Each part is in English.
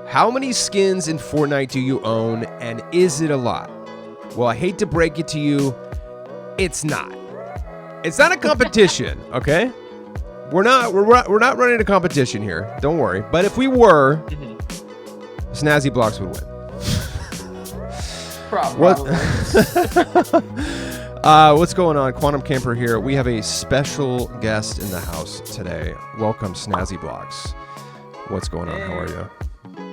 How many skins in Fortnite do you own, and is it a lot? Well, I hate to break it to you, it's not. It's not a competition, okay? We're not running a competition here. Don't worry. But if we were, Snazzy Blocks would win. Probably. What's going on? Quantum Camper here. We have a special guest in the house today. Welcome, Snazzy Blocks. What's going on? How are you?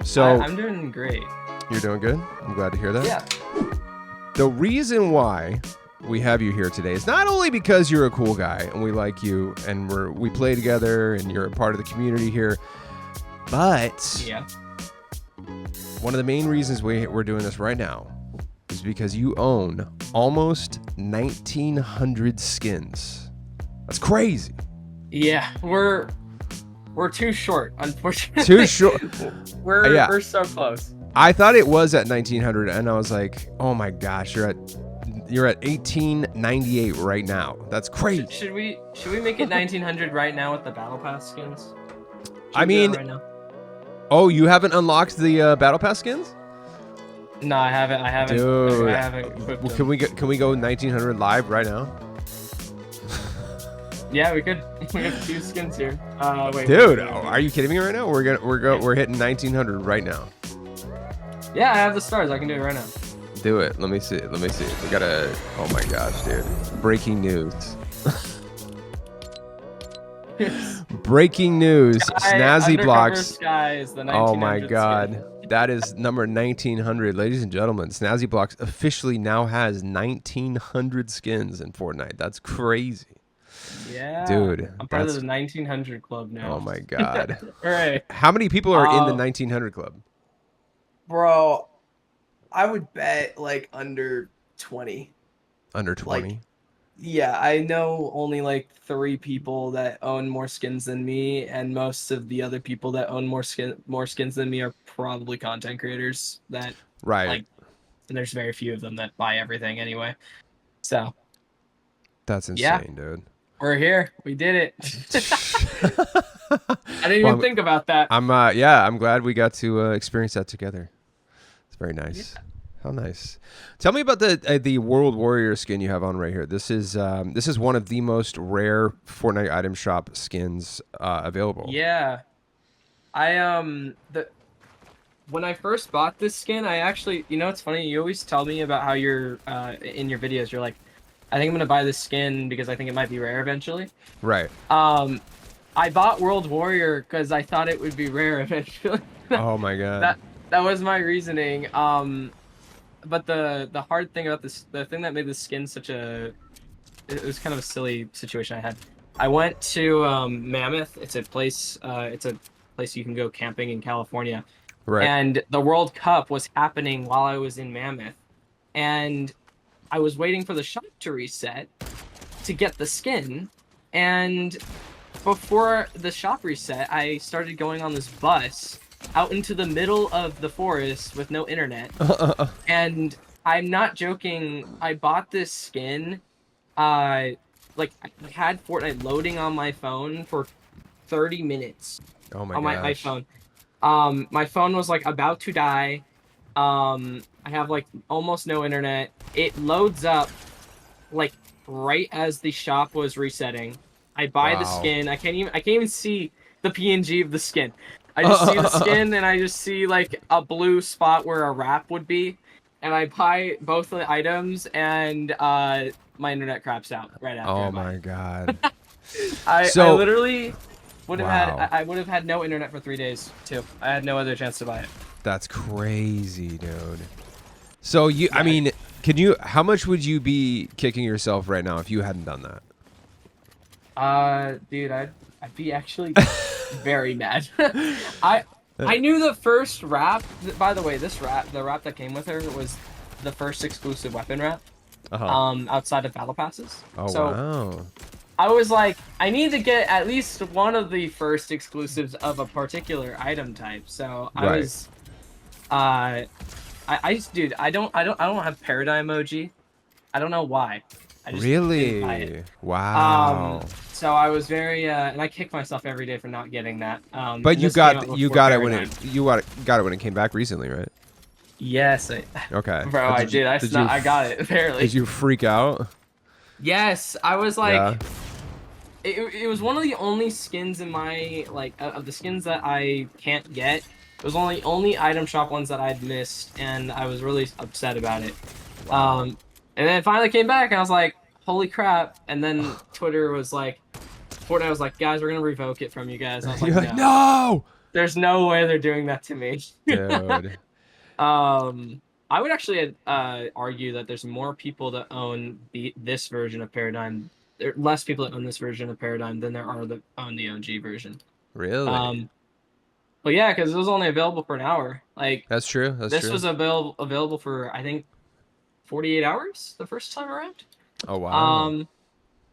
So I'm doing great. You're doing good? I'm glad to hear that. Yeah. The reason why we have you here today is not only because you're a cool guy and we like you and we play together and you're a part of the community here, but one of the main reasons we're doing this right now is because you own almost 1,900 skins. That's crazy. Yeah, we're too short, unfortunately. Too short. We're so close. I thought it was at 1,900, and I was like, "Oh my gosh, you're at 1,898 right now. That's crazy." Should we make it 1,900 right now with the Battle Pass skins? I mean, right now? Oh, you haven't unlocked the Battle Pass skins? No, I haven't. Dude, I haven't. Well, can we go 1,900 live right now? Yeah, we could. We have 2 skins here. Wait. Dude, are you kidding me right now? We're hitting 1,900 right now. Yeah, I have the stars. I can do it right now. Do it. Let me see. We gotta. Oh my gosh, dude! Breaking news. Breaking news. Snazzy Blocks. Sky is the Oh my 1900 god. skin. That is number 1,900, ladies and gentlemen. Snazzy Blocks officially now has 1,900 skins in Fortnite. That's crazy. Yeah, dude. I'm part of the 1,900 club now. Oh my god. All right. How many people are in the 1,900 club? Bro, I would bet like under 20. Under 20? Like, yeah, I know only like 3 people that own more skins than me, and most of the other people that own more skins than me are probably content creators that and there's very few of them that buy everything anyway. So that's insane, dude. We're here. We did it. I didn't even think about that. I'm glad we got to experience that together. It's very nice. Yeah. How nice. Tell me about the World Warrior skin you have on right here. This is one of the most rare Fortnite item shop skins available. Yeah. When I first bought this skin, I actually, it's funny, you always tell me about how you're in your videos, you're like, I think I'm gonna buy this skin because I think it might be rare eventually. Right. I bought World Warrior because I thought it would be rare eventually. Oh my god. That was my reasoning. But the hard thing about this, the thing that made this skin it was kind of a silly situation I had. I went to Mammoth. It's a place you can go camping in California. Right. And the World Cup was happening while I was in Mammoth, and I was waiting for the shop to reset to get the skin, and before the shop reset, I started going on this bus out into the middle of the forest with no internet. And I'm not joking, I bought this skin, I had Fortnite loading on my phone for 30 minutes. Oh my on my gosh. phone. My phone was like about to die. I have like almost no internet. It loads up like right as the shop was resetting. I buy the skin. I can't even see the PNG of the skin. I just see the skin and I just see like a blue spot where a wrap would be, and I buy both the items and my internet craps out right after. Oh my god. I literally would have had no internet for 3 days too. I had no other chance to buy it. That's crazy, dude. So I mean, how much would you be kicking yourself right now if you hadn't done that? Dude, I'd be actually very mad. I knew the first wrap. By the way, the wrap that came with her was the first exclusive weapon wrap. Outside of battle passes. Oh, so, wow. I was like, I need to get at least one of the first exclusives of a particular item type. So I was, dude, I don't have paradigm emoji. I don't know why. I just really? didn't buy it. Wow. So I was very, and I kick myself every day for not getting that. But And you this came out you before got it when Paradigm. got it when it came back recently, right? Yes, Okay. bro, I did. I got it barely. Did you freak out? Yes, I was Yeah. like, it was one of the only skins in my like of the skins that I can't get. It was only item shop ones that I'd missed, and I was really upset about it. Wow. And then it finally came back, and I was like, holy crap! And then Twitter was like, Fortnite was like, guys, we're gonna revoke it from you guys. And I was like, You're like, no, no, there's no way they're doing that to me. dude. I would actually argue that there's more people that own this version of Paradigm. There are less people that own this version of Paradigm than there are that own the OG version. Really? Um, but yeah, because it was only available for an hour. Like That's true. That's this true. was available for I think 48 hours the first time around. Oh wow. Um,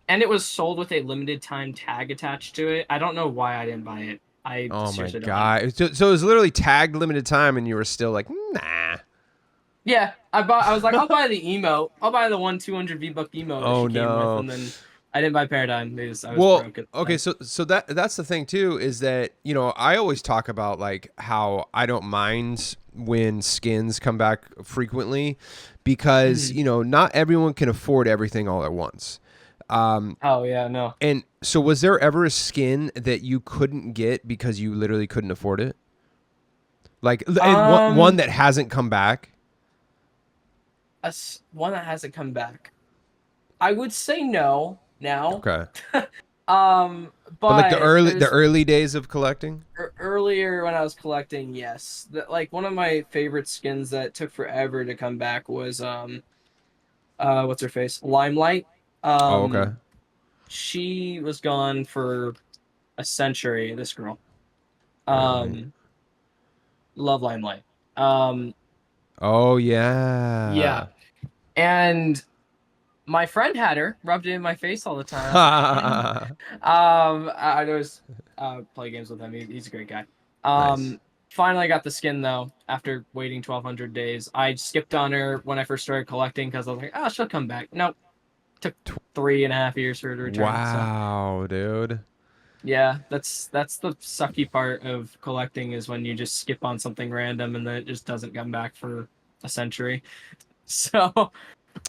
and it was sold with a limited time tag attached to it. I don't know why I didn't buy it. I Oh my seriously don't know. god. So it was literally tagged limited time, and you were still like, nah. Yeah, I was like, I'll buy the emote. I'll buy the 200 V-Buck emote that Oh she came with, no. and then I didn't buy Paradigm because I was Well, broke at the okay, time. so that's the thing too, is that, you know, I always talk about like how I don't mind when skins come back frequently because, Mhm. you know, not everyone can afford everything all at once. Oh yeah, no. And so was there ever a skin that you couldn't get because you literally couldn't afford it? Like one Um, that hasn't come back? one that hasn't come back. I would say no now. Okay. Um, But like but the there's early days of collecting? earlier when I was collecting, yes. Like one of my favorite skins that took forever to come back was what's her face? Limelight. Oh, okay. She was gone for a century, this girl. Really? Um, love Limelight. Um, Oh yeah. yeah. And my friend had her, rubbed it in my face all the time. I was like, I was play games with him. He's a great guy. Nice. Finally got the skin though after waiting 1,200 days. I skipped on her when I first started collecting because I was like, oh, she'll come back. Nope, took 3.5 years for her to return. So Wow, dude. yeah, that's the sucky part of collecting is when you just skip on something random and then it just doesn't come back for a century. So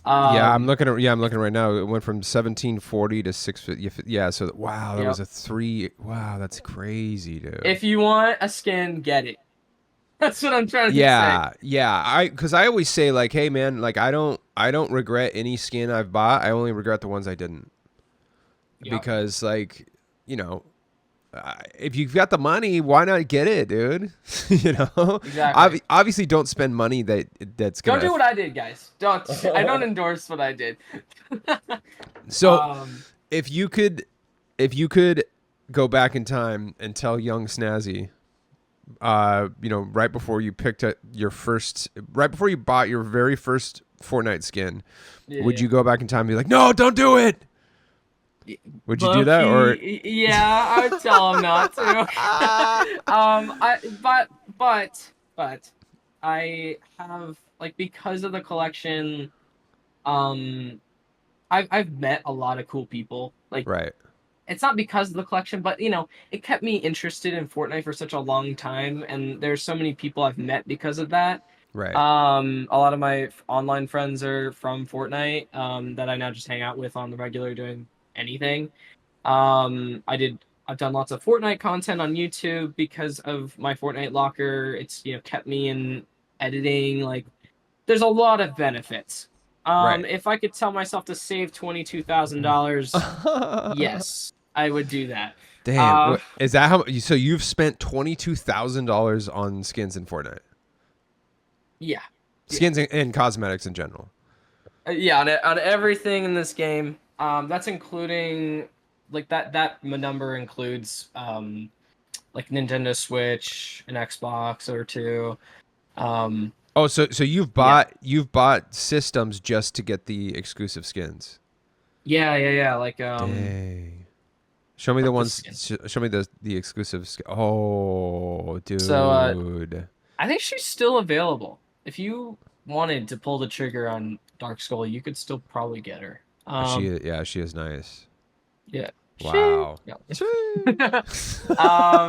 Yeah, um, I'm looking right now. It went from 1740 to 650. Yeah, so wow, that was yep. a 3. Wow, that's crazy, dude. If you want a skin, get it. That's what I'm trying to say. Yeah, yeah. Cuz I always say like, "Hey man, like I don't regret any skin I've bought. I only regret the ones I didn't." Yep. Because like, you know, if you've got the money, why not get it, dude? You know, Exactly. Obviously, don't spend money that's Don't gonna. do what I did, guys. Don't. I don't endorse what I did. So, um, if you could, if you could go back in time and tell young Snazzy, you know, right before you picked up your first, right before you bought your very first Fortnite skin, would yeah. you go back in time and be like, no, don't do it? Would you do that or? Yeah, I would tell him not to. But I have like because of the collection, um, I've met a lot of cool people. Like Right. it's not because of the collection, but you know, it kept me interested in Fortnite for such a long time, and there's so many people I've met because of that. Right. A lot of my online friends are from Fortnite, that I now just hang out with on the regular doing anything. I've done lots of Fortnite content on YouTube because of my Fortnite locker. It's, you know, kept me in editing. Like, there's a lot of benefits. Right. If I could tell myself to save $22,000, yes, I would do that. Damn, Um, is that how? So you've spent $22,000 on skins in Fortnite, yeah, yeah, skins and cosmetics in general. yeah. On everything in this game. That's including like that number includes like Nintendo Switch, an Xbox or two. Um, Oh, so yeah, you've bought systems just to get the exclusive skins. yeah. Dang. Show me the Like the ones. skin. Show me the exclusive. Oh, So dude. I think she's still available. If you wanted to pull the trigger on Dark Skull, you could still probably get her. Yeah, she is nice. Yeah, Wow. Yeah. Chee.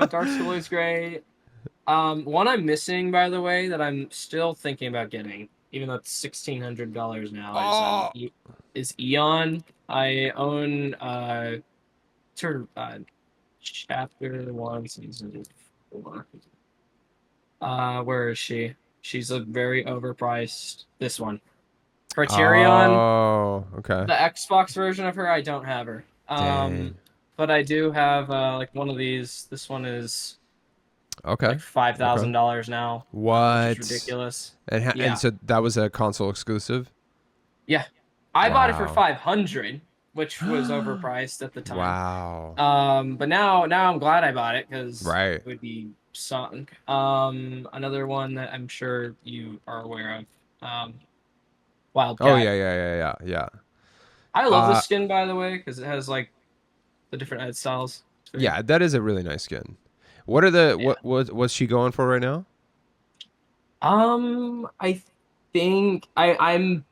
Dark Soul is great. One I'm missing, by the way, that I'm still thinking about getting, even though it's $1,600 now, Oh. is Eon. I own chapter 1, season 4. Where is she? She's a very overpriced. This one, Criterion. Oh. Okay. The Xbox version of her, I don't have her. Dang. But I do have like one of these. This one is Okay. like Okay. $5,000 now, What? which is ridiculous. And Yeah, so that was a console exclusive? yeah. I bought it for Wow. 500, which was overpriced at the time. Wow. But now I'm glad I bought it because Right. it would be sunk. Another one that I'm sure you are aware of. Wildcat. Oh yeah. I love the skin, by the way, because it has like the different ed styles. Yeah, that is a really nice skin. What are the Yeah. what's she going for right now? I think I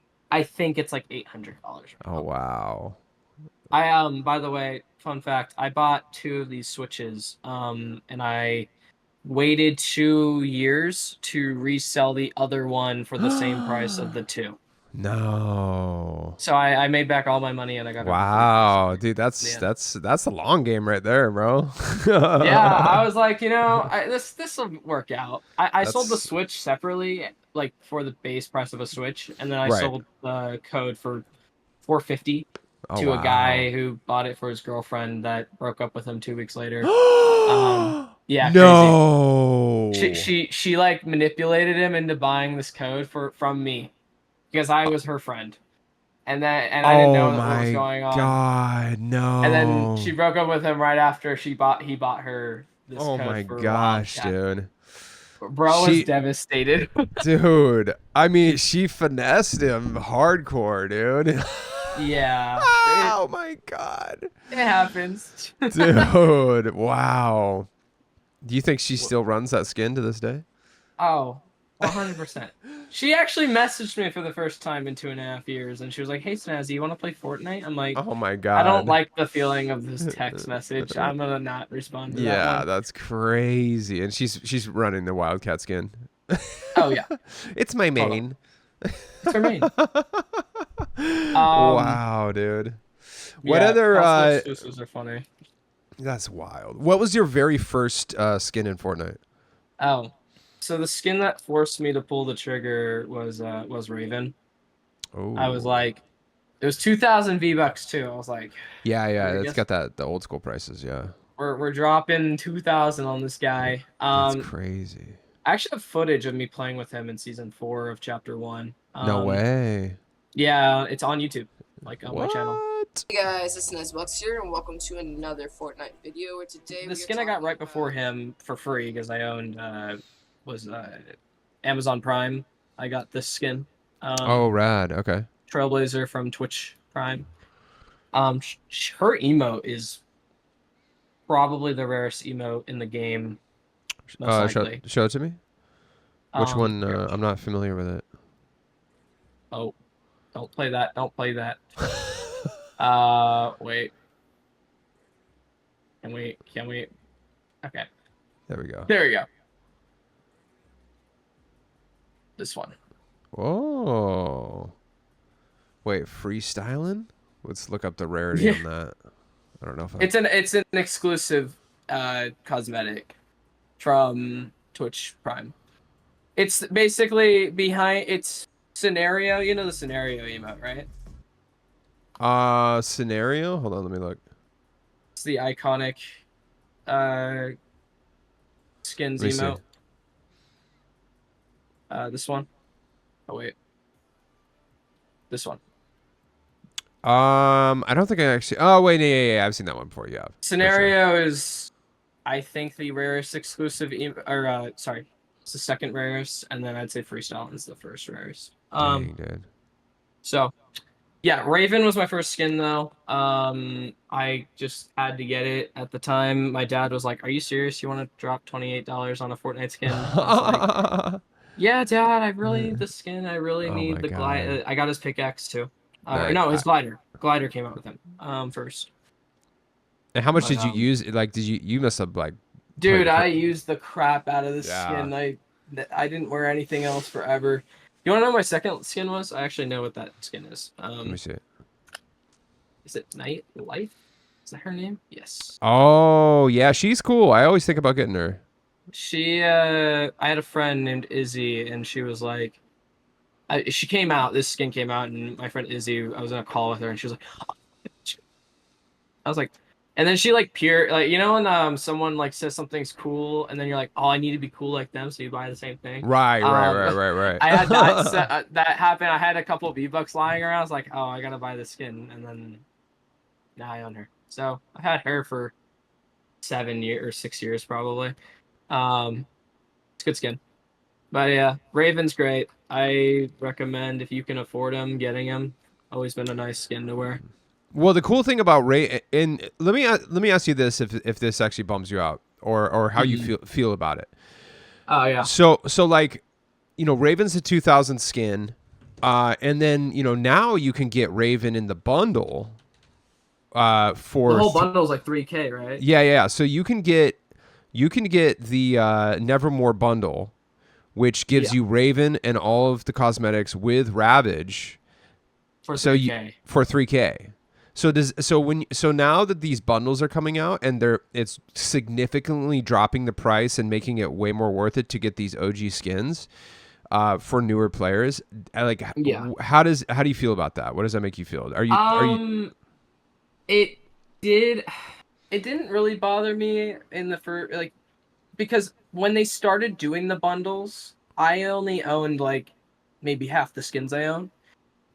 think it's like $800. Oh wow. By the way, fun fact, I bought 2 of these Switches, and I waited 2 years to resell the other one for the same price of the 2. No. So I made back all my money and I got it for Wow, 40%. dude, Yeah. that's a long game right there, bro. Yeah, I was like, this will work out. I sold the That's Switch separately, like for the base price of a Switch, and then I right. sold the code for $450 Oh to a wow. guy who bought it for his girlfriend that broke up with him 2 weeks later. Yeah, No. crazy. She like manipulated him into buying this code from me because I was her friend, and I didn't Oh know what was my going on. God, And then she no. broke up with him right after he bought her this Oh code my for gosh, Wildcat. dude. Bro was She, devastated. dude, I mean, she finessed him hardcore, dude. Yeah, Oh my God. it happens. Dude, wow. Do you think she still runs that skin to this day? Oh, 100%. She actually messaged me for the first time in 2.5 years, and she was like, "Hey, Snazzy, you want to play Fortnite?" I'm like, Oh my I don't God. like the feeling of this text message. I'm gonna not respond to that Yeah, one. that's crazy. And she's running the Wildcat skin. Oh yeah, It's my total. main. It's her main. Wow, dude. What Yeah, other console exclusives are funny. that's wild. What was your very first skin in Fortnite? Oh, so the skin that forced me to pull the trigger was Raven. I was Oh. like, it was 2,000 V-Bucks too. I was like, Yeah, I it's guess got the old school prices, yeah. we're dropping 2,000 on this guy. That's crazy. I actually have footage of me playing with him in season 4 of chapter 1. No way. Yeah, it's on YouTube, like on my channel. What? Hey guys, it's Snazzy Blocks here, and welcome to another Fortnite video. Where today The skin I got right before him for free because I owned Amazon Prime. I got this skin. Oh, rad. Okay. Trailblazer from Twitch Prime. Her emote is probably the rarest emote in the game, most likely. Show it to me. Which one? Here. I'm not familiar with it. Oh, don't play that. Don't play that. Wait. Can we? Okay. There we go. There we go. This one. Whoa. Wait, freestyling? Let's look up the rarity on that. I don't know if It's an exclusive cosmetic from Twitch Prime. It's basically behind it's scenario. You know the scenario emote, right? Scenario? Hold on, let me look. It's the iconic skins emote. This one. Oh wait. This one. I don't think I actually. Oh wait, yeah. I've seen that one before. Yeah. Scenario is, I think, the rarest exclusive. Sorry, it's the second rarest, and then I'd say freestyle is the first rarest. Dang, dude. So, yeah, Raven was my first skin though. I just had to get it at the time. My dad was like, "Are you serious? You want to drop $28 on a Fortnite skin?" I was like, "Yeah, Dad, I really need the skin. I really need the glide." I got his pickaxe too. No, his glider. Glider came out with him first. And how much But, did you use? Like, you must have like. Dude, played- I used the crap out of this Yeah. skin. I didn't wear anything else forever. You want to know what my second skin was? I actually know what that skin is. Let me see. Is it Night Life? Is that her name? Yes. Oh yeah, she's cool. I always think about getting her. I had a friend named Izzy, and she was like, she came out. This skin came out, and my friend Izzy, I was on a call with her, and she was like, I was like, and then she like like when someone like says something's cool, and then you're like, oh, I need to be cool like them, so you buy the same thing. Right. I had that that happen. I had a couple of V-Bucks lying around. I was like, oh, I gotta buy the skin, and then now I own her. So I've had her for 7 years or 6 years probably. It's good skin. But yeah, Raven's great. I recommend if you can afford him, getting him. Always been a nice skin to wear. Well, the cool thing about Ray, and let me ask you this: if this actually bums you out, or how you feel about it. Oh yeah. So like, Raven's a 2000 skin, and then now you can get Raven in the bundle. For The whole bundle's like 3K, right? Yeah. So you can get the Nevermore bundle, which gives you Raven and all of the cosmetics with Ravage for 3K. For 3K. So now that these bundles are coming out and it's significantly dropping the price and making it way more worth it to get these OG skins for newer players, how do you feel about that? What does that make you feel? Are you It didn't really bother me in the first, like, because when they started doing the bundles, I only owned like maybe half the skins I own.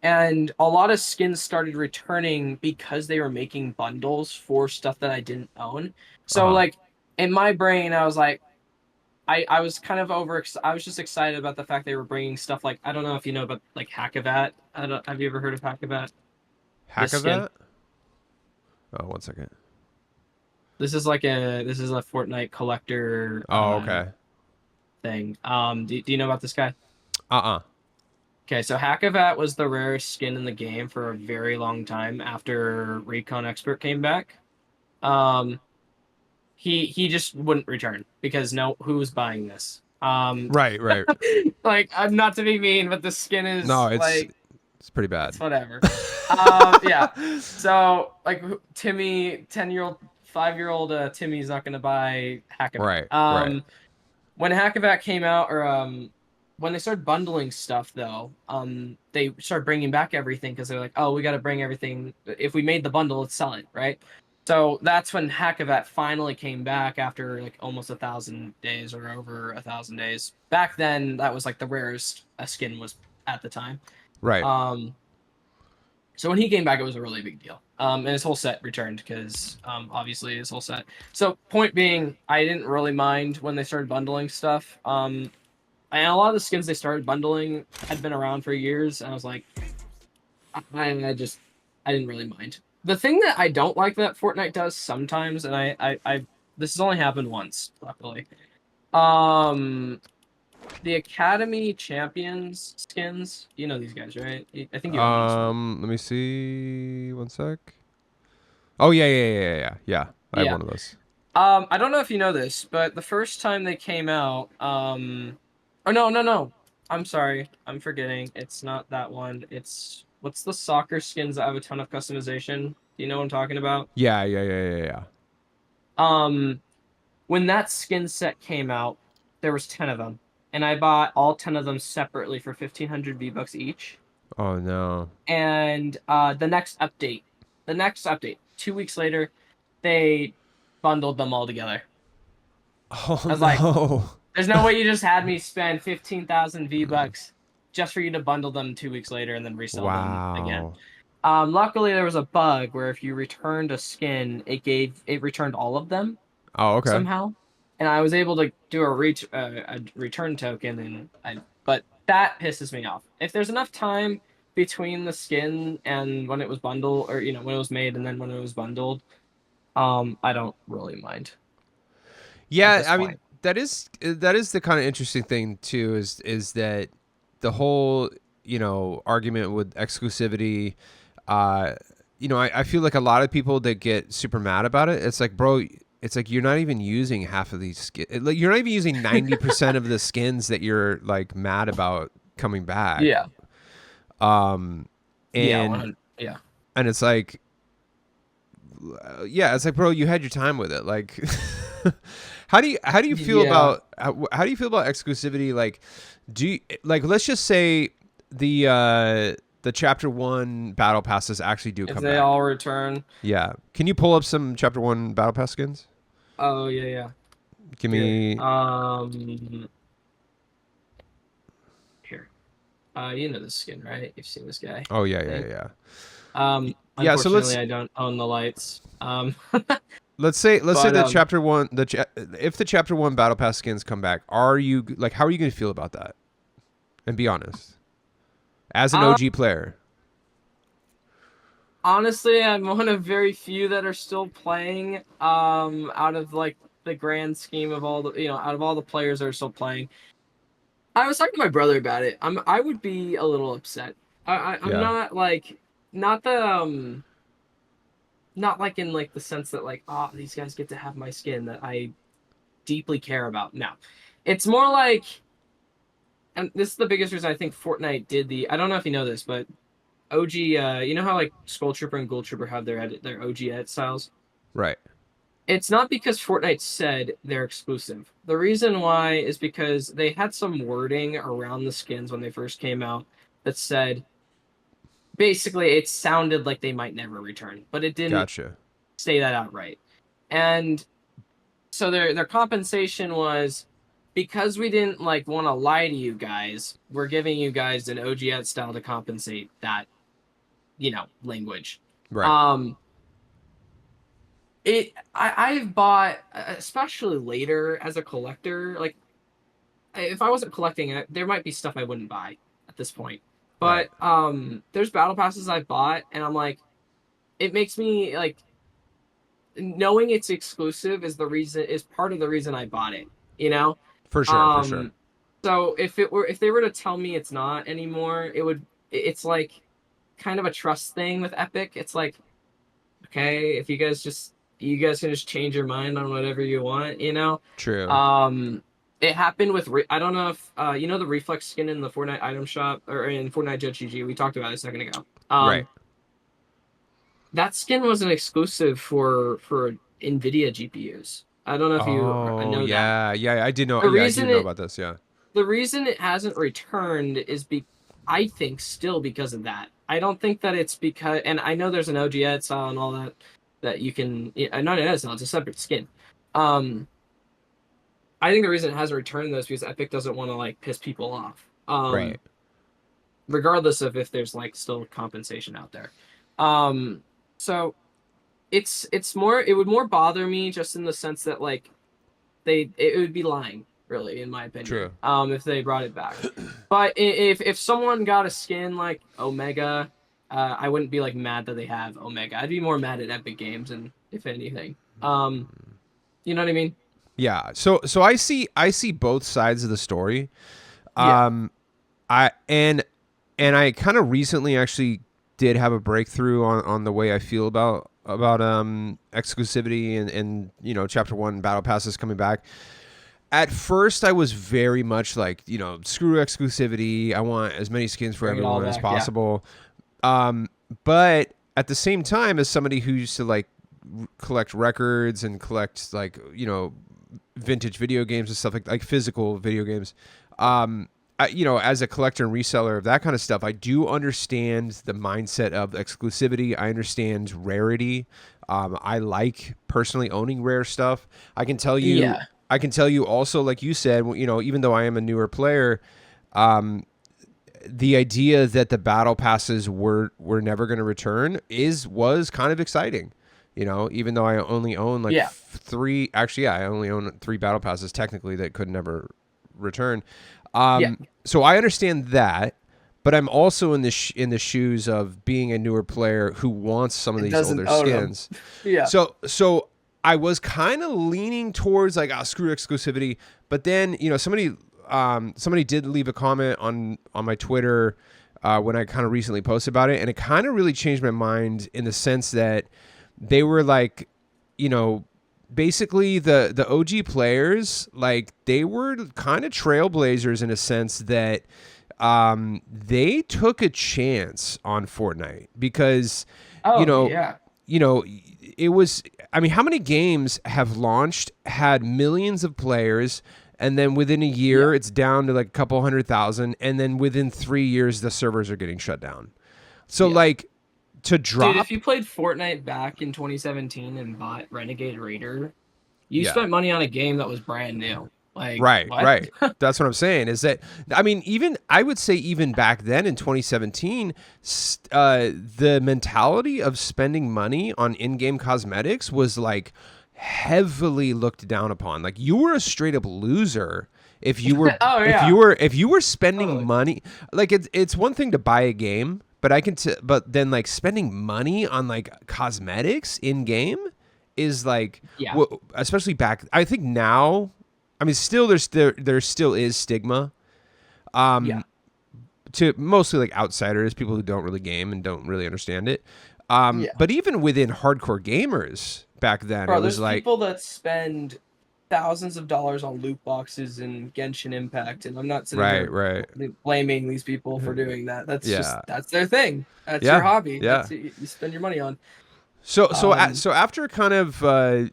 And a lot of skins started returning because they were making bundles for stuff that I didn't own. So like in my brain, I was like, I was kind of I was just excited about the fact they were bringing stuff like, I don't know if you know about like Hackavat. Have you ever heard of Hackavat? Hackavat? Oh, 1 second. This is a Fortnite collector. Oh, okay. Thing. Do you know about this guy? Okay, so Hackavat was the rarest skin in the game for a very long time after Recon Expert came back. He just wouldn't return because who's buying this? Right. Like, I'm not to be mean, but the skin is it's pretty bad. It's whatever. Yeah. So like Timmy, 10-year-old, 5-year-old Timmy's not gonna buy Hackavat. Right. When Hackavat came out, or when they started bundling stuff, though, they started bringing back everything because they're like, oh, we got to bring everything. If we made the bundle, let's sell it, right? So that's when Hackavat finally came back after like almost 1,000 days or over 1,000 days. Back then, that was like the rarest a skin was at the time. Right. So when he came back, it was a really big deal. And his whole set returned because obviously his whole set. So point being, I didn't really mind when they started bundling stuff. And a lot of the skins they started bundling had been around for years, and I was like, I didn't really mind. The thing that I don't like that Fortnite does sometimes, and this has only happened once, luckily. The Academy Champions skins, you know these guys, right? I think you own let me see 1 sec. Oh yeah. I have one of those. I don't know if you know this, but the first time they came out, oh, no. I'm sorry. I'm forgetting. It's not that one. It's... What's the soccer skins that have a ton of customization? Do you know what I'm talking about? Yeah. When that skin set came out, there was 10 of them. And I bought all 10 of them separately for 1,500 V-Bucks each. Oh, no. And the next update, 2 weeks later, they bundled them all together. Oh, I was like, there's no way you just had me spend 15,000 V-Bucks just for you to bundle them 2 weeks later and then resell them again. Luckily, there was a bug where if you returned a skin, it returned all of them. Oh, okay. Somehow, and I was able to do a return token, but that pisses me off. If there's enough time between the skin and when it was bundled, or when it was made and then when it was bundled, I don't really mind. Yeah, I mean that is the kind of interesting thing too. Is that the whole argument with exclusivity, you know, I feel like a lot of people that get super mad about it, it's like, bro, it's like you're not even using half of these skins. Like, you're not even using 90% of the skins that you're like mad about coming back. Yeah. And Yeah. and it's like, yeah, it's like, bro, you had your time with it. Like, how do you feel about how do you feel about exclusivity? Like, let's just say the chapter 1 battle passes actually do come back. If they all return. Yeah. Can you pull up some chapter 1 battle pass skins? Oh yeah. Give me. Here. You know this skin, right? You've seen this guy. Oh yeah. Yeah. Yeah. So Unfortunately, I don't own the lights. Let's say that chapter 1, if the chapter 1 battle pass skins come back, are you like, how are you going to feel about that? And be honest, as an OG player. Honestly, I'm one of very few that are still playing. Out of like the grand scheme of all the, out of all the players that are still playing, I was talking to my brother about it. I would be a little upset. I'm not like, not the not like in like the sense that like, oh, these guys get to have my skin that I deeply care about. No, it's more like, and this is the biggest reason I think Fortnite did I don't know if you know this, but OG, you know how like Skull Trooper and Gold Trooper have their OG edit styles? Right. It's not because Fortnite said they're exclusive. The reason why is because they had some wording around the skins when they first came out that said, basically, it sounded like they might never return, but it didn't say that outright. And so their compensation was, because we didn't like want to lie to you guys, we're giving you guys an OG ed style to compensate that, language. Right. I've bought, especially later as a collector, like if I wasn't collecting it, there might be stuff I wouldn't buy at this point. But there's battle passes I bought, and I'm like, it makes me like, knowing it's exclusive is part of the reason I bought it. For sure. So if they were to tell me it's not anymore, it's like kind of a trust thing with Epic. It's like, okay, if you guys can just change your mind on whatever you want, True. It happened with, I don't know if, the reflex skin in the Fortnite item shop, or in Fortnite Jet GG, we talked about it a second ago. Right. That skin wasn't exclusive for NVIDIA GPUs. I don't know if you know that. Yeah, I did know. I do know about this, yeah. The reason it hasn't returned is, I think, still because of that. I don't think that it's because, and I know there's an OG ed style and all that you can, not an ed style, it's a separate skin. I think the reason it hasn't returned though is because Epic doesn't want to like piss people off. Right. Regardless of if there's like still compensation out there. So it's more, it would more bother me just in the sense that like it would be lying, really, in my opinion. True. If they brought it back. But if someone got a skin like Omega, I wouldn't be like mad that they have Omega. I'd be more mad at Epic Games, and if anything. You know what I mean? Yeah. So I see both sides of the story. I kind of recently actually did have a breakthrough on the way I feel about exclusivity and chapter 1 battle passes coming back. At first I was very much like, screw exclusivity. I want as many skins for everyone as possible. Yeah. But at the same time, as somebody who used to like collect records and collect like, vintage video games and stuff like physical video games, as a collector and reseller of that kind of stuff, I do understand the mindset of exclusivity. I understand rarity. I like personally owning rare stuff. I can tell you also, like you said, even though I am a newer player, the idea that the battle passes were never going to return was kind of exciting. Even though I only own like 3, actually, I only own 3 battle passes technically that could never return. So I understand that, but I'm also in the shoes of being a newer player who wants some of these older skins. Yeah. So I was kind of leaning towards like, screw exclusivity, but then somebody did leave a comment on my Twitter when I kind of recently posted about it, and it kind of really changed my mind in the sense that they were like, you know, basically the OG players, like they were kind of trailblazers in a sense that they took a chance on Fortnite because, Oh you know, yeah. you know, it was, I mean, how many games have launched, had millions of players, and then within a year it's down to like a couple 100,000, and then within 3 years the servers are getting shut down. So like to drop, Dude, if you played Fortnite back in 2017 and bought Renegade Raider, you Yeah. spent money on a game that was brand new. Like, right, what? right. That's what I'm saying is that, I mean, even I would say even back then in 2017, the mentality of spending money on in-game cosmetics was like heavily looked down upon. Like you were a straight up loser if you were Oh, yeah. if you were spending Totally. money. Like it's one thing to buy a game, but but then like spending money on like cosmetics in game is like, Yeah. especially back. I think now, I mean, still there still is stigma. Yeah. To mostly like outsiders, people who don't really game and don't really understand it. Yeah. But even within hardcore gamers back then, Bro, it was there's like, people that spend thousands of dollars on loot boxes in Genshin Impact, and I'm not sitting right. here blaming these people for doing that. That's Yeah. just that's their thing. That's Yeah, your hobby. yeah. That's what you spend your money on. So Um, so after kind of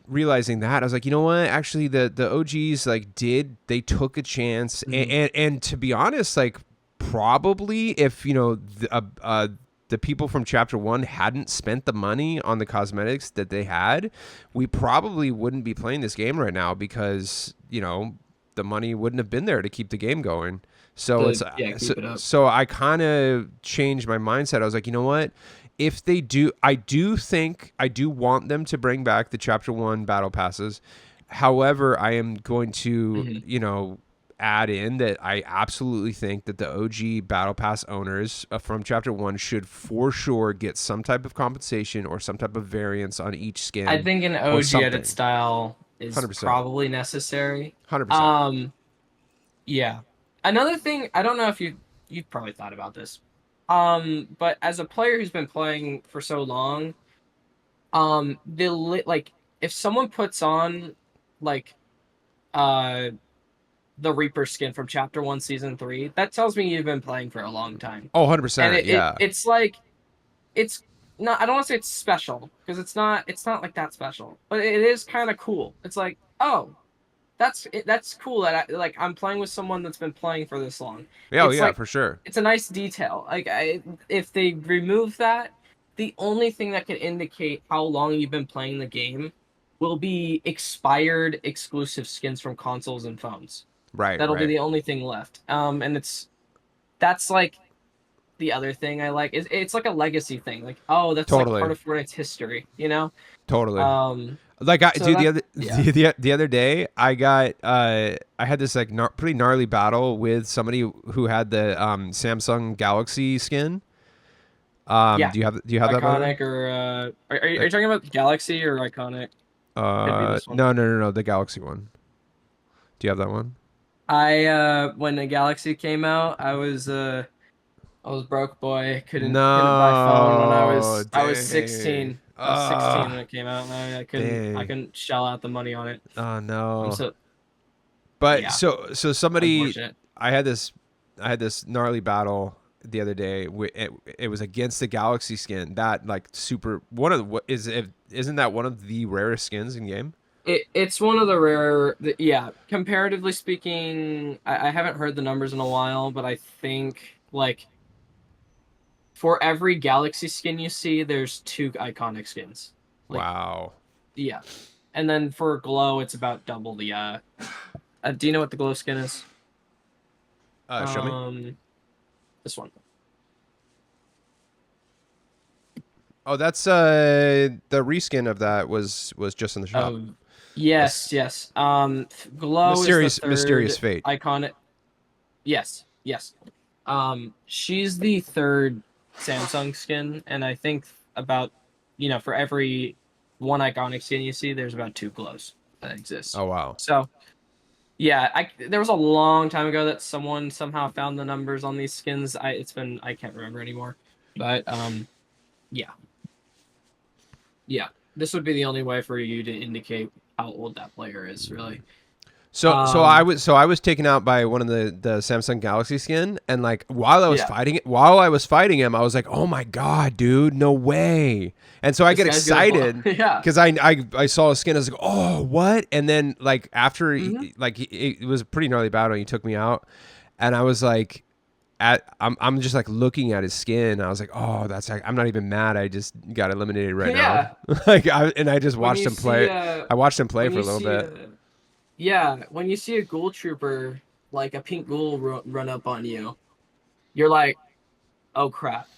realizing that, I was like, you know what? Actually, the OGs like they took a chance, and to be honest, like probably if you know the people from Chapter 1 hadn't spent the money on the cosmetics that they had, we probably wouldn't be playing this game right now because you know the money wouldn't have been there to keep the game going. So keep it up. so I kind of changed my mindset. I was like, you know what? If they do, I do want them to bring back the Chapter 1 battle passes. However, I am going to, you know, add in that I absolutely think that the OG battle pass owners from Chapter 1 should for sure get some type of compensation or some type of variance on each skin. I think an or OG something. edit style is 100%. probably necessary. 100%. Yeah. Another thing, I don't know if you've probably thought about this. But as a player who's been playing for so long, like if someone puts on like the Reaper skin from Chapter 1 Season 3, that tells me you've been playing for a long time. Oh, 100%. And Yeah. it's like it's not, I don't want to say it's special because it's not like that special, but it is kind of cool. It's like, oh, that's cool that I'm playing with someone that's been playing for this long. Yeah, It's yeah, like, for sure. it's a nice detail. Like if they remove that, the only thing that can indicate how long you've been playing the game will be expired exclusive skins from consoles and phones. Right. That'll be right. the only thing left. And that's like the other thing I like. It's like a legacy thing. Like, oh, that's Totally. like part of Fortnite's history, you know? Totally. Like so dude, that- the other day, I got I had this like pretty gnarly battle with somebody who had the Samsung Galaxy skin. Yeah. Do you have that? Iconic or are you talking about Galaxy or Iconic? Could be this one. No, the Galaxy one. Do you have that one? When the Galaxy came out, I was broke boy. Couldn't No, buy phone when I was dang. 16. I was 16 when it came out, and I Dang. couldn't shell out the money on it. Oh no. So But yeah. so somebody, Unfortunate. I had this gnarly battle the other day. It was against the Galaxy skin. That like super one of the isn't that one of the rarest skins in game? It's one of the rare, yeah. Comparatively speaking, I haven't heard the numbers in a while, but I think like for every Galaxy skin you see, there's 2 iconic skins. Like, Wow. yeah, and then for Glow, it's about double the. Do you know what the Glow skin is? Show me. This one. Oh, that's the reskin of that was just in the shop. Yes. Glow is the Mysterious third Fate. iconic. Yes. She's the third Samsung skin, and I think about, for every one iconic skin you see, there's about 2 glows that exist. Oh wow. So, Yeah, there was a long time ago that someone somehow found the numbers on these skins. I can't remember anymore. But yeah. Yeah. This would be the only way for you to indicate how old that player is, really. So I was taken out by one of the Samsung Galaxy skin, and like while I was fighting him, I was like, oh my god, dude, no way. And so I get excited yeah. because I saw a skin. I was like, oh, what? And then like after it was a pretty gnarly battle. He took me out, and I was like, I'm just like looking at his skin. I was like, oh, that's like, I'm not even mad. I just got eliminated right now. Like I just watched him play. I watched him play for a little bit. Yeah, when you see a ghoul trooper, like a pink ghoul run up on you, you're like, oh crap,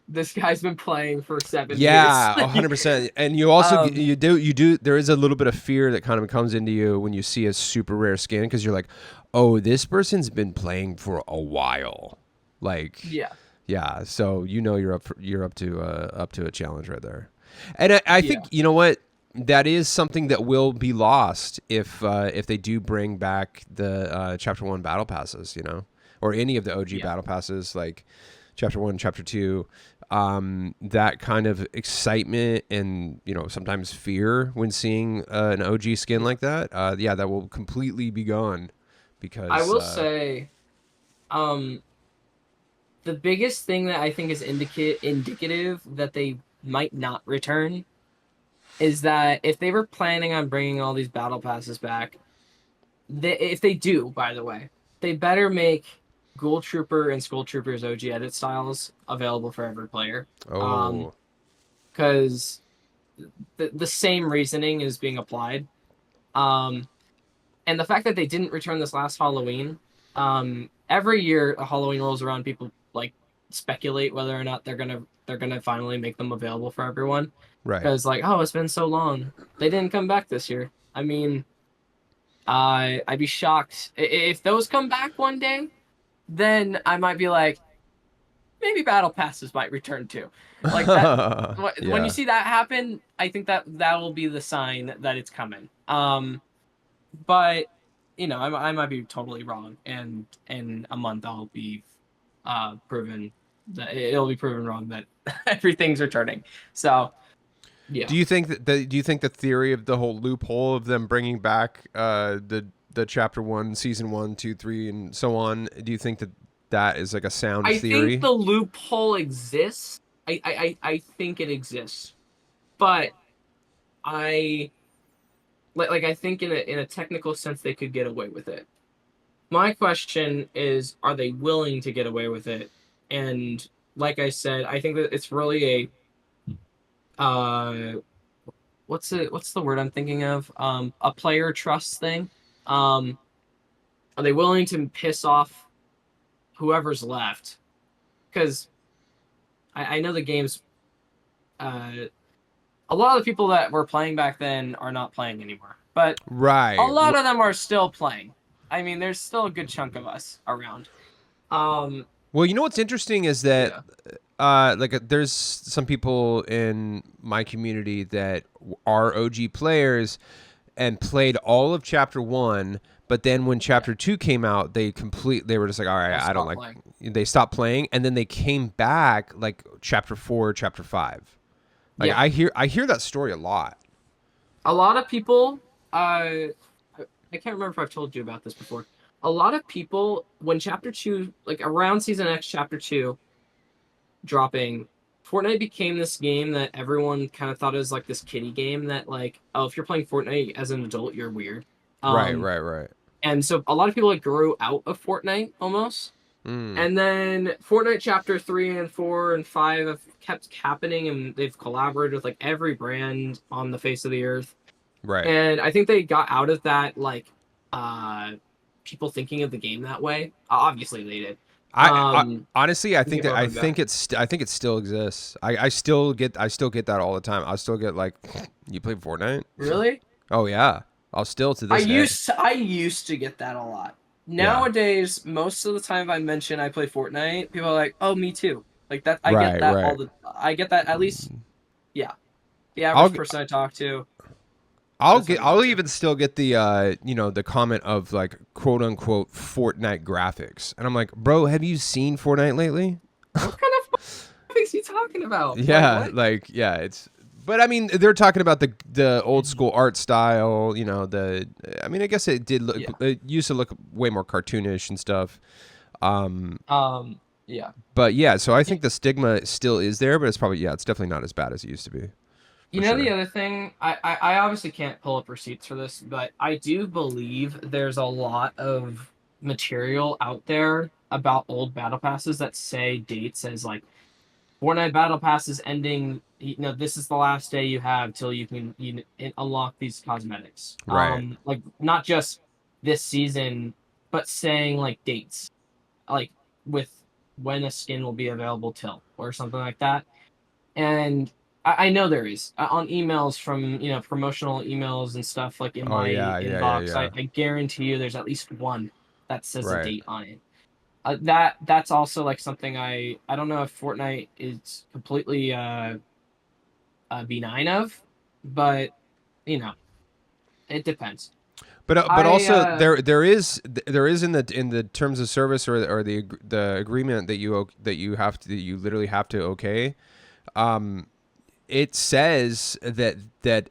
this guy's been playing for 7 years. Yeah, 100%. And you also you do there is a little bit of fear that kind of comes into you when you see a super rare skin, because you're like, oh, this person's been playing for a while. Like yeah. So you're up to a challenge right there. And I think you know what, that is something that will be lost if they do bring back the Chapter 1 battle passes, or any of the OG battle passes, like Chapter 1, Chapter 2. That kind of excitement and sometimes fear when seeing an OG skin like that, that will completely be gone. Because I will say, the biggest thing that I think is indicative that they might not return is that if they were planning on bringing all these battle passes back, if they do, by the way, they better make Ghoul Trooper and Skull Trooper's OG edit styles available for every player. Oh. Because the same reasoning is being applied. And the fact that they didn't return this last Halloween, every year a Halloween rolls around, people like speculate whether or not they're gonna finally make them available for everyone. Right. Because like, oh, it's been so long. They didn't come back this year. I mean, I'd be shocked if those come back one day. Then I might be like, maybe battle passes might return too. Like that. When you see that happen, I think that will be the sign that it's coming. But I might be totally wrong, and in a month I'll be proven that it'll be proven wrong that everything's returning. So yeah. Do you think the theory of the whole loophole of them bringing back the Chapter 1, Season 1, 2, 3, and so on, do you think that is like a sound theory? I think the loophole exists. I think it exists, but I think in a technical sense they could get away with it. My question is, are they willing to get away with it? And like I said, I think that it's really a what's the word I'm thinking of? A player trust thing. Are they willing to piss off whoever's left? Because I know the game's a lot of the people that were playing back then are not playing anymore, but a lot of them are still playing. I mean, there's still a good chunk of us around. Well, what's interesting is that there's some people in my community that are OG players and played all of Chapter 1, but then when Chapter 2 came out, they were just like, all right, I don't like playing. They stopped playing, and then they came back like Chapter 4, Chapter 5. Like I hear that story a lot. A lot of people, I can't remember if I've told you about this before. A lot of people, when Chapter 2, like around Season X Chapter 2 dropping, Fortnite became this game that everyone kind of thought was like this kiddie game that like, oh, if you're playing Fortnite as an adult, you're weird. Right. And so a lot of people like grew out of Fortnite almost. And then Fortnite Chapter 3 and 4 and 5 have kept happening, and they've collaborated with like every brand on the face of the earth. Right. And I think they got out of that like people thinking of the game that way. Obviously they did. Honestly, I think it still exists. I still get that all the time. I still get like, you play Fortnite? Really? Oh yeah. I'll still to this day. I used to get that a lot. Nowadays, most of the time if I mention I play Fortnite, people are like, "Oh, me too." Like that, I get that I get that at least. Yeah, the average person I talk to. I'll even still get the the comment of like quote unquote Fortnite graphics, and I'm like, bro, have you seen Fortnite lately? What kind of graphics are you talking about? Yeah, it's. But I mean, they're talking about the old Mm-hmm. school art style. I mean, I guess it did look. Yeah. It used to look way more cartoonish and stuff. Yeah. But yeah, so I think the stigma still is there, but it's definitely not as bad as it used to be. You For know, the sure. other thing, I obviously can't pull up receipts for this, but I do believe there's a lot of material out there about old battle passes that say dates as like Fortnite battle pass is ending. This is the last day you have till you can unlock these cosmetics. Right. Like not just this season, but saying like dates, like with when a skin will be available till or something like that. And I know there is on emails from promotional emails and stuff like in Oh my yeah, yeah, yeah, inbox. yeah. I guarantee you there's at least one that says a Right. date on it. That's also like something I don't know if Fortnite is completely benign of, but it depends. But also I there is in the terms of service or the agreement that you literally have to okay. It says that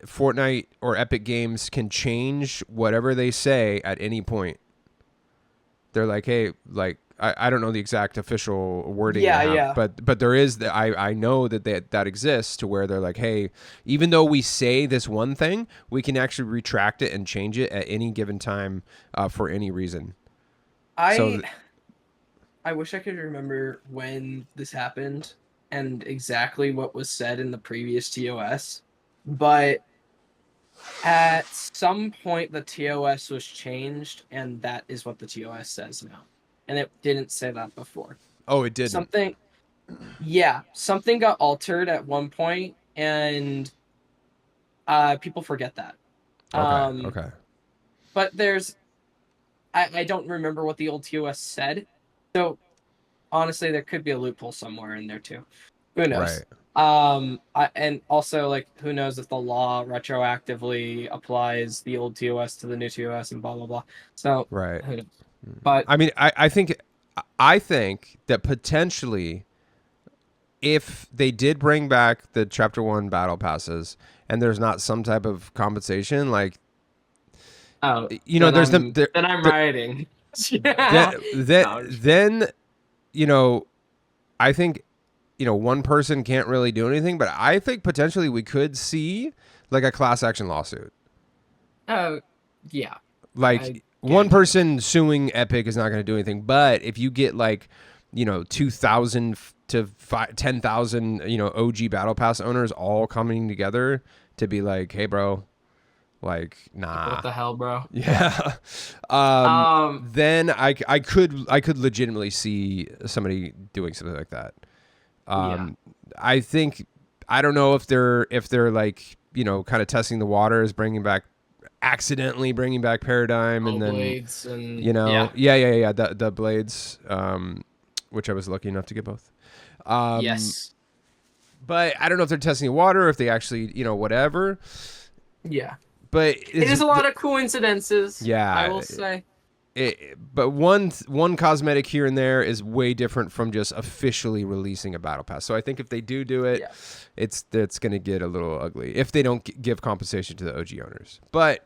Fortnite or Epic Games can change whatever they say at any point. They're like, hey, like I don't know the exact official wording they have, but there is I know that exists to where they're like, hey, even though we say this one thing, we can actually retract it and change it at any given time for any reason. I wish I could remember when this happened and exactly what was said in the previous TOS, but at some point the TOS was changed, and that is what the TOS says now. And it didn't say that before. Oh, it didn't. Something got altered at one point, and people forget that. Okay. But I don't remember what the old TOS said, so honestly, there could be a loophole somewhere in there too. Who knows? Right. And also, like, who knows if the law retroactively applies the old TOS to the new TOS and blah blah blah. So, Right. who knows? But I mean, I think that potentially, if they did bring back the Chapter 1 battle passes and there's not some type of compensation, like, there's then I'm rioting. Then, I think, one person can't really do anything, but I think potentially we could see like a class action lawsuit. Oh, yeah. Like one person suing Epic is not going to do anything, but if you get like, 2,000 to 10,000, OG Battle Pass owners all coming together to be like, hey, bro, like, nah. What the hell, bro? Yeah. Then I could legitimately see somebody doing something like that. I think, I don't know if they're like, kind of testing the waters, accidentally bringing back Paradigm and then blades and the blades, which I was lucky enough to get both. Yes. But I don't know if they're testing the water or if they actually, whatever. Yeah. But it is a lot of coincidences. Yeah. I will say. But one cosmetic here and there is way different from just officially releasing a battle pass. So I think if they do it, it's going to get a little ugly if they don't give compensation to the OG owners. But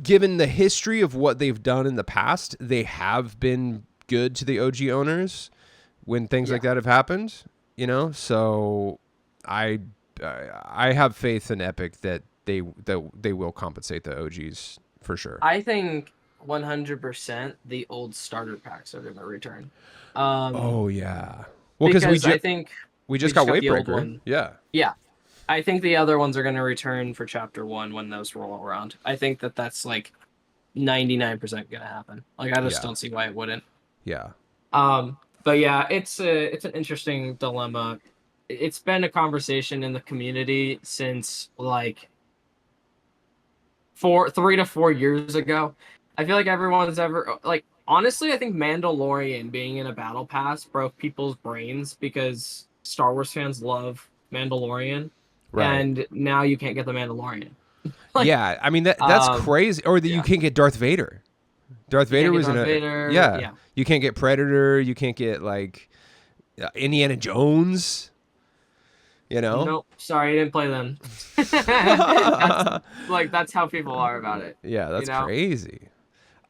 given the history of what they've done in the past, they have been good to the OG owners when things like that have happened. So I have faith in Epic that they will compensate the OGs for sure. I think 100% the old starter packs are going to return. Oh yeah. Well, because I think we just got Wavebreaker. Yeah. I think the other ones are going to return for Chapter 1 when those roll around. I think that's like 99% going to happen. Like I just don't see why it wouldn't. Yeah. But yeah, it's an interesting dilemma. It's been a conversation in the community since like 3 to 4 years ago. I feel like everyone's ever like honestly, I think Mandalorian being in a battle pass broke people's brains because Star Wars fans love Mandalorian, and now you can't get the Mandalorian. Like, yeah, I mean that's crazy. Or that you yeah. can't get Darth Vader. Darth Vader was in a Vader, yeah. yeah. You can't get Predator. You can't get like Indiana Jones. You know. Nope. Sorry, I didn't play them. That's how people are about it. Yeah, You that's know? crazy.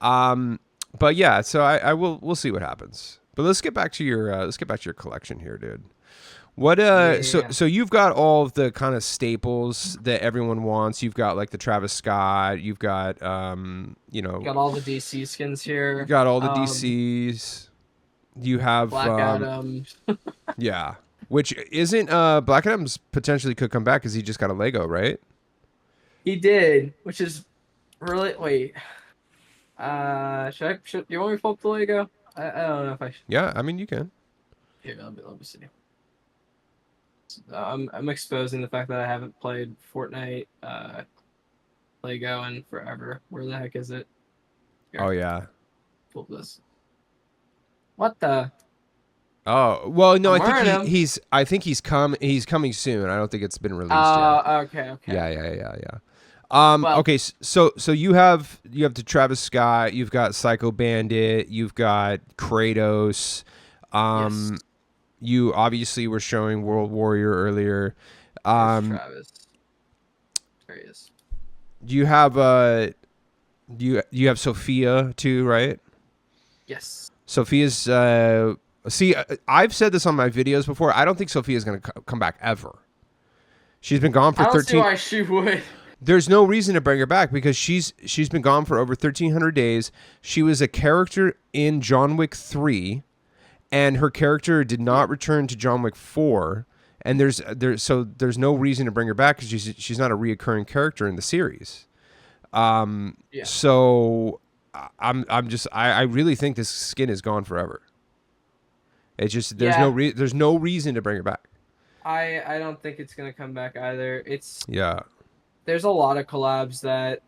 But yeah, so we'll see what happens. But let's get back to your collection here, dude. What Yeah. so you've got all of the kind of staples that everyone wants. You've got like the Travis Scott, you've got Got all the DC skins here. you got all the DCs. You have Black Adam. yeah. Which isn't Black Adam's potentially could come back because he just got a Lego, right? He did, which is really wait. Should you want me to pull up the Lego? I don't know if I should. Yeah, I mean you can. Here, let me see. I'm exposing the fact that I haven't played Fortnite Lego in forever. Where the heck is it? Here, Oh yeah. pull this. What the? Oh well, no, I'm I think he's coming soon. I don't think it's been released yet. Okay. Yeah. Well, Okay, so you have the Travis Scott, you've got Psycho Bandit, you've got Kratos. yes. You obviously were showing World Warrior earlier. There's Travis. There he is. You have you have Sophia too, right? Yes. Sophia's see, I've said this on my videos before. I don't think Sophia's going to come back ever. She's been gone for I don't 13 see why she would. There's no reason to bring her back because she's been gone for over 1,300 days. She was a character in John Wick 3, and her character did not return to John Wick 4. And there's no reason to bring her back because she's not a reoccurring character in the series. Yeah. So I really think this skin is gone forever. It's just there's no reason to bring her back. I don't think it's gonna come back either. Yeah. There's a lot of collabs that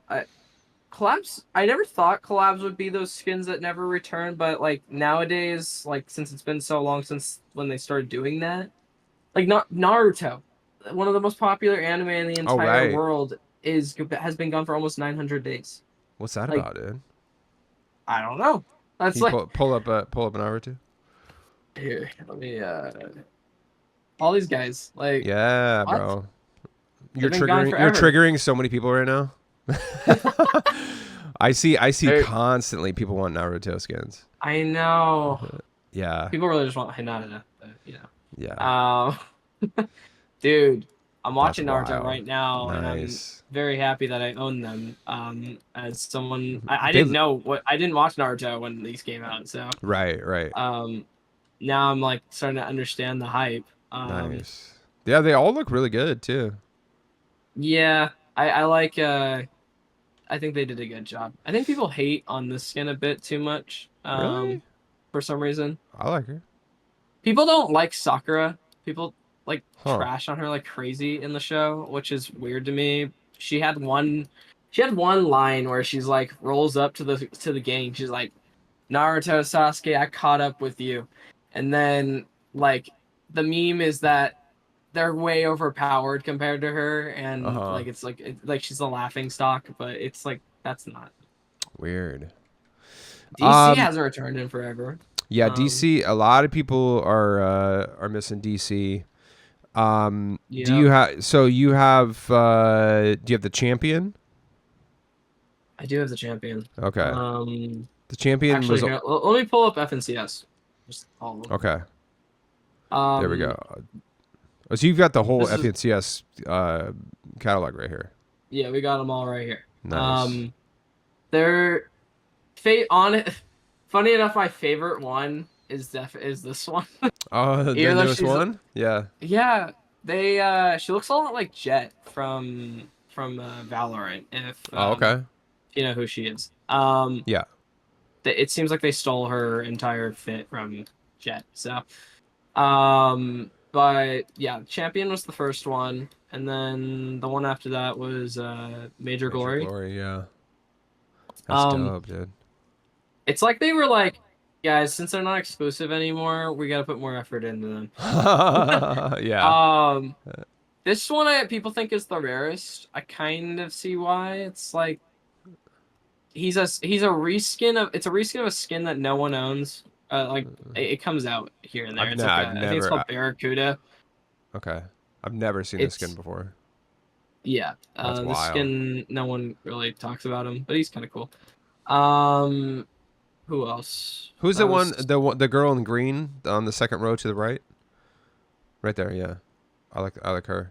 collabs. I never thought collabs would be those skins that never return, but like nowadays, like since it's been so long since when they started doing that, like not Naruto, one of the most popular anime in the entire world has been gone for almost 900 days. What's that like, about, dude? I don't know. That's Can you pull up an Naruto. Here, let me all these guys like yeah, what? Bro. You're triggering so many people right now. I see constantly people want Naruto skins. I know. Yeah. People really just want Hinata, you know. Yeah. Dude, I'm watching Naruto wild. right now, Nice. and I'm very happy that I own them. As someone, I didn't watch Naruto when these came out, so right. Now I'm like starting to understand the hype. Nice. Yeah, they all look really good too. Yeah, I like. I think they did a good job. I think people hate on this skin a bit too much. Really? For some reason. I like her. People don't like Sakura. People like trash on her like crazy in the show, which is weird to me. She had one line where she's like rolls up to the gang. She's like, "Naruto, Sasuke, I caught up with you," and then like the meme is that they're way overpowered compared to her, and like it's like she's a laughing stock, but it's like that's not weird. DC hasn't returned in forever. Yeah, DC. A lot of people are missing DC. Do you have? So you have? Do you have the champion? I do have the champion. Okay. The champion actually, was. Let me pull up FNCS. Just all of them. Okay. There we go. So you've got the whole FNCS catalog right here. Yeah, we got them all right here. Nice. They're funny enough, my favorite one is this one. Oh, the newest one? Yeah. Yeah. She looks a lot like Jet from Valorant. Okay. If you know who she is. Yeah. It seems like they stole her entire fit from Jet. So, but yeah, Champion was the first one, and then the one after that was Major Glory. Glory, yeah. That's dope, dude. It's like they were like, guys, since they're not exclusive anymore, we got to put more effort into them. Yeah. This one people think is the rarest. I kind of see why. It's like he's a reskin of a skin that no one owns. Like it comes out here and there. It's like I've I think it's never. called Barracuda. Okay, I've never seen this skin before. Yeah, That's the wild. skin no one really talks about him, but he's kind of cool. Who else? Who's the one? The girl in green on the second row to the right. Right there, yeah. I like her.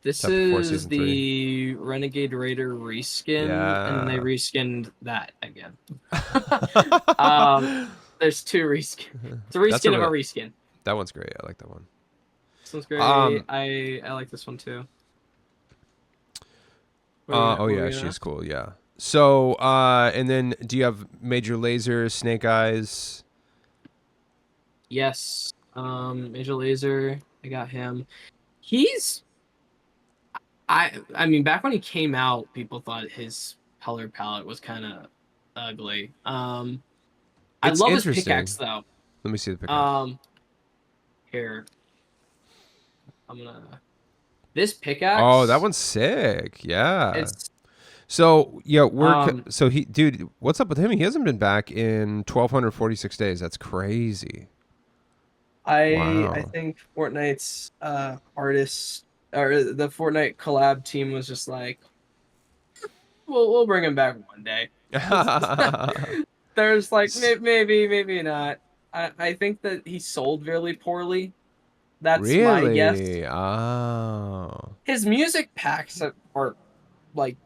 This Except before is season the Renegade Raider reskin, and then they Yeah. reskinned that again. Yeah. There's two reskins. It's a That's reskin of a reskin. That one's great. I like that one. This one's great. I like this one too. Oh yeah, she's cool. Yeah. So, and then do you have Major Lazer, Snake Eyes? Yes. Major Lazer. I got him. He's. I mean, back when he came out, people thought his color palette was kind of ugly. I love his pickaxe though. Let me see the pickaxe. Here. I'm gonna. This pickaxe. Oh, that one's sick. Yeah. It's. So yeah, so dude, what's up with him? He hasn't been back in 1,246 days. That's crazy. I think Fortnite's artists or the Fortnite collab team was just like, we'll bring him back one day. There's like maybe not. I think that he sold really poorly. That's my guess. Oh. His music packs are like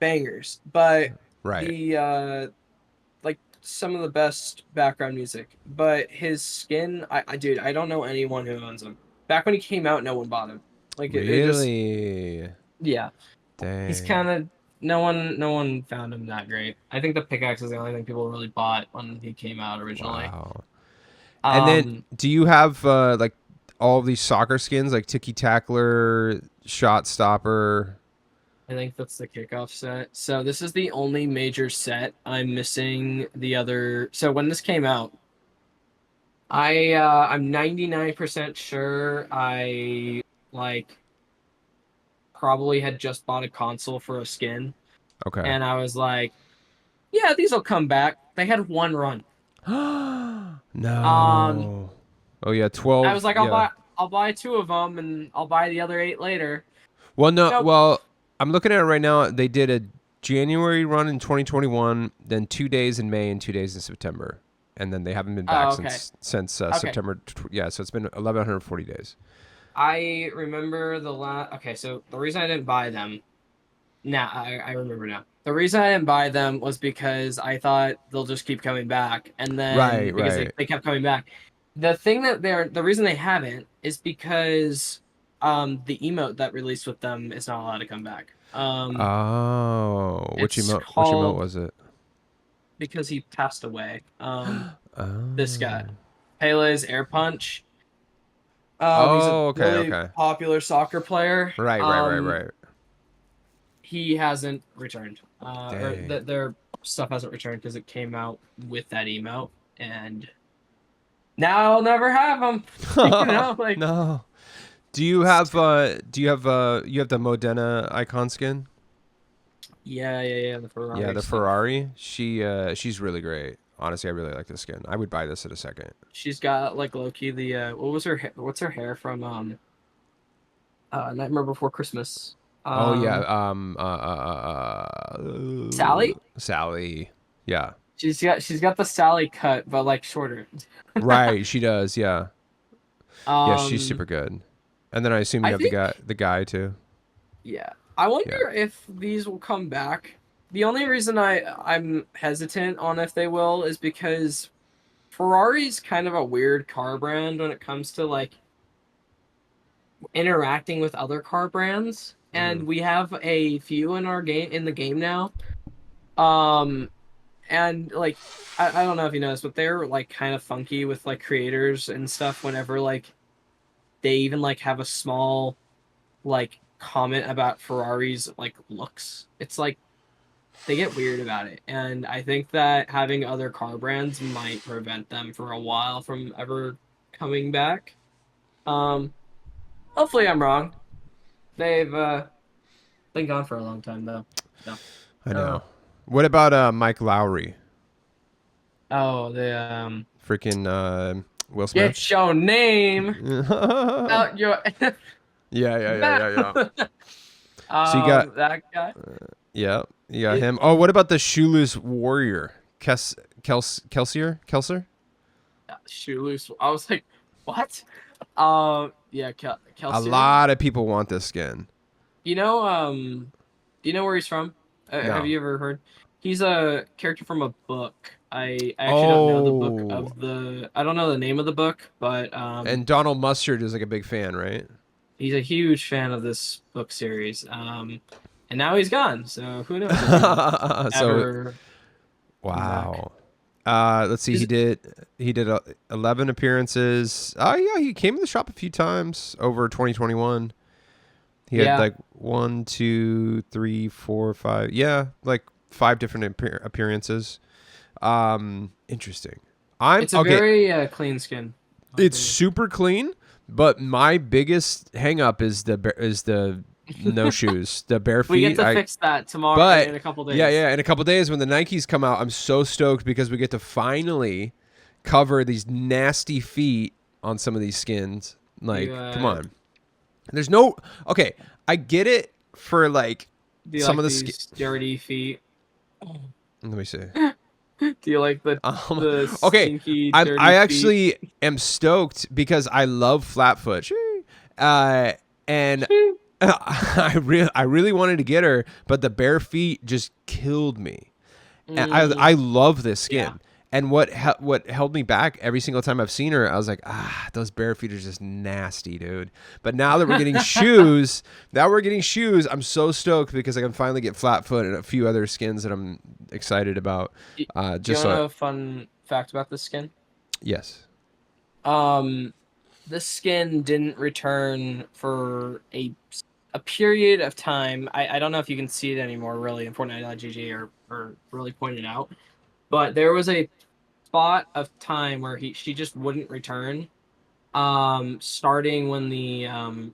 bangers, but Right. the like some of the best background music. But his skin, dude, I don't know anyone who owns him. Back when he came out, no one bought him. Like really? Yeah. Dang. He's kind of no one found him that great. I think the pickaxe is the only thing people really bought when he came out originally. Wow. And then, do you have like all of these soccer skins, like Tiki Tackler, Shot Stopper? I think that's the kickoff set. So this is the only major set. I'm missing the other. So when this came out, I'm 99% sure I like probably had just bought a console for a skin. Okay. And I was like, yeah, these will come back. They had one run. No. Oh yeah, 12. I was like, I'll buy 2 of them and I'll buy the other 8 later. Well, no. Nope. Well, I'm looking at it right now. They did a January run in 2021, then 2 days in May and 2 days in September, and then they haven't been back since September. Yeah, so it's been 1,140 days. I remember Okay, so the reason I didn't buy them. Now I remember now. The reason I didn't buy them was because I thought they'll just keep coming back, and then because they kept coming back. The thing that the reason they haven't is because the emote that released with them is not allowed to come back. Which emote was it? Because he passed away. This guy, Pele's Air Punch. He's a really popular soccer player. Right. He hasn't returned. Or their stuff hasn't returned because it came out with that emote, and now I'll never have them. No. Do you have the Modena icon skin? Yeah, the Ferrari. Yeah, the Ferrari. She's really great. Honestly, I really like this skin. I would buy this at a second. She's got like low-key the what's her hair from Nightmare Before Christmas. Sally? Sally. Yeah. She's got the Sally cut, but like shorter. Right, she does, yeah. Yeah, she's super good. And then I assume you have the guy too. Yeah. I wonder if these will come back. The only reason I'm hesitant on if they will is because Ferrari's kind of a weird car brand when it comes to like interacting with other car brands. And we have a few in the game now. And like I don't know if you noticed, but they're like kind of funky with like creators and stuff whenever like they even like have a small like comment about Ferrari's like looks. It's like they get weird about it. And I think that having other car brands might prevent them for a while from ever coming back. Hopefully I'm wrong. They've been gone for a long time though. No. I know. What about Mike Lowry? Oh, the Freaking Will Smith. get your name yeah, out your yeah. So you got that guy. yeah, you got him. Oh, what about the shoeless warrior? Kelsier? Shoe loose. I was like, what? Yeah, Kelsey. A lot of people want this skin. You know, do you know where he's from? No. Have you ever heard? He's a character from a book. I actually don't know the book of the. I don't know the name of the book, but And Donald Mustard is like a big fan, right? he's a huge fan of this book series. And now he's gone. So who knows? So, wow. Let's see. He did 11 appearances. Oh yeah, he came to the shop a few times over 2021. He had like 1, 2, 3, 4, 5. Yeah, like 5 different appearances. Interesting. It's a very clean skin. It's super clean, but my biggest hang up is the no shoes, the bare feet. We get to fix that tomorrow in a couple days. Yeah, in a couple days when the Nikes come out, I'm so stoked because we get to finally cover these nasty feet on some of these skins. Like, come on. There's no okay. I get it for like some of the dirty feet. Let me see. Do you like the okay? Stinky, I actually am stoked because I love flat foot, and I really wanted to get her, but the bare feet just killed me. And I love this skin. Yeah. And what held me back every single time I've seen her, I was like, those bare feet are just nasty, dude. But now that we're getting shoes, I'm so stoked because I can finally get flat foot and a few other skins that I'm excited about. Do you want to know a fun fact about this skin? Yes. This skin didn't return for a period of time. I don't know if you can see it anymore, really, in Fortnite.gg or really point it out. But there was a spot of time where she just wouldn't return, starting when the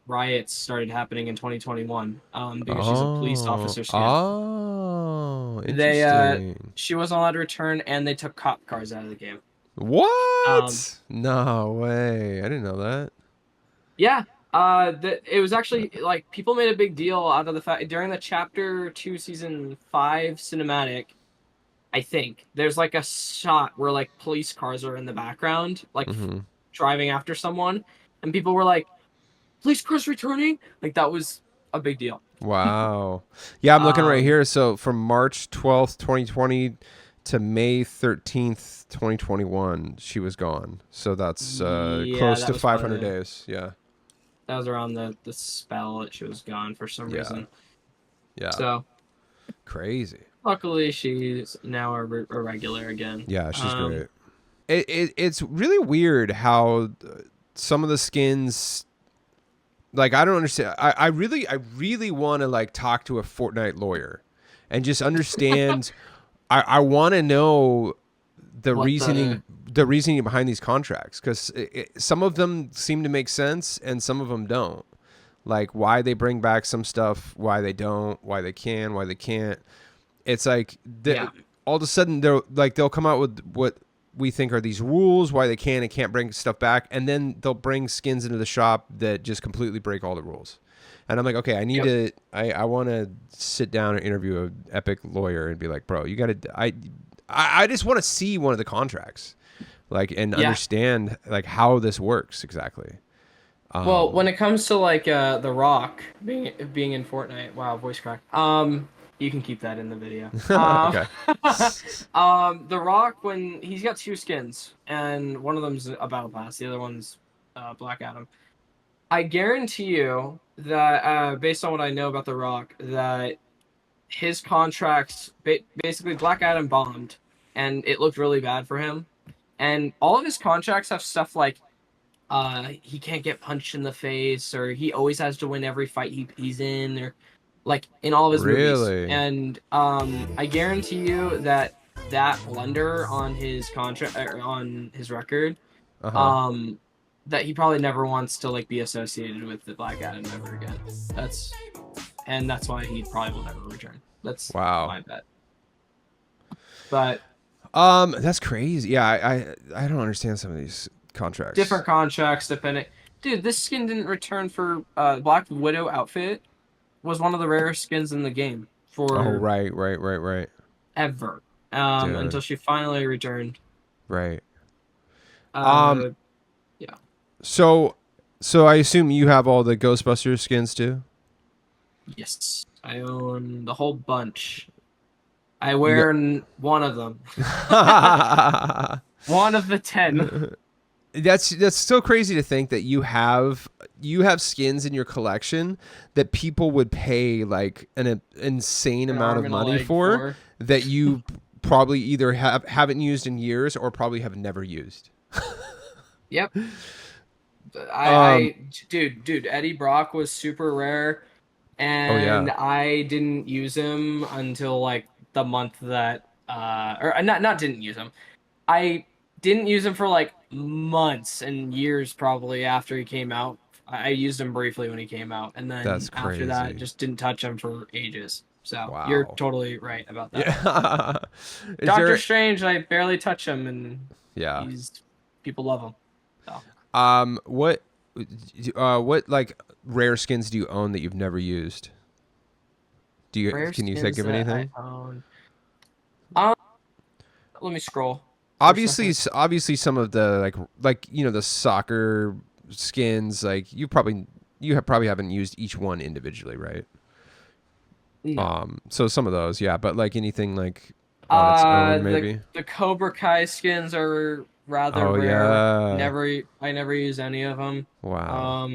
riots started happening in 2021, because she's a police officer skin. Oh, interesting. She wasn't allowed to return, and they took cop cars out of the game. What? No way. I didn't know that. Yeah. It was actually like people made a big deal out of the fact during the Chapter 2 Season 5 cinematic. I think there's like a shot where like police cars are in the background, like driving after someone, and people were like, "Police cars returning!" Like that was a big deal. Wow. Yeah, I'm looking right here. So from March 12th, 2020 to May 13th, 2021, she was gone. So that's close to 500 days. Yeah. That was around the spell that she was gone for some reason. Yeah. So crazy. Luckily, she's now a regular again. Yeah, she's great. It's really weird how some of the skins, like, I don't understand. I really want to like talk to a Fortnite lawyer and just understand. I want to know the reasoning behind these contracts, because some of them seem to make sense and some of them don't. Like why they bring back some stuff, why they don't, why they can, why they can't. It's like all of a sudden they'll come out with what we think are these rules, why they can and can't bring stuff back, and then they'll bring skins into the shop that just completely break all the rules. And I'm like, okay, I want to sit down and interview an epic lawyer and be like, bro, you got to, I just want to see one of the contracts, like, and understand like how this works exactly. Well, when it comes to like The Rock being in Fortnite, wow, voice crack. You can keep that in the video. Okay. The Rock, when he's got 2 skins, and one of them's a battle pass, the other one's Black Adam. I guarantee you that, based on what I know about The Rock, that his contracts, basically Black Adam bombed, and it looked really bad for him. And all of his contracts have stuff like, he can't get punched in the face, or he always has to win every fight he's in, or like in all of his movies. And I guarantee you that blunder on his contract, on his record, that he probably never wants to like be associated with the Black Adam ever again. That's why he probably will never return. That's my bet. But that's crazy. Yeah, I don't understand some of these contracts. Different contracts depending. Dude, this skin didn't return for Black Widow outfit. Was one of the rarest skins in the game for. Oh right. Ever, until she finally returned. Right. Yeah. So I assume you have all the Ghostbusters skins too? Yes, I own the whole bunch. I wear one of them. One of the 10. That's so crazy to think that you have skins in your collection that people would pay like an insane amount of money for that you probably either haven't used in years or probably have never used. Yep. Dude, Eddie Brock was super rare, and I didn't use him until like the month that or not didn't use him. I didn't use him for like months and years probably after he came out. I used him briefly when he came out, and then after that, just didn't touch him for ages. So you're totally right about that. Yeah. Doctor Strange, I barely touch him, and people love him. So. What like rare skins do you own that you've never used? Can you think of anything? Let me scroll. Obviously some of the like the soccer skins, like you probably haven't used each one individually, right? No. So some of those, but like anything like on its own, maybe. The Cobra Kai skins are rather rare. Yeah. I never use any of them. Wow.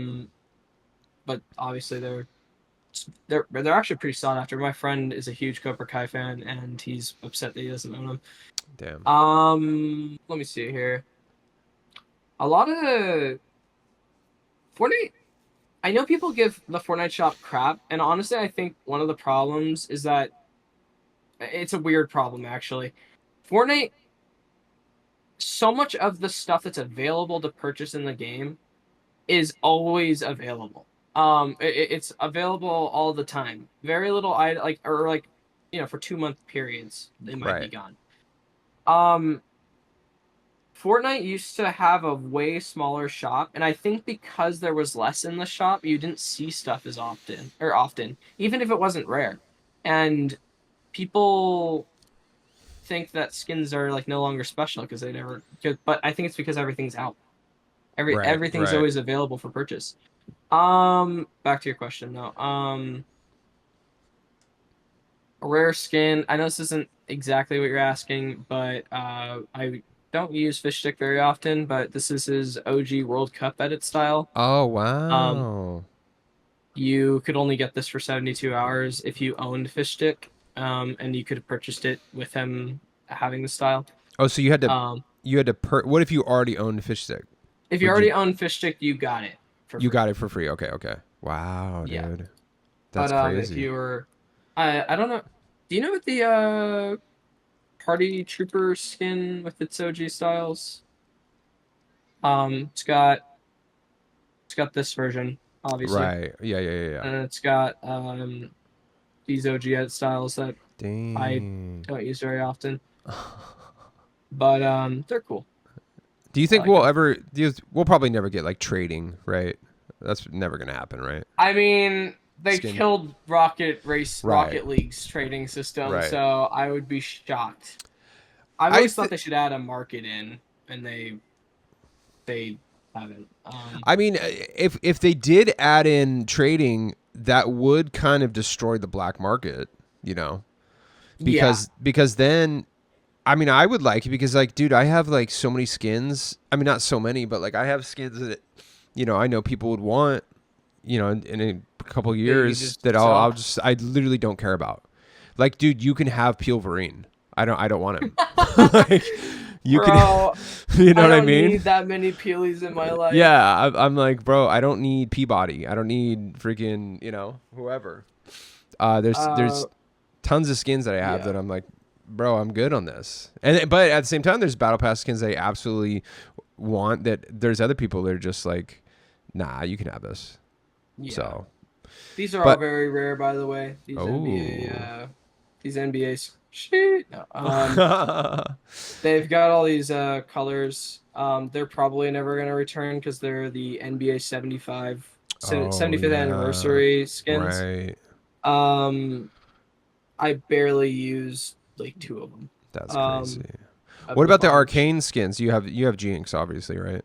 But obviously they're actually pretty sought after. My friend is a huge Cobra Kai fan, and he's upset that he doesn't own them. Damn. Let me see here. A lot of Fortnite. I know people give the Fortnite shop crap, and honestly, I think one of the problems is that it's a weird problem, actually. Fortnite, so much of the stuff that's available to purchase in the game is always available. It's available all the time. Very little, for 2-month periods, they might be gone. Fortnite used to have a way smaller shop, and I think because there was less in the shop, you didn't see stuff as often, even if it wasn't rare. And people think that skins are like no longer special because they never. But I think it's because everything's out. Everything's always available for purchase. Back to your question though. A rare skin. I know this isn't exactly what you're asking, but I don't use Fish Stick very often, but this is his OG World Cup edit style. Oh wow. You could only get this for 72 hours if you owned Fish Stick, and you could have purchased it with him having the style. Oh, so you had to what if you already owned Fish Stick? If you already owned Fish Stick, you got it for free. You got it for free. Okay. Wow, dude. Yeah. That's crazy. If you were I don't know. Do you know what the Party Trooper skin with its OG styles? It's got this version, obviously. Right. Yeah. And it's got these OG edit styles that I don't use very often. But they're cool. Do you think we'll probably never get like trading, right? That's never gonna happen, right? I mean, they killed Rocket League's trading system, so I would be shocked. I always thought they should add a market in, and they haven't. I mean, if they did add in trading, that would kind of destroy the black market, because then. I mean, I would like it because, like, dude, I have, like, so many skins. I mean, not so many, but, like, I have skins that, I know people would want, in a couple of years that I literally don't care about. Like, dude, you can have Peelverine. I don't want him. Like, you know what I mean? I don't need that many Peelies in my life. Yeah, I'm like, bro, I don't need Peabody. I don't need freaking, whoever. There's tons of skins that I have that I'm like, bro, I'm good on this. But at the same time, there's battle pass skins I absolutely want that. There's other people that are just like, nah, you can have this. Yeah. So these are all very rare, by the way. These oh. these NBAs. Shit. No. They've got all these colors. They're probably never gonna return because they're the NBA 75th anniversary skins. Right. I barely used like 2 of them. That's crazy. Of What about the bunch. arcane skins? You have Jinx, obviously, right?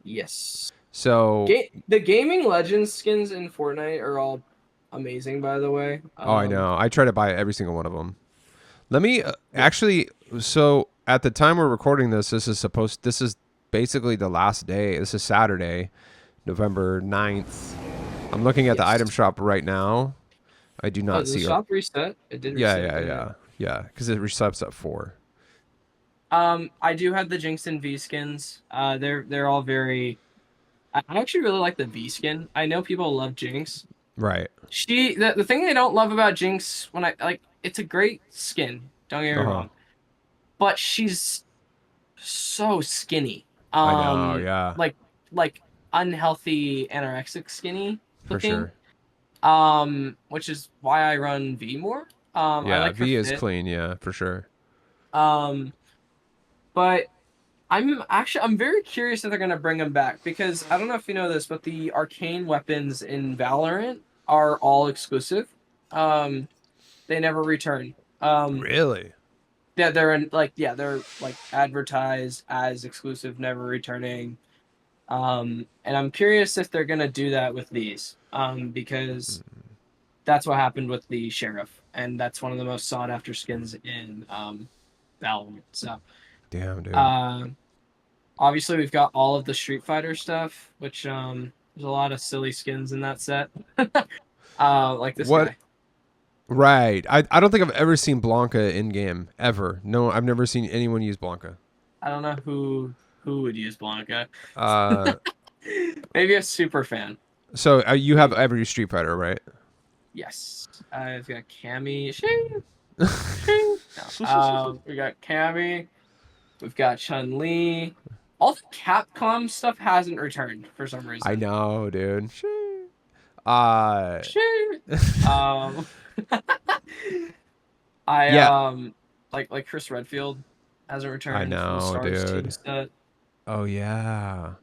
Yes. So the gaming legends skins in Fortnite are all amazing, by the way. oh, I know. I try to buy every single one of them. Let me actually. So at the time we're recording this, this is basically the last day. This is Saturday, November 9th. I'm looking at the item shop right now. I do not see the shop reset. It did reset. Yeah. Because it resets at 4. I do have the Jinx and V skins. They're all very. I actually really like the V skin. I know people love Jinx. Right. The thing I don't love about Jinx when it's a great skin. Don't get me wrong, but she's so skinny. I know. Yeah. Like unhealthy anorexic skinny looking. For sure. Which is why I run V more. Yeah, I like V is clean. Yeah, for sure. But I'm very curious if they're gonna bring them back because I don't know if you know this, but the arcane weapons in Valorant are all exclusive. They never return. Really? Yeah, they're advertised as exclusive, never returning. And I'm curious if they're gonna do that with these. Because that's what happened with the Sheriff, and that's one of the most sought after skins in Valorant. So damn, dude. Obviously we've got all of the Street Fighter stuff, which there's a lot of silly skins in that set. Like this guy. Right. I don't think I've ever seen Blanca in game ever. No, I've never seen anyone use Blanca. I don't know who would use Blanca. Maybe a super fan. So you have every Street Fighter, right? Yes. I've got Cammy. We got Cammy. We've got Chun-Li. All the Capcom stuff hasn't returned for some reason. I know, dude. Like Chris Redfield hasn't returned. I know, dude. Oh yeah.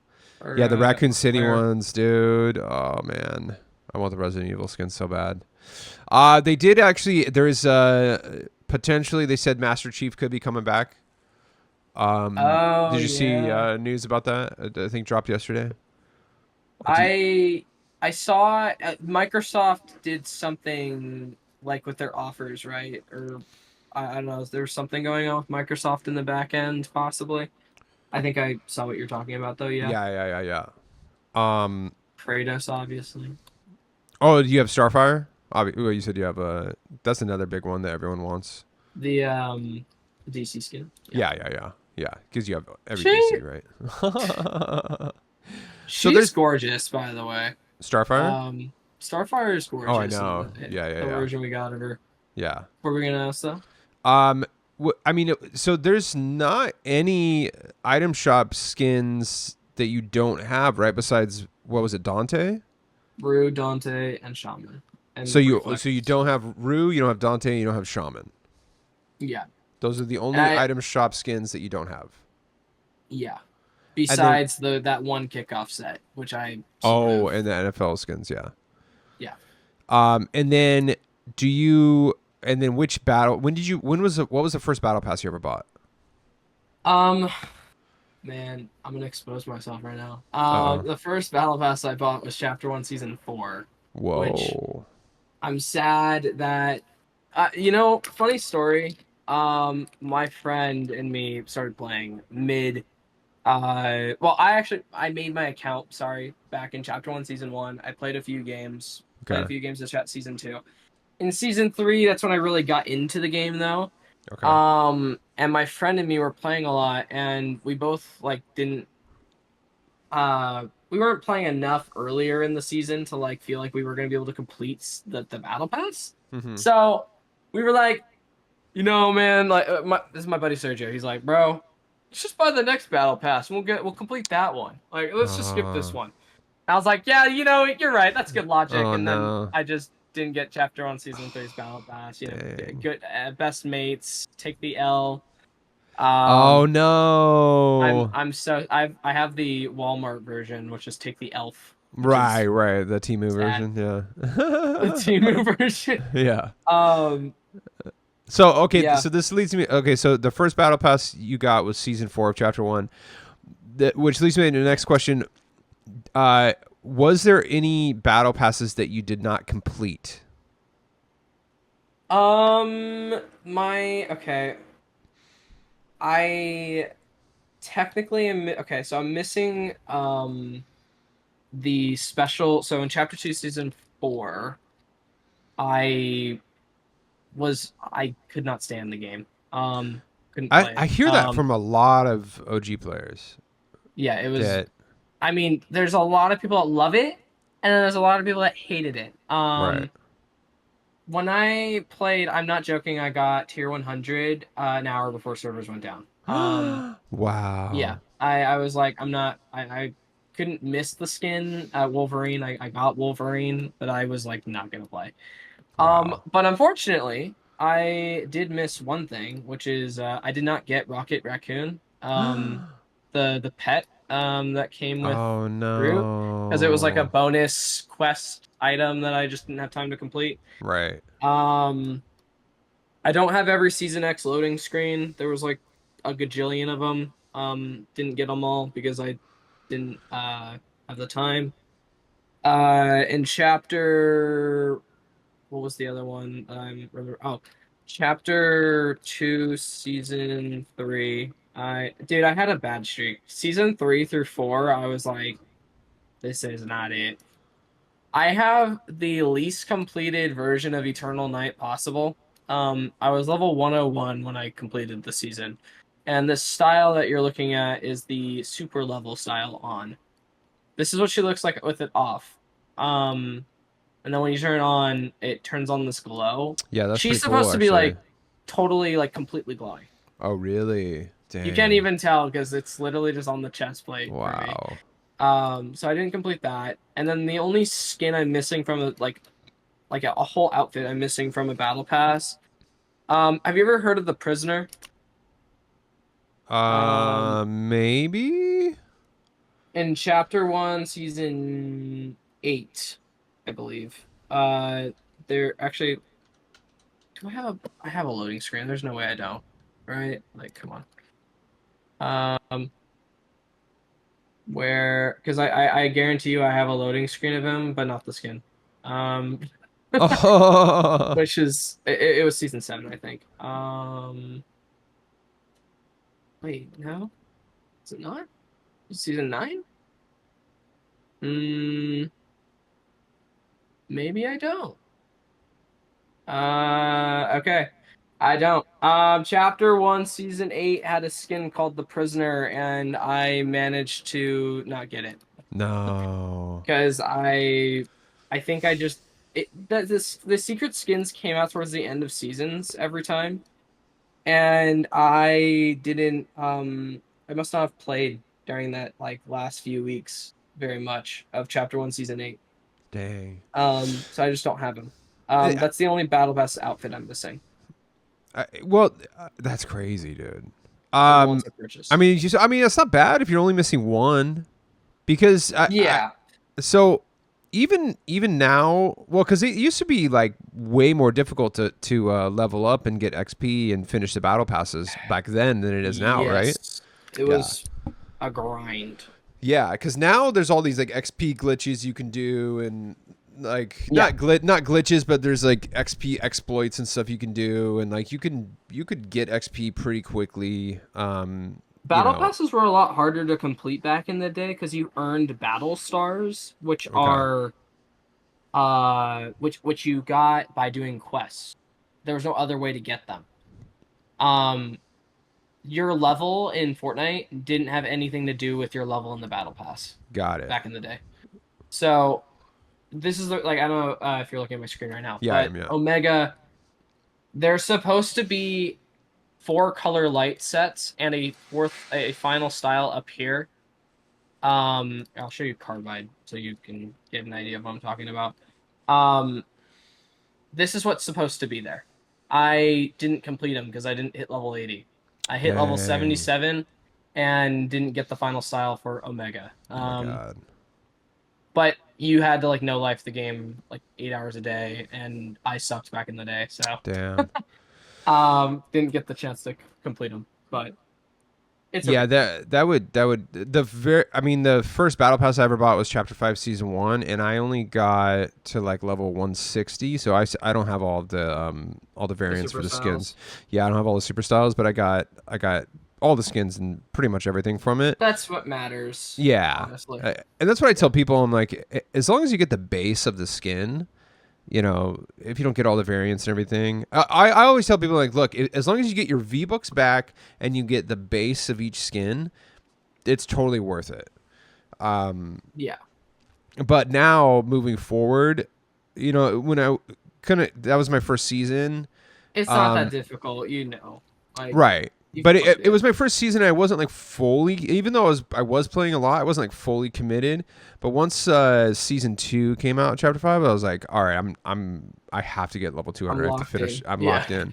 Or, yeah, the Raccoon City ones, dude. Oh man, I want the Resident Evil skin so bad. They did actually. There is potentially. They said Master Chief could be coming back. Did you see news about that? I think dropped yesterday. I saw Microsoft did something like with their offers, right? Or I don't know. Is there something going on with Microsoft in the back end, possibly? I think I saw what you're talking about, though. Yeah. Yeah. Kratos, obviously. Oh, you have Starfire? Well, you said you have that's another big one that everyone wants. The DC skin. Yeah. Because you have every DC, right? She's gorgeous, by the way. Starfire? Starfire is gorgeous. Oh, I know. The version we got of her. Yeah. What were we gonna ask though? I mean, so there's not any item shop skins that you don't have, right? Besides, what was it, Dante? Rue, Dante, and Shaman. And so you don't have Rue, you don't have Dante, you don't have Shaman. Yeah. Those are the only item shop skins that you don't have. Yeah. Besides that one kickoff set, which I and the NFL skins, yeah. Yeah. And then which battle? What was the first battle pass you ever bought? Man, I'm gonna expose myself right now. The first battle pass I bought was Chapter 1, Season 4. Whoa. Which I'm sad that, funny story. My friend and me started playing mid. I made my account. Sorry, back in Chapter 1, Season 1. I played a few games. Played a few games of Season 2. In Season 3, that's when I really got into the game, though. Okay. And my friend and me were playing a lot, and we both didn't. We weren't playing enough earlier in the season to feel like we were gonna be able to complete the battle pass. Mm-hmm. So we were like, man, this is my buddy Sergio. He's like, bro, just buy the next battle pass and we'll complete that one. Like, let's just skip this one. I was like, yeah, you know, you're right. That's good logic. Oh, and then no. I just didn't get chapter 1 season 3's battle pass. You know, good best mates, take the L. Oh no. I have the Walmart version, which is take the elf. Right, the Temu sad. version, yeah. The Temu version. Yeah. So okay, yeah. so this leads me. Okay, so the first battle pass you got was season 4 of chapter 1, which leads me to the next question. Was there any battle passes that you did not complete? Okay. I technically am okay. So I'm missing the special. So in chapter 2, season 4, I could not stand the game. Couldn't play it. I hear that from a lot of OG players. Yeah, it was. I mean, there's a lot of people that love it, and then there's a lot of people that hated it. Right. When I played, I'm not joking, I got tier 100 an hour before servers went down. Wow. Yeah, I was like, I couldn't miss the skin Wolverine. I got Wolverine, but I was like not gonna play. Wow. But unfortunately, I did miss one thing, which is I did not get Rocket Raccoon. The pet that came with Groot, because it was like a bonus quest item that I just didn't have time to complete. Right. I don't have every Season X loading screen. There was like a gajillion of them. Didn't get them all because I didn't have the time. In chapter, what was the other one? I remember. Oh, chapter 2, season 3. I had a bad streak. Season 3 through 4, I was like, this is not it. I have the least completed version of Eternal Night possible. I was level 101 when I completed the season. And the style that you're looking at is the super level style on. This is what she looks like with it off. And then when you turn it on, it turns on this glow. Yeah, that's She's pretty supposed cool, to be like totally like completely glowing. Oh, really? Dang. You can't even tell because it's literally just on the chest plate. Wow. So I didn't complete that. And then the only skin I'm missing from a whole outfit I'm missing from a battle pass. Have you ever heard of the Prisoner? Maybe? In chapter 1, season 8, I believe. They're actually. Do I have a loading screen? There's no way I don't. Right? Like, come on. Because I guarantee you I have a loading screen of him, but not the skin. Which is it was season 7, I think. Wait, no, is it not? Season 9? Maybe I don't. Okay. I don't. Chapter 1, season 8 had a skin called the Prisoner, and I managed to not get it. No. Because I think I just the secret skins came out towards the end of seasons every time, and I didn't. I must not have played during that like last few weeks very much of chapter 1, season 8. Dang. So I just don't have them. That's the only battle pass outfit I'm missing. That's crazy, dude. I mean, it's not bad if you're only missing one, because so even now, well, because it used to be like way more difficult to level up and get XP and finish the battle passes back then than it is now, right? It was a grind. Yeah, because now there's all these like XP glitches you can do, and like not glitches, but there's like XP exploits and stuff you can do, and like you could get XP pretty quickly. Battle passes were a lot harder to complete back in the day because you earned battle stars, which are which you got by doing quests. There was no other way to get them. Your level in Fortnite didn't have anything to do with your level in the battle pass. Got it. Back in the day. So this is like, I don't know if you're looking at my screen right now. Yeah, but Omega, they're supposed to be 4 color light sets and a final style up here. I'll show you Carbide so you can get an idea of what I'm talking about. This is what's supposed to be there. I didn't complete them because I didn't hit level 80. I hit level 77 and didn't get the final style for Omega. Oh my god. But you had to like no life the game like 8 hours a day, and I sucked back in the day, so Damn. didn't get the chance to complete them. But it's yeah, okay. that would the first battle pass I ever bought was Chapter 5 Season 1, and I only got to like level 160, so I don't have all the variants for the skins. Yeah, I don't have all the super styles, but I got all the skins and pretty much everything from it. That's what matters. Yeah. Honestly. And that's what I tell people. I'm like, as long as you get the base of the skin, you know, if you don't get all the variants and everything, I always tell people, like, look, as long as you get your V-Bucks back and you get the base of each skin, it's totally worth it. Yeah. But now moving forward, you know, when that was my first season. It's not that difficult, you know. Like, right. But it was my first season. I wasn't like fully, even though I was playing a lot, I wasn't like fully committed. But once season 2 came out, Chapter 5, I was like, all right, I have to get level 200. I have to finish. I'm locked in.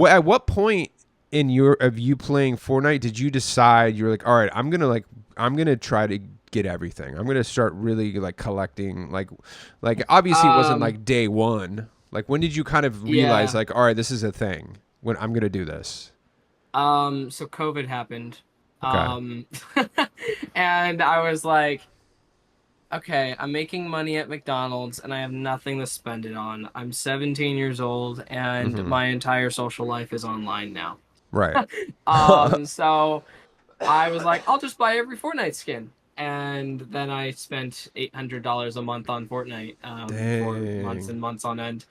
At what point in you playing Fortnite did you decide you were like, all right, I'm gonna try to get everything. I'm gonna start really like collecting. Like obviously it wasn't like day one. Like when did you kind of realize like, all right, this is a thing. When I'm gonna do this. So COVID happened. Okay. And I was like, okay, I'm making money at McDonald's and I have nothing to spend it on. I'm 17 years old and my entire social life is online now. Right. So I was like, I'll just buy every Fortnite skin. And then I spent $800 a month on Fortnite for months and months on end.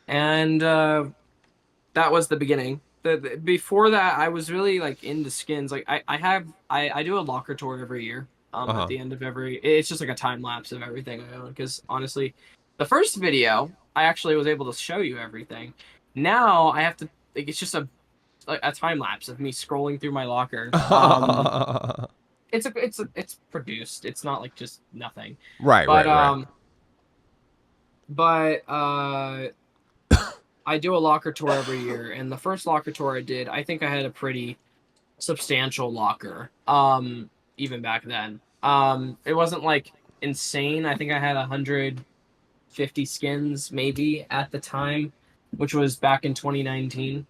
And that was the beginning. Before that, I was really like into skins. Like I do a locker tour every year. At the end of it's just like a time lapse of everything I own. Because honestly, the first video I actually was able to show you everything. Now I have to. Like, it's just a time lapse of me scrolling through my locker. It's produced. It's not like just nothing. Right. Right. But I do a locker tour every year, and the first locker tour I did, I think I had a pretty substantial locker. Even back then. It wasn't like insane. I think I had 150 skins maybe at the time, which was back in 2019.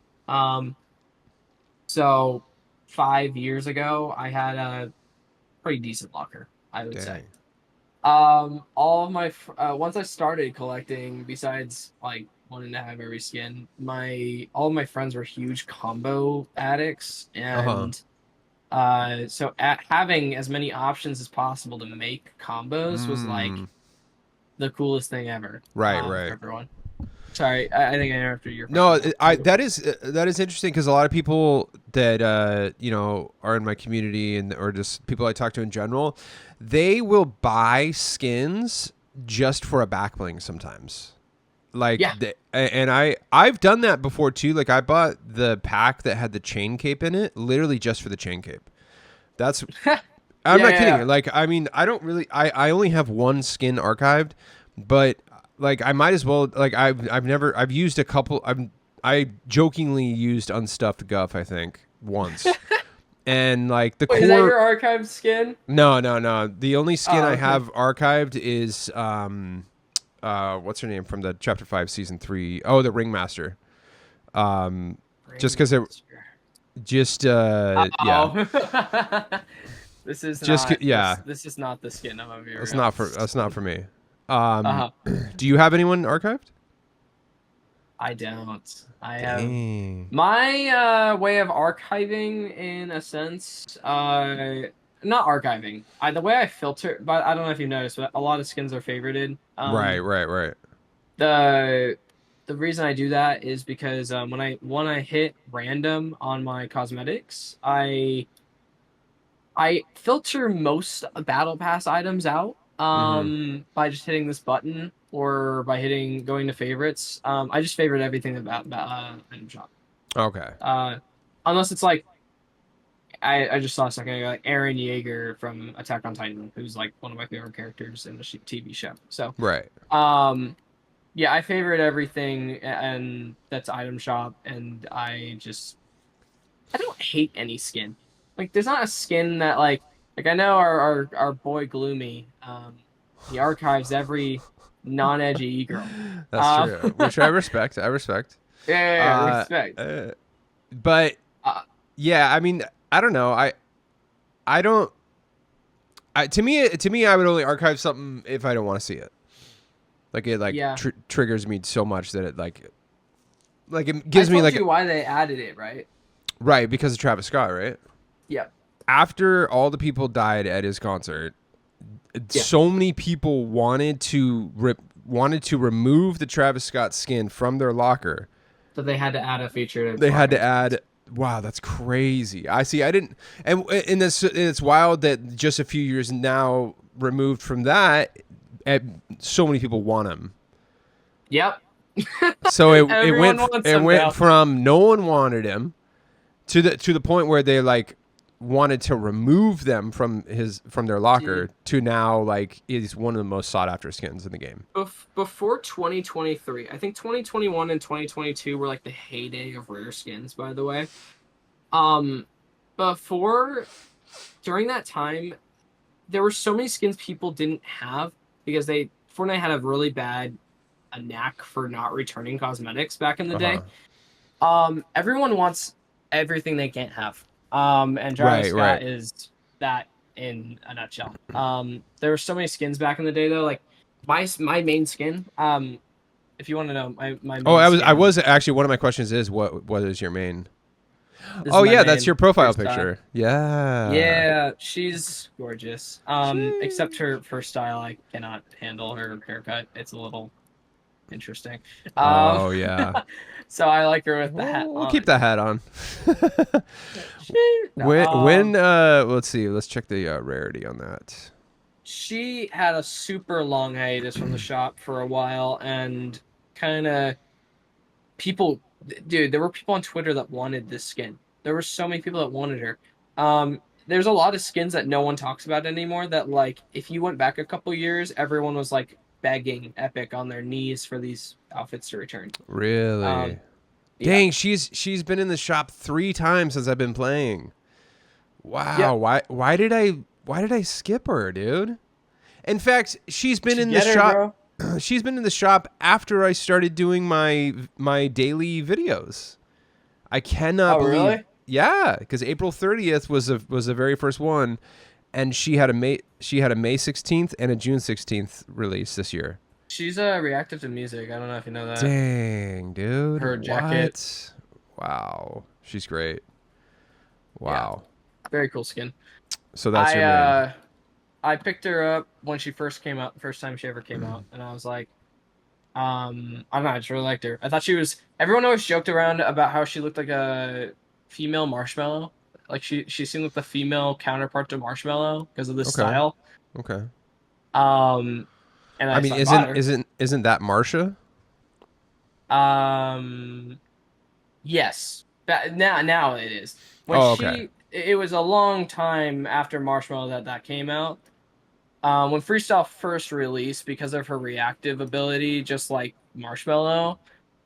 So 5 years ago, I had a pretty decent locker, I would say. All of my once I started collecting, besides like wanting to have every skin, all of my friends were huge combo addicts, and so having as many options as possible to make combos was like the coolest thing ever. Right. For everyone. Sorry, I think I interrupted your. No, that is interesting because a lot of people that you know are in my community or just people I talk to in general, they will buy skins just for a back bling sometimes. Like and I've done that before too. Like I bought the pack that had the chain cape in it, literally just for the chain cape. That's I'm not kidding. Like I mean, I don't really. I only have one skin archived, but. Like I might as well. Like I've used a couple. I jokingly used Unstuffed Guff. I think once, and like the core. Is that your archived skin? No. The only skin I have archived is what's her name from the Chapter 5 Season 3? Oh, the Ringmaster. Just because it. Just yeah. This is just not, This is not the skin I'm of your. That's not for me. Do you have anyone archived? I don't. I have my way of archiving in a sense. Not archiving. The way I filter, but I don't know if you noticed, but a lot of skins are favorited. Right. The reason I do that is because when I hit random on my cosmetics, I filter most battle pass items out. By just hitting this button or by going to favorites. I just favorite everything about item shop. Okay. unless it's like I just saw a second ago, like Eren Yeager from Attack on Titan, who's like one of my favorite characters in the TV show. So, Right. yeah, I favorite everything, and that's item shop, and I don't hate any skin. Like, there's not a skin that like I know our boy Gloomy, he archives every non-edgy e-girl. That's true. Which I respect. I respect. Yeah, respect. But Uh, yeah, I mean, I don't know. I don't. To me, I would only archive something if I don't want to see it. Like it, like Yeah. triggers me so much that it like it gives me told like you why they added it, right? right because of Travis Scott, right? Yep. After all the people died at his concert, Yeah. so many people wanted to remove the Travis Scott skin from their locker. So they had to add a feature. They had to add. Wow, that's crazy. I see. I didn't, and it's wild that just a few years now removed from that, so many people want him. Yep. So it Everyone wants him now. went from no one wanted him to the point where they like wanted to remove them from their locker to now like he's one of the most sought after skins in the game. Before 2023, I think 2021 and 2022 were like the heyday of rare skins, by the way. During that time, there were so many skins people didn't have because Fortnite had a really bad knack for not returning cosmetics back in the day. Everyone wants everything they can't have. And Travis Scott is that in a nutshell. There were so many skins back in the day though. Like my main skin. If you want to know my main I was actually one of my questions is what is your main? Oh yeah, that's your profile picture. Yeah, she's gorgeous. Except her style, I cannot handle her haircut. It's a little interesting. Oh yeah. So I like her with the hat. We'll keep the hat on. Let's see. Let's check the rarity on that. She had a super long hiatus from the shop for a while, and kind of there were people on Twitter that wanted this skin. There were so many people that wanted her. There's a lot of skins that no one talks about anymore that like if you went back a couple years, everyone was like begging Epic on their knees for these outfits to return. Really? Dang, she's been in the shop 3 times since I've been playing. Wow. Yeah. Why did I skip her, dude? In fact, she's been in the shop. She's been in the shop after I started doing my daily videos. I cannot believe. Really? Yeah, because April 30th was the very first one, and she had a May 16th and a June 16th release this year. She's reactive to music. I don't know if you know that. Dang, dude. Her jacket. What? Wow, she's great. Wow. Yeah. Very cool skin. So that's your main. I picked her up when she first came out, the first time she ever came out, and I was like, I don't know, I just really liked her. I thought she was. Everyone always joked around about how she looked like a female Marshmallow. Like she seemed like the female counterpart to Marshmallow because of the style. Okay. And I mean, isn't that Marsha? Yes. Now it is. It was a long time after Marshmallow that came out. When Freestyle first released, because of her reactive ability, just like Marshmallow,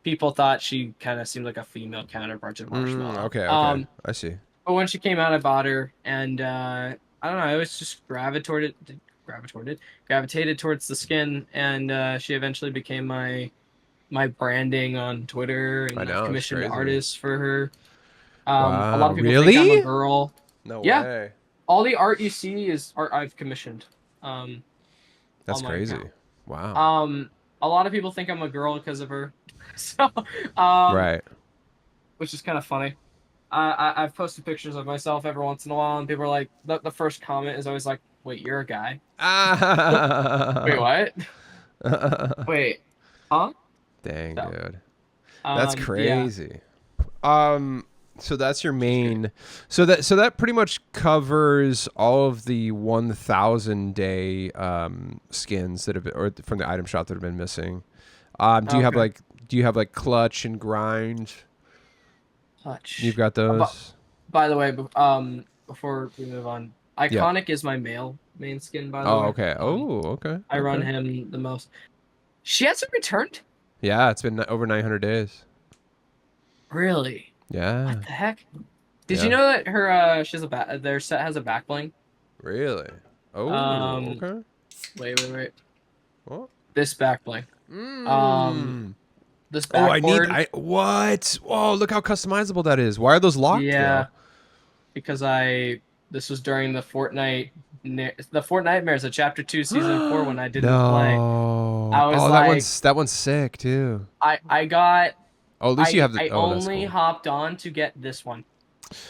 people thought she kind of seemed like a female counterpart to Marshmallow. Okay. I see. But when she came out, I bought her, and I don't know, I was just gravitated towards the skin, and she eventually became my branding on Twitter, and I've commissioned artists for her. Wow, a lot of people really? think I'm a girl. No way. All the art you see is art I've commissioned. That's crazy. Account. Wow. A lot of people think I'm a girl because of her. So, right. Which is kind of funny. I've posted pictures of myself every once in a while, and people are like, the first comment is always like, "Wait, you're a guy?" Wait, what? Wait, huh? Dang, dude. That's crazy. So that's your main. So that pretty much covers all of the 1,000 day skins that have been, or from the item shop that have been missing. Do you have like clutch and grind? touch. You've got those. By the way, before we move on, Yeah. Iconic is my main skin. By the Oh, way. okay. Okay. I run okay. him the most. She hasn't returned. Yeah, it's been over 900 days. Really? Yeah. What the heck? Did Yeah. you know that her she has their set has a back bling? Really? Oh, okay. Wait. What? This back bling. This backboard. What? Oh, look how customizable that is. Why are those locked? Yeah. Though? Because this was during the Fortnite Nightmares of Chapter 2 Season 4 when I didn't play. I was that one's sick too. I got Oh, at least you have the I that's only cool. hopped on to get this one.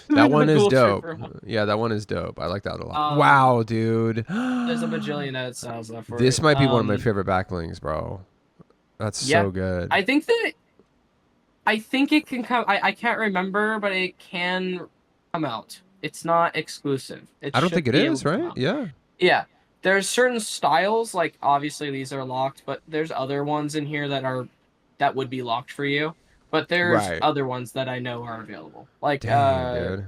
That one is dope. Yeah, that one is dope. I like that a lot. Wow, dude. There's a bajillion edit styles left for This it. might be one of my favorite backblings, bro. That's so good. I think it can come. I can't remember, but it can come out. It's not exclusive. I don't think it is, right? Yeah. Yeah. There's certain styles, like obviously these are locked, but there's other ones in here that would be locked for you. But there's other ones that I know are available. Like Dang, dude.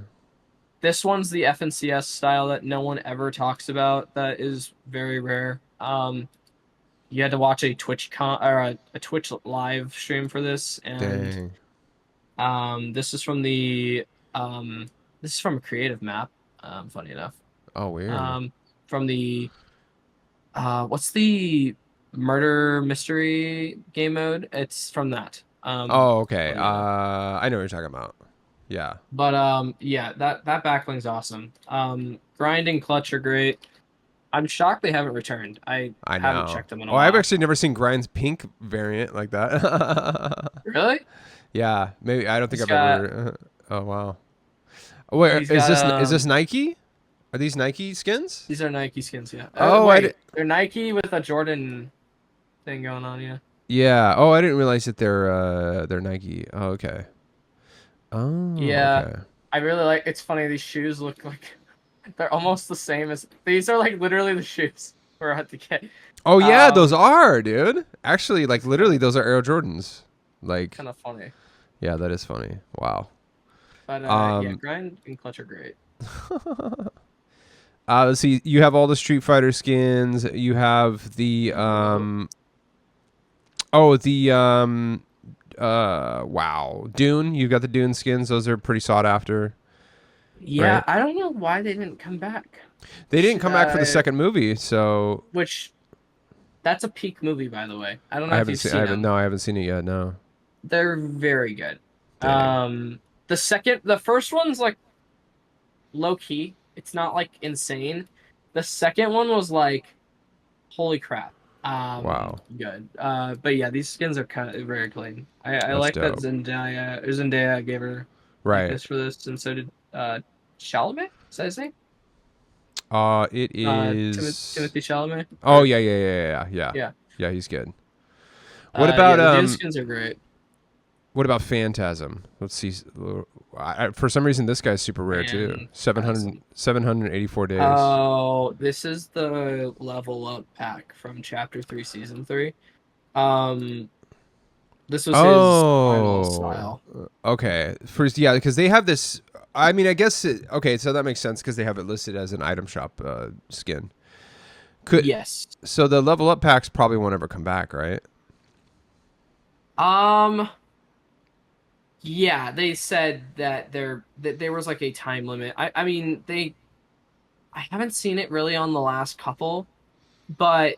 This one's the FNCS style that no one ever talks about. That is very rare. You had to watch a Twitch a Twitch live stream for this, and this is from a creative map. Funny enough. Oh, weird. From the what's the murder mystery game mode? It's from that. Okay. I know what you're talking about. Yeah. But yeah, that backling's awesome. Grind and Clutch are great. I'm shocked they haven't returned. I haven't checked them in a while. I've actually never seen Grind's pink variant like that. Really? Yeah. Maybe I don't think I've ever. Oh wow. Wait, is this Nike? Are these Nike skins? These are Nike skins, yeah. They're Nike with a Jordan thing going on, yeah. Yeah. Oh, I didn't realize that they're Nike. Oh, okay. Oh. Yeah. Okay. I really like. It's funny. These shoes look like they're almost the same as these are like literally the shoes we're at to get. Oh yeah, those are, dude. Actually, like literally, those are Air Jordans. Like. Kind of funny. Yeah, that is funny. Wow. But yeah, Grind and Clutch are great. See, you have all the Street Fighter skins. You have the wow, Dune. You've got the Dune skins. Those are pretty sought after. Yeah, right? I don't know why they didn't come back. They didn't come back for the second movie, so. That's a peak movie, by the way. I don't know if you've seen them. No, I haven't seen it yet. No. They're very good. Dang. The first one's like low key. It's not like insane. The second one was like, holy crap. Wow. Good. But yeah, these skins are kind of very clean. I like dope. that Zendaya gave her this for this, and so did Chalamet. Is that his name? It is Timothy Chalamet. Oh yeah. He's good. What about the skins are great. What about Phantasm? Let's see. For some reason, this guy's super rare too. 784 days. Oh, this is the level up pack from Chapter 3, Season 3. This was his final style. Okay. First, yeah, because they have this. I mean, I guess. Okay, so that makes sense because they have it listed as an item shop skin. Yes. So the level up packs probably won't ever come back, right? Yeah, they said that there was like a time limit. I mean, I haven't seen it really on the last couple, but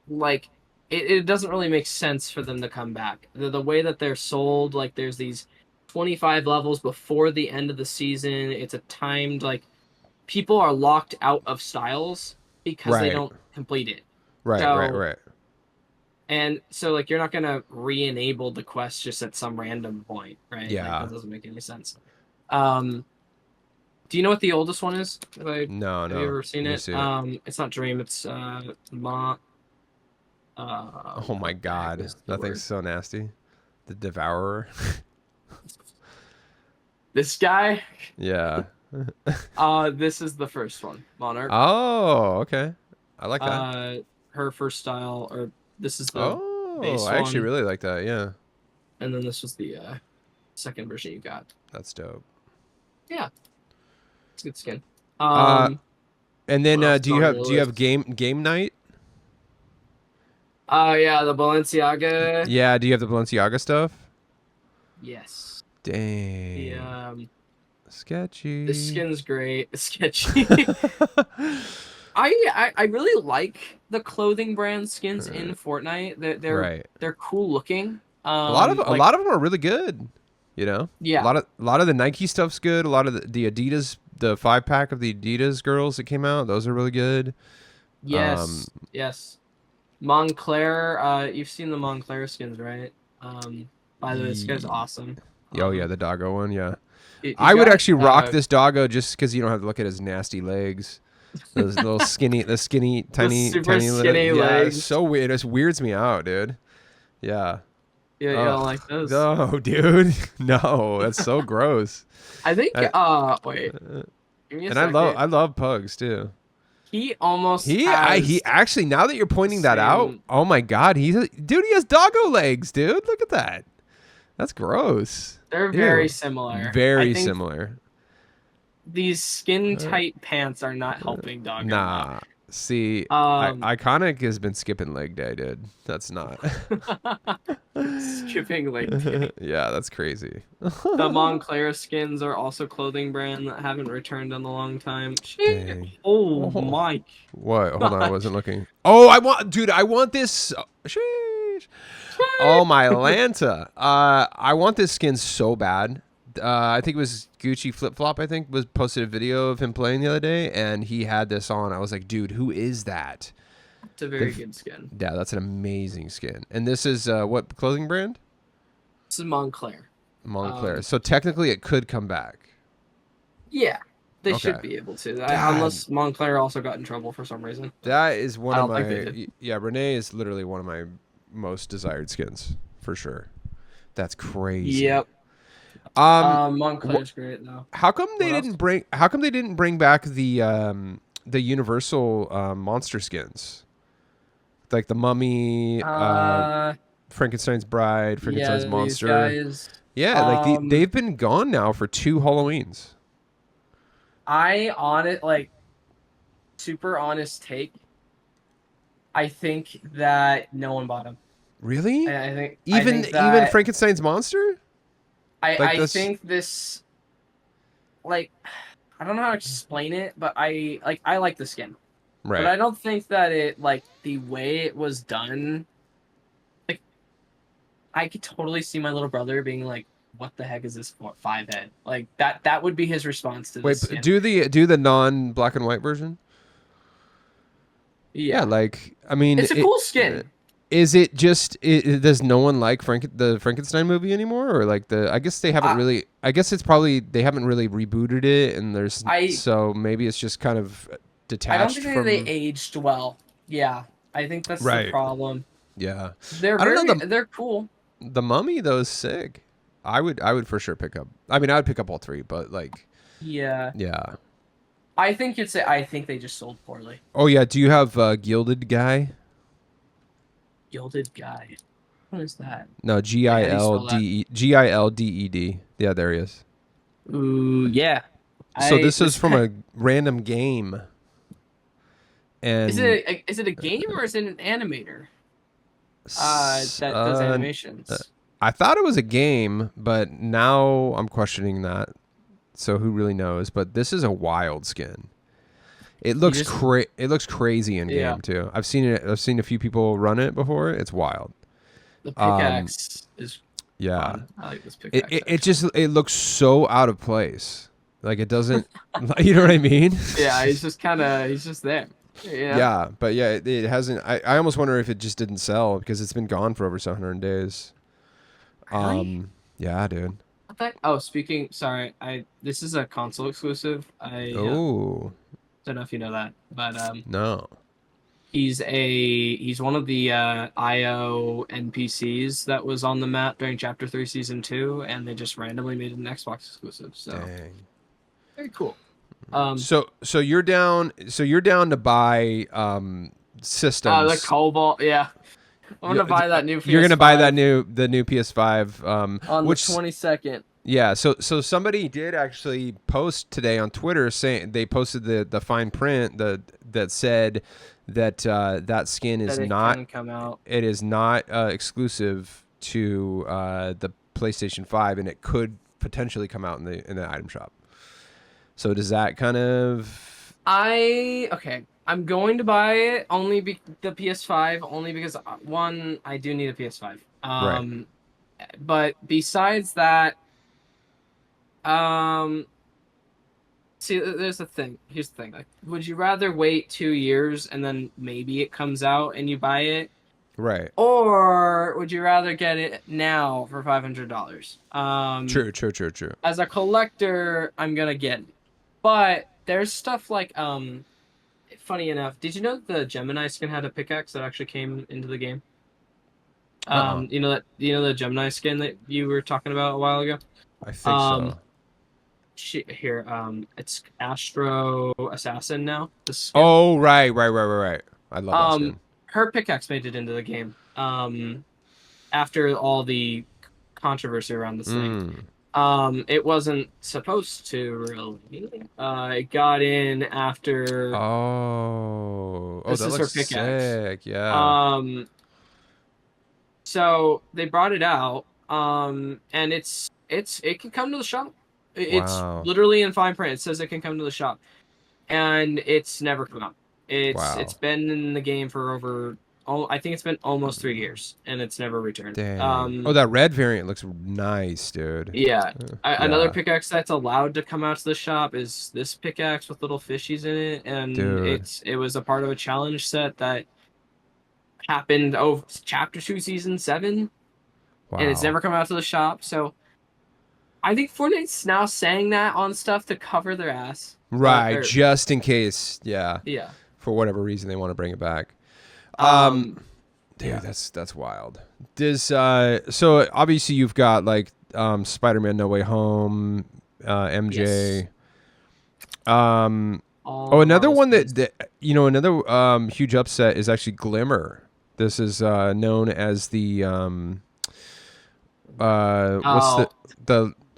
like it doesn't really make sense for them to come back. The way that they're sold, like there's these 25 levels before the end of the season. It's a timed, like people are locked out of styles because they don't complete it. Right. And so, like, you're not going to re-enable the quest just at some random point, right? Yeah. Like, that doesn't make any sense. Do you know what the oldest one is? No. Have you ever seen it? It's not Dream, it's oh my god. That thing's so nasty. The Devourer. This guy? Yeah. This is the first one, Monarch. Oh, okay. I like that. Her first style, or... This is the base I actually really like that, yeah. And then this was the second version you got. That's dope. Yeah, it's a good skin. And then what else do is you on have your game night? Yeah, the Balenciaga. Yeah, do you have the Balenciaga stuff? Yes. Dang. Sketchy. The skin's great. Sketchy. I really like the clothing brand skins in Fortnite. They're cool looking. A lot of them are really good. You know, Yeah. A lot of the Nike stuff's good. A lot of the Adidas, the 5-pack of the Adidas girls that came out, those are really good. Yes. Yes. Montclair. You've seen the Montclair skins, right? By the way, this guy's awesome. Oh yeah, the doggo one. Yeah, he's I would got, actually rock this doggo just because you don't have to look at his nasty legs. Those little skinny, tiny, super tiny skinny little, legs. It's so weird. It just weirds me out, dude. Yeah. Yeah, you don't like those? No, dude. No, that's so gross. I think. Wait. Give me a and second. I love pugs too. He almost. He actually, now that you're pointing that out, oh my god, he has doggo legs, dude. Look at that. That's gross. They're very similar. Very similar. These skin tight pants are not helping doggo. Nah. See, Iconic has been skipping leg day, dude. That's not. Skipping leg day. Yeah, that's crazy. The Montclair skins are also clothing brand that haven't returned in a long time. Dang. Oh my. What? Hold on, I wasn't looking. Oh, I want this. Sheesh. Oh my Lanta. I want this skin so bad. I think it was Gucci Flip Flop, I think, was posted a video of him playing the other day, and he had this on. I was like, dude, who is that? It's a very good skin. Yeah, that's an amazing skin. And this is what clothing brand? This is Montclair. Montclair. So technically it could come back. Yeah, they should be able to. Unless Montclair also got in trouble for some reason. That is one of my... Yeah, Renee is literally one of my most desired skins, for sure. That's crazy. Yep. Montclair's great though. How come they didn't bring back the Universal monster skins, like the Mummy, Frankenstein's Bride, Frankenstein's Monster? These guys, like they've been gone now for 2 Halloweens. Super honest take. I think that no one bought them. Really? I think even Frankenstein's Monster. I think this, I don't know how to explain it, but I like the skin. Right. But I don't think that it, the way it was done, I could totally see my little brother being like, what the heck is this 5-head? That would be his response to this. Wait, do the non-black and white version? Yeah. I mean... It's a cool skin. Is it just does no one like the Frankenstein movie anymore, or I guess they haven't really? I guess it's probably they haven't really rebooted it, and so maybe it's just kind of detached. I don't think they aged well. Yeah, I think that's the problem. Yeah, they're cool. The Mummy though is sick. I would for sure pick up. I mean, I would pick up all 3, but yeah. I think they just sold poorly. Oh yeah, do you have Gilded Guy? Gilded Guy. What is that? No, Gilded. Yeah, there he is. Ooh, yeah. So this is from a random game. And is it a game or is it an animator? That does animations. I thought it was a game, but now I'm questioning that. So who really knows? But this is a wild skin. It looks crazy in game too. I've seen it. I've seen a few people run it before. It's wild. The pickaxe is fun. I like this pickaxe. It looks so out of place. It doesn't. You know what I mean? Yeah, he's just there. Yeah, but it hasn't. I almost wonder if it just didn't sell because it's been gone for over 700 days. Really? Yeah, dude. Sorry, this is a console exclusive. Don't know if you know that, but no. He's one of the IO NPCs that was on the map during Chapter 3 Season 2, and they just randomly made it an Xbox exclusive. So dang. Very cool. So you're down to buy systems. The Cobalt, yeah. I'm gonna buy that new PS5. You're gonna buy the new PS5 on the 22nd. Yeah, so somebody did actually post today on Twitter saying they posted the fine print that said that that skin is That it not can come out. it is not exclusive to the PlayStation 5, and it could potentially come out in the item shop. So does that kind of Okay. I'm going to buy it the PS5 only because one, I do need a PS5. right? But besides that, um, see, there's the thing. Here's the thing. Like, would you rather wait 2 years and then maybe it comes out and you buy it, Right. or would you rather get it now for $500? True. As a collector, I'm gonna get it, but there's stuff like funny enough, did you know that the Gemini skin had a pickaxe that actually came into the game? Uh-uh. You know the Gemini skin that you were talking about a while ago? I think Um, so. it's Astro Assassin now. The skin. Oh, right. I love that Um, skin. her pickaxe made it into the game. After all the controversy around this thing. Mm. It wasn't supposed to really. It got in after. Oh, This that is her looks pickaxe. sick. Yeah. Um, so they brought it out. And it can come to the shop. It's Wow. literally in fine print. It says it can come to the shop, and it's never come out. It's Wow. been in the game for over. Oh, I think it's been almost 3 years, and it's never returned. Dang. Oh, that red variant looks nice, dude. Yeah. Another Yeah, pickaxe that's allowed to come out to the shop is this pickaxe with little fishies in it, and dude. it was a part of a challenge set that happened chapter 2 season 7, and it's Wow. never come out to the shop. So I think Fortnite's now saying that on stuff to cover their ass. Right, just in case. Yeah. Yeah. For whatever reason they want to bring it back. Um Dude, yeah. that's wild. Does so obviously you've got like Spider-Man No Way Home, MJ. Yes. Oh, another Marvel one skins. that another huge upset is actually Glimmer. This is known as the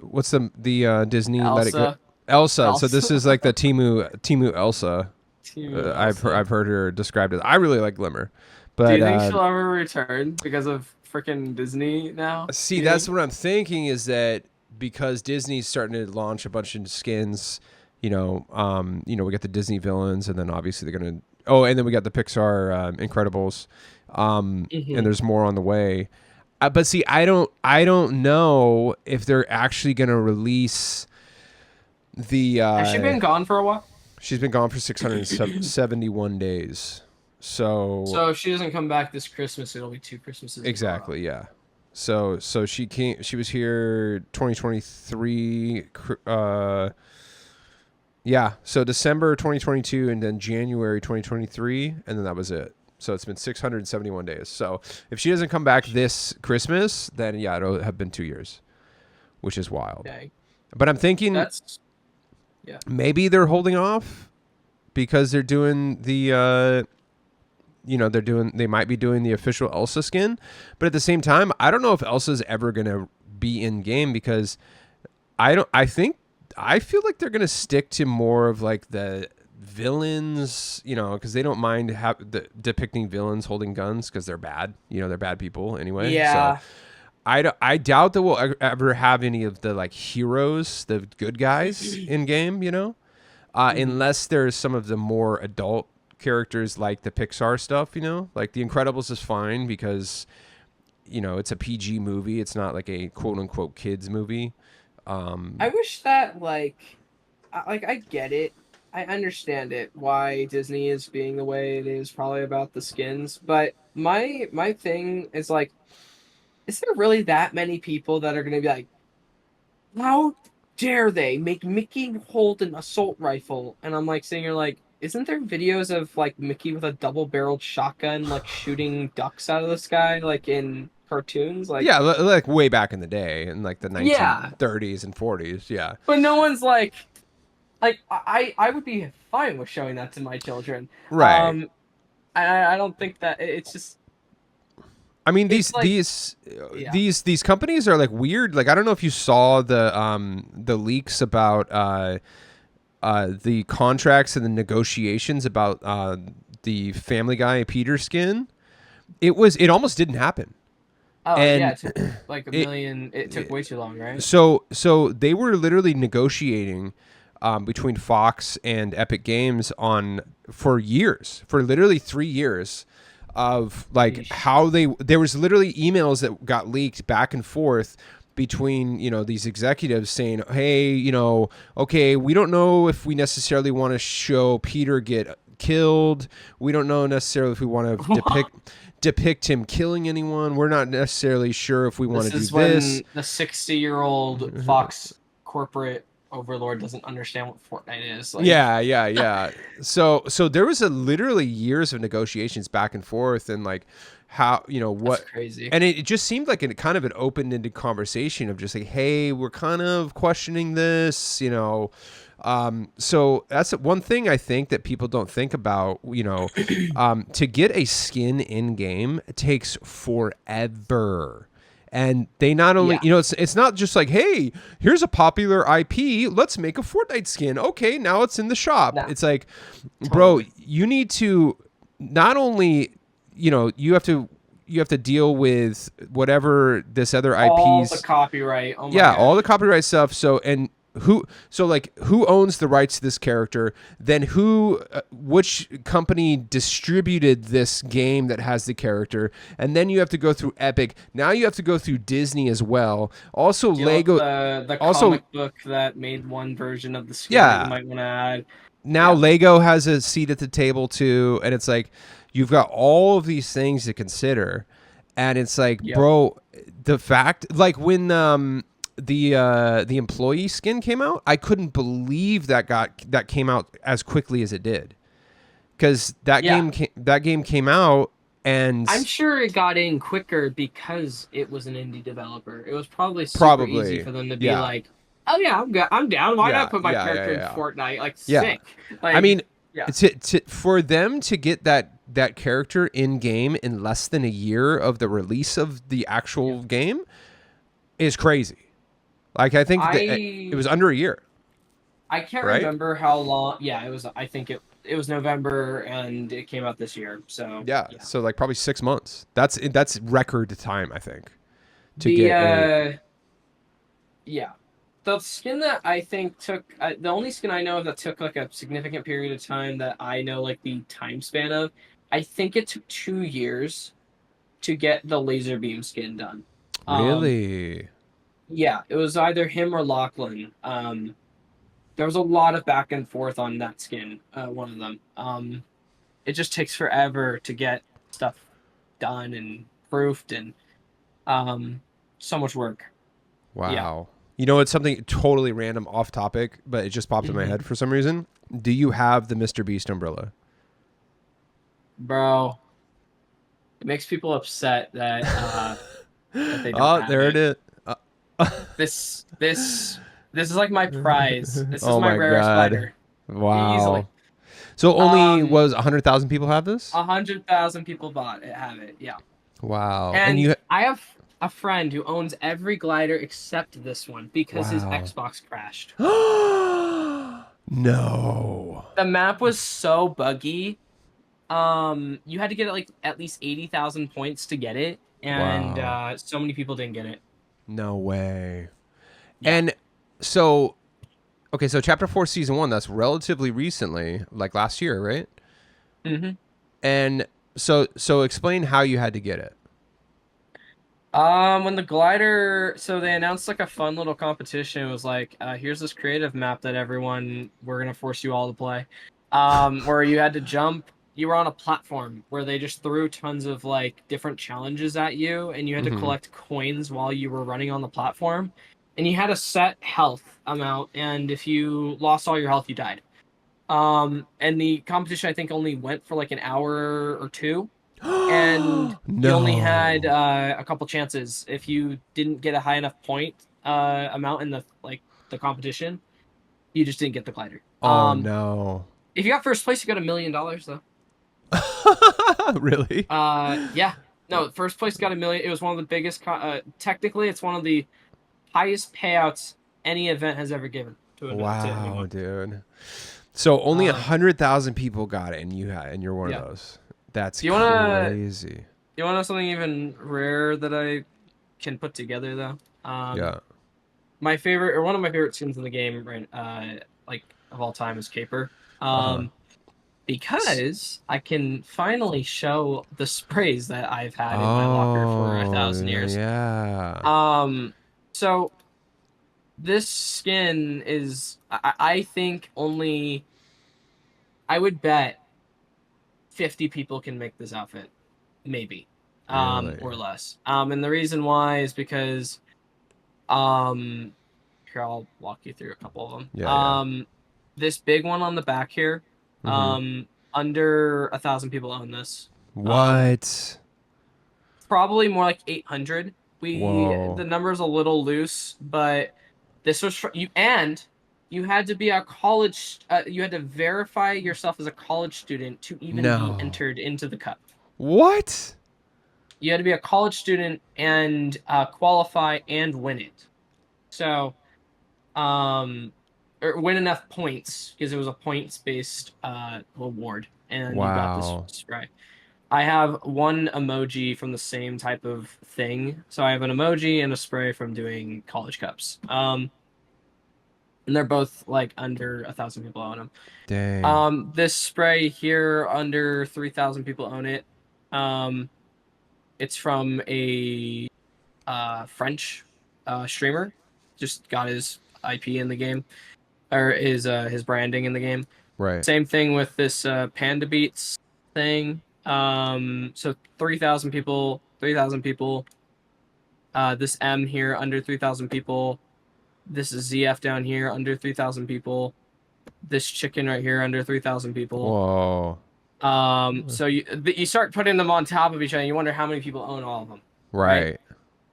what's the Disney Let It Go Elsa. Elsa. So this Elsa. is like the Timu Elsa. Elsa. I've heard her described as. I really like Glimmer, but Do you think she'll ever return because of freaking Disney now? see, that's what I'm thinking is that because Disney's starting to launch a bunch of skins, we got the Disney villains, and then obviously they're gonna. Oh, and then we got the Pixar Incredibles, and there's more on the way. But see, I don't know if they're actually gonna release the. Has she been gone for a while? She's been gone for 671 days. So if she doesn't come back this Christmas, it'll be 2 Christmases. Exactly, yeah. So she came. She was here 2023. Yeah. So December 2022, and then January 2023, and then that was it. So it's been 671 days. So if she doesn't come back this Christmas, then yeah, it'll have been 2 years, which is wild. Okay. But I'm thinking maybe they're holding off because they're doing the. They might be doing the official Elsa skin, but at the same time, I don't know if Elsa's ever gonna be in game because I feel like they're gonna stick to more of like the villains, because they don't mind depicting villains holding guns because they're bad, they're bad people anyway. Yeah. So I doubt that we'll ever have any of the like heroes, the good guys in game, unless there's some of the more adult characters like the Pixar stuff, like The Incredibles is fine because it's a PG movie. It's not like a quote unquote kids movie. I wish that I get it. I understand it why Disney is being the way it is, probably about the skins, but my thing is like, is there really that many people that are going to be like, how dare they make Mickey hold an assault rifle? And I'm like sitting here like, isn't there videos of like Mickey with a double-barreled shotgun like shooting ducks out of the sky like in cartoons? Like, yeah, like way back in the day in like the 1930s and 40s. Yeah, but no one's like I would be fine with showing that to my children. right. I don't think that it's just I mean, It's like- these companies are like weird. Like, I don't know if you saw the leaks about the contracts and the negotiations about the Family Guy Peter skin. It almost didn't happen. Oh And yeah, it took like a million. It took way too long, right? So they were literally negotiating between Fox and Epic Games for years, for literally 3 years, of like Yeesh. how there was literally emails that got leaked back and forth between, you know, these executives saying, hey, you know, okay, we don't know if we necessarily want to show Peter get killed. We don't know necessarily if we want to depict him killing anyone. We're not necessarily sure if we want to do This is this. when the 60-year-old Fox corporate overlord doesn't understand what Fortnite is. Like, Yeah. So there was literally years of negotiations back and forth, and like how, you know, what, that's crazy. and it just seemed like an open-ended conversation of just like, hey, we're kind of questioning this, you know. So that's one thing I think that people don't think about, you know. To get a skin in game takes forever. And they not only, you know, it's not just like, hey, here's a popular IP, let's make a Fortnite skin. Okay, now it's in the shop. No. It's like, bro, you need to not only, you know, you have to deal with whatever this other IP's, all the copyright. Oh my gosh. all the copyright stuff. So who owns the rights to this character, then which company distributed this game that has the character, and then you have to go through Epic. Now you have to go through Disney as well. Also, Lego, the also comic book that made one version of the skin that you might want to add. Now Lego has a seat at the table too, and it's like you've got all of these things to consider, and it's like, bro, the fact, like when the employee skin came out, I couldn't believe that came out as quickly as it did, because that game came out, and I'm sure it got in quicker because it was an indie developer. It was probably super easy for them to be like, oh yeah, I'm down. Why not put my character in Fortnite? Like, sick. Like, I mean, for them to get that character in game in less than a year of the release of the actual game is crazy. Like, I think it was under a year. I can't remember how long. Yeah, it was. I think it was November, and it came out this year. So so like probably 6 months. That's record time, I think. The skin that I think took the only skin I know of that took like a significant period of time that I know like the time span of. I think it took 2 years to get the laser beam skin done. Really? Yeah, it was either him or Lachlan. There was a lot of back and forth on that skin, one of them. It just takes forever to get stuff done and proofed, and so much work. Wow. Yeah. You know, it's something totally random off topic, but it just popped in my head for some reason. Do you have the Mr. Beast umbrella? Bro, it makes people upset that, that they don't have there it is. This is like my prize. This is my rarest spider. Wow. Easily. So only 100,000 people have this? 100,000 people have it. Yeah. Wow. And I have a friend who owns every glider except this one because his Xbox crashed. No. The map was so buggy. You had to get like at least 80,000 points to get it, and so many people didn't get it. No way. Yeah. And so, okay, so Chapter 4 Season 1, that's relatively recently, like last year, right? Mm-hmm. And so explain how you had to get it. When the glider, so they announced like a fun little competition. It was like, here's this creative map that we're gonna force you all to play. Where you had to jump. You were on a platform where they just threw tons of like different challenges at you, and you had to collect coins while you were running on the platform, and you had a set health amount, and if you lost all your health, you died. And the competition I think only went for like an hour or two, and you only had a couple chances. If you didn't get a high enough point amount in the competition, you just didn't get the glider. Oh no! If you got first place, you got $1 million though. Really? Yeah. No, first place got $1 million. It was one of the biggest. Technically, it's one of the highest payouts any event has ever given to Wow, anyone. dude. So only Um, 100,000 people got it, and you're one of yeah. those. That's Do you wanna crazy. know something even rare that I can put together though? Yeah. My favorite, or one of my favorite skins in the game, right? Like of all time, is Caper. Uh-huh. Because I can finally show the sprays that I've had in my locker for a Oh, thousand years. yeah. So this skin is, I think only, I would bet 50 people can make this outfit, maybe, Really? or less. And the reason why is because, um, here I'll walk you through a couple of them. Yeah, yeah. This big one on the back here, Mm-hmm. under 1,000 people own this. What? Probably more like 800. Whoa. The number's a little loose, but this was for you, and you had to be a college. You had to verify yourself as a college student to even be No. entered into the cup. What? You had to be a college student and qualify and win it. So, um, or win enough points because it was a points based award, and you got this Wow. spray. I have one emoji from the same type of thing. So I have an emoji and a spray from doing college cups. And they're both like under 1,000 people own them. Dang. This spray here, under 3,000 people own it. Um, it's from a French streamer. Just got his IP in the game, or his branding in the game. Right. Same thing with this Panda Beats thing. So 3,000 people, 3,000 people. This M here, under 3,000 people. This is ZF down here, under 3,000 people. This chicken right here, under 3,000 people. Whoa. So you start putting them on top of each other, and you wonder how many people own all of them, right? Right.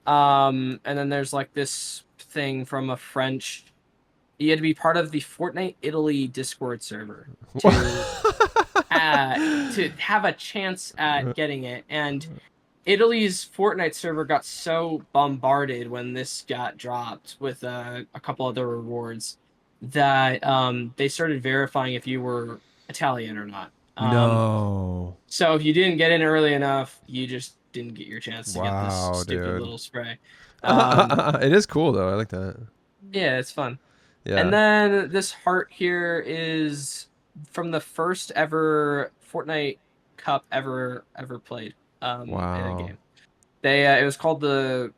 And then there's like this thing from a French. You had to be part of the Fortnite Italy Discord server to have a chance at getting it. And Italy's Fortnite server got so bombarded when this got dropped with a couple other rewards that they started verifying if you were Italian or not. No. So if you didn't get in early enough, you just didn't get your chance to get this Wow, stupid dude. little spray. Um, It is cool though. I like that. yeah, it's fun. And Yeah. then this heart here is from the first ever Fortnite Cup ever played in a Wow. game. It was called I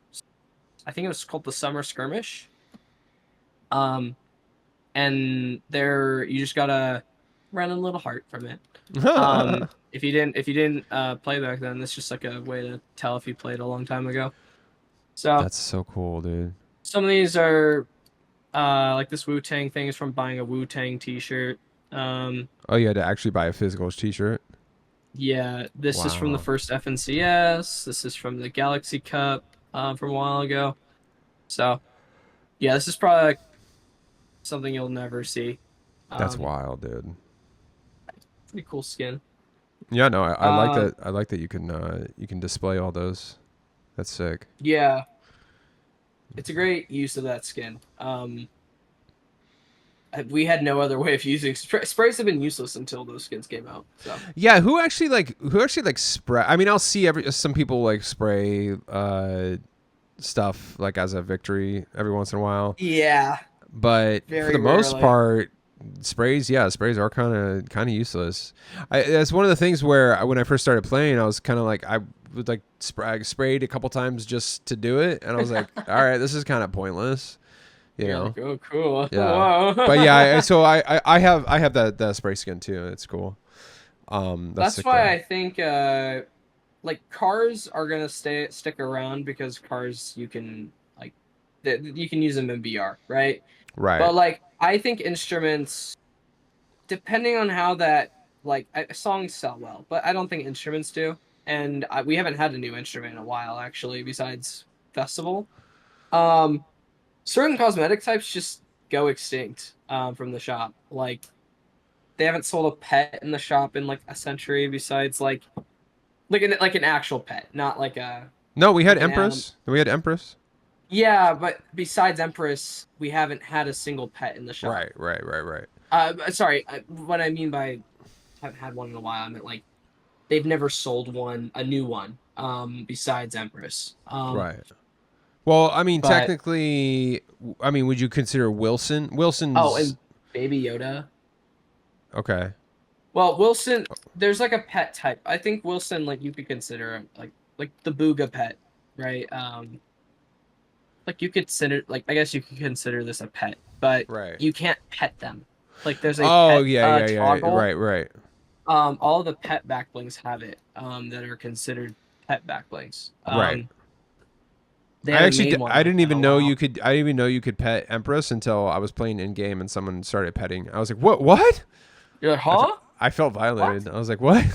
think it was called the Summer Skirmish. And there you just gotta run a little heart from it. If you didn't play back then, that's just like a way to tell if you played a long time ago. So That's so cool, dude. some of these are like this Wu-Tang thing is from buying a Wu-Tang t-shirt. Oh, you had to actually buy a physical t-shirt? Yeah, this is from the Wow. first FNCS. This is from the Galaxy Cup from a while ago. So yeah, this is probably like something you'll never see. That's Um, wild, dude. Pretty cool skin. Yeah, no, I like Um, that. I like that you can display all those. That's sick. yeah, it's a great use of that skin. We had no other way of using sprays. Have been useless until those skins came out. So Yeah, who actually like spray? I mean, I'll see some people like spray stuff like as a victory every once in a while, yeah, but for very the most rarely. part, sprays are kind of useless. That's one of the things where when I first started playing, I was kind of like I would like I sprayed a couple times just to do it, and I was like, all right, this is kind of pointless, you You're know? like, oh, cool. Yeah, Whoa. but yeah, so I have that spray skin too. It's cool. That's That's sick why though. I think like cars are gonna stick around because cars you can like you can use them in VR, right? Right. But like I think instruments, depending on how that songs sell well, but I don't think instruments do. And we haven't had a new instrument in a while actually, besides Festival. Um, Certain cosmetic types just go extinct from the shop. Like they haven't sold a pet in the shop in like a century besides like like an actual pet, not like a. No, we had Like an Empress. We had Empress. Yeah, but besides Empress, we haven't had a single pet in the shop. Right. Sorry, what I mean by haven't had one in a while, I meant like they've never sold a new one, besides Empress. Right. Well, I mean, But technically, I mean, would you consider Wilson? oh, Wilson's and Baby Yoda. okay. Well, Wilson, there's like a pet type. I think Wilson, like you could consider like the Booga pet, right? Like you could consider like I guess you could consider this a pet, but Right. you can't pet them. Like there's a Oh pet yeah. toggle. Right. All the pet backblings have it. That are considered pet backblings. Right. They I haven't actually made one I like didn't that in even a know while. you could. I didn't even know you could pet Empress until I was playing in game and someone started petting. I was like, what? What? You're like, huh? I felt violated. I was like, what?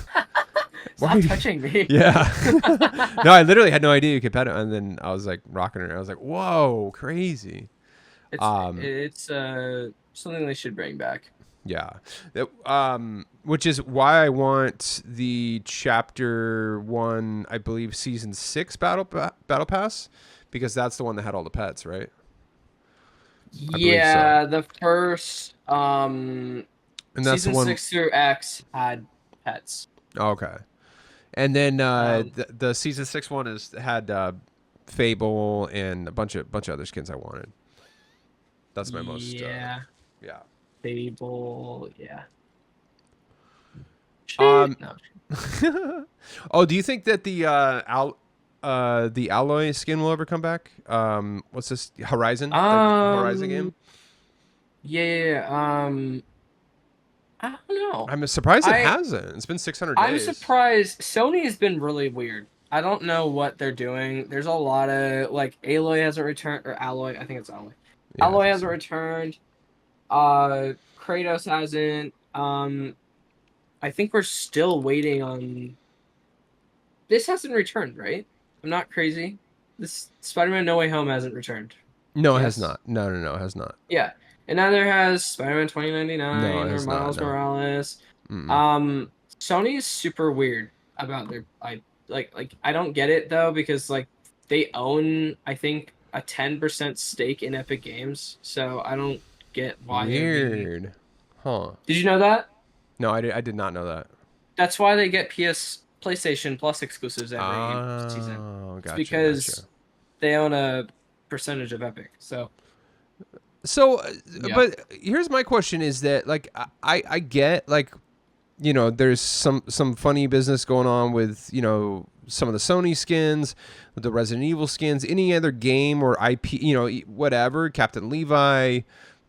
Stop touching me. Yeah. No, I literally had no idea you could pet it, and then I was like rocking her. I was like, whoa, crazy. It's something they should bring back. Yeah. Which is why I want the chapter 1, I believe season 6 battle pass, because that's the one that had all the pets, right? Yeah, the first And that's the season one 6 through X had pets. okay. And then Um, the season 6 one had Fable and a bunch of other skins I wanted. That's my most yeah, yeah. Fable, yeah. No. Oh, do you think that the alloy skin will ever come back? What's this Horizon? The Horizon game? Yeah, I don't know. I'm surprised it hasn't. It's been 600 days. I'm surprised. Sony has been really weird. I don't know what they're doing. There's a lot of like Aloy hasn't returned, or Alloy. I think it's Alloy. Yeah, Alloy hasn't returned. Kratos hasn't. I think we're still waiting on. This hasn't returned, right? I'm not crazy. This Spider-Man No Way Home hasn't returned. No, it has not. No, it has not. Yeah, and neither has Spider-Man 2099 or Miles Morales. Sony is super weird about their I don't get it though, because like they own I think a 10% stake in Epic Games, so I don't get why. Weird. Huh. Did you know that? No, I did not know that. That's why they get PlayStation Plus exclusives every season. Gotcha, because they own a percentage of Epic. So yeah. But here's my question: is that like I get like, you know, there's some funny business going on with, you know, some of the Sony skins, with the Resident Evil skins, any other game or IP, you know, whatever, Captain Levi,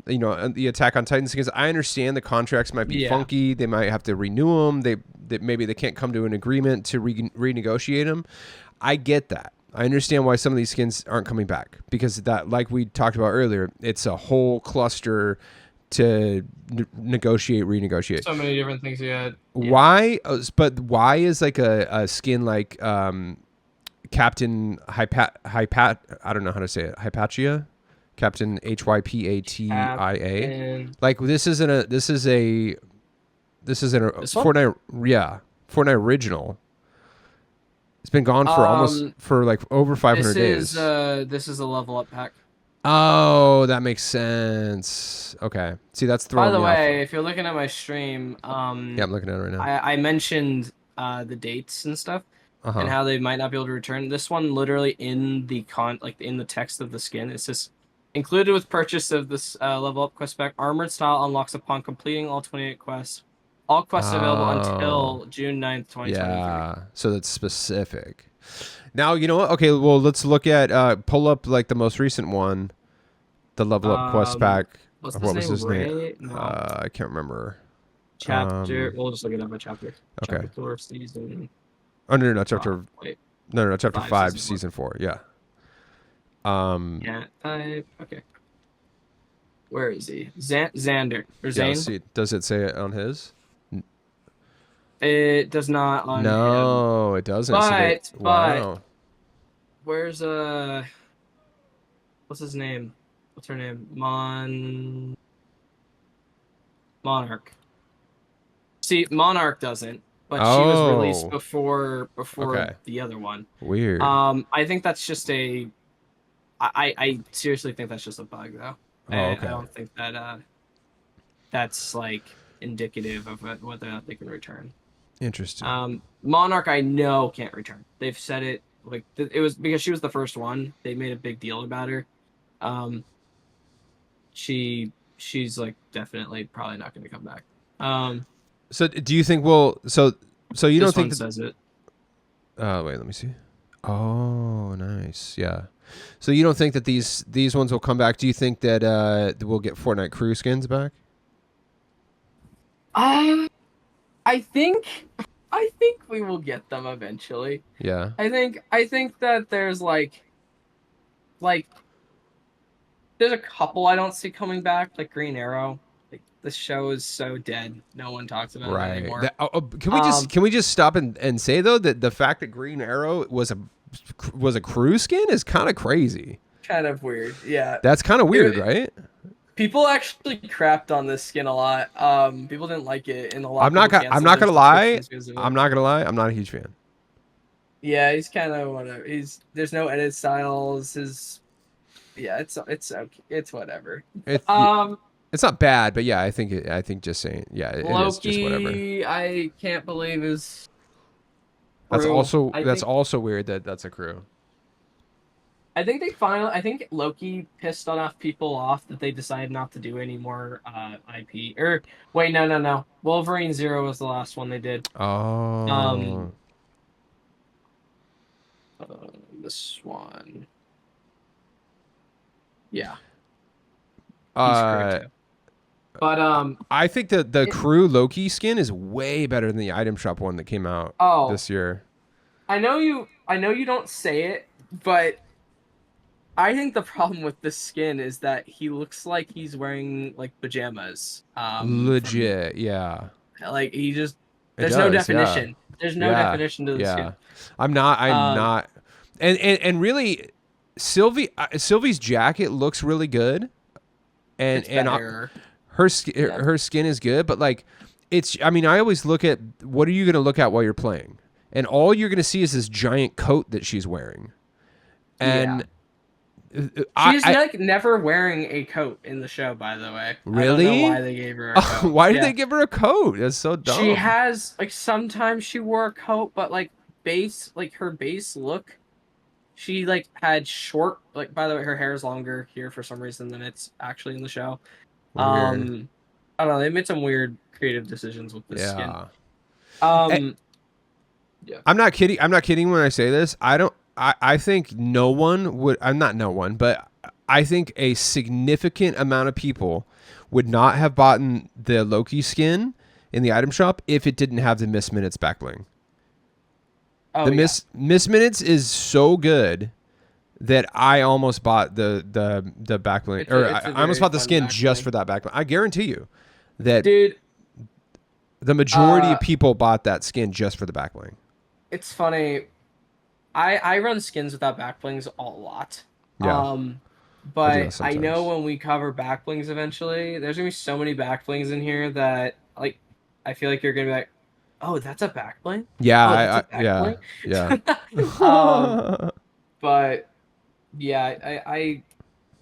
you know, the Attack on Titan skins. I understand the contracts might be funky. They might have to renew them. Maybe they can't come to an agreement to renegotiate them. I get that. I understand why some of these skins aren't coming back, because that, like we talked about earlier, it's a whole cluster to renegotiate. So many different things you had. Yeah. Why? But why is like a skin like Captain Hypat? I don't know how to say it. Hypatia, Captain Hypatia. Like this is a Fortnite. Yeah, Fortnite original. It's been gone for like over 500 days. This is a level up pack. Oh, that makes sense. Okay. See, that's throwing me off. By the way, if you're looking at my stream, yeah, I'm looking at it right now. I mentioned the dates and stuff, and how they might not be able to return. This one literally in the in the text of the skin, it says included with purchase of this level up quest pack. Armored style unlocks upon completing all 28 quests. All quests available until June 9th, 2023. Yeah, so that's specific. Now, you know what? Okay, well, let's look at, pull up, like, the most recent one. The level up quest pack. What was his name? No. I can't remember. Chapter, we'll just look it up by chapter. Okay. Chapter 4, season... Oh, no, chapter... wait. No, chapter 5, season 4, yeah. Yeah, okay. Where is he? Xander. Or Zane? Yeah, does it say it on his? It does not on No, it doesn't. But, wow. Where's what's his name? What's her name? Monarch. See, Monarch doesn't. but she was released Oh. before Okay. the other one. Weird. I think that's just I seriously think that's just a bug though. Oh, okay. I don't think that that's like indicative of whether or not they can return. Interesting. Monarch I know can't return. They've said it like it was because she was the first one. They made a big deal about her. Um, she's like definitely probably not going to come back. So do you think so you don't This think one that says it. wait, let me see. Oh, nice. Yeah. So you don't think that these ones will come back? Do you think that we'll get Fortnite crew skins back? I think we will get them eventually. Yeah. I think that there's like there's a couple I don't see coming back, like Green Arrow. Like the show is so dead, no one talks about it anymore. Can we just stop and say though that the fact that Green Arrow was a crew skin is kind of crazy. Kind of weird, yeah. That's kind of weird, right? People actually crapped on this skin a lot. People didn't like it, and a lot. I'm not gonna lie. I'm not a huge fan. Yeah, he's kind of whatever. There's no edit styles. It's okay. It's whatever. It's not bad, but yeah, I think just saying, yeah, it is just whatever. I can't believe is. That's crew. also weird that that's a crew. I think Loki pissed enough people off that they decided not to do any more IP. Or wait, no. Wolverine 0 was the last one they did. Oh. This one. Yeah. But I think that the crew Loki skin is way better than the item shop one that came out this year. I know you don't say it, but I think the problem with this skin is that he looks like he's wearing like pajamas. Legit, yeah. Like he just there's no definition. Yeah. There's no definition to this skin. I'm not and really Sylvie's jacket looks really good. And her skin is good, but like I always look at what are you going to look at while you're playing? And all you're going to see is this giant coat that she's wearing. And she's like never wearing a coat in the show, by the way. Really? I don't know why they gave her a coat. Why did they give her a coat? That's so dumb. She has like sometimes she wore a coat, but like her base look, she like had short, like, by the way, her hair is longer here for some reason than it's actually in the show. Weird. I don't know, they made some weird creative decisions with this skin. Yeah. I'm not kidding when I say this. I think no one would. I'm not no one, but I think a significant amount of people would not have bought the Loki skin in the item shop if it didn't have the Miss Minutes back bling. Miss Minutes is so good that I almost bought the back bling, I almost bought the skin just for that back bling. I guarantee you that, dude, the majority of people bought that skin just for the back bling. It's funny. I run skins without back blings a lot. Yeah. But I know when we cover back blings eventually, there's gonna be so many back blings in here that like I feel like you're gonna be like, oh, that's a back bling? Yeah, yeah. But yeah, I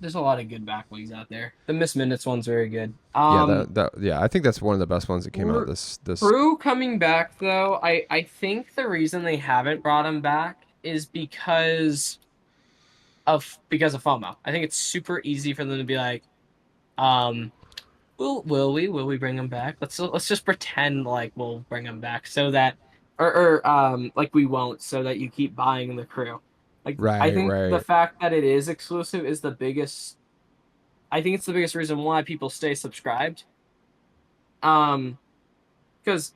there's a lot of good back blings out there. The Miss Minutes one's very good. I think that's one of the best ones that came out this Crew coming back though, I think the reason they haven't brought him back is because of FOMO. I think it's super easy for them to be like, will we bring him back? Let's just pretend like we'll bring him back so that or like we won't, so that you keep buying the crew. Like I think the fact that it is exclusive is the biggest. I think it's the biggest reason why people stay subscribed. Because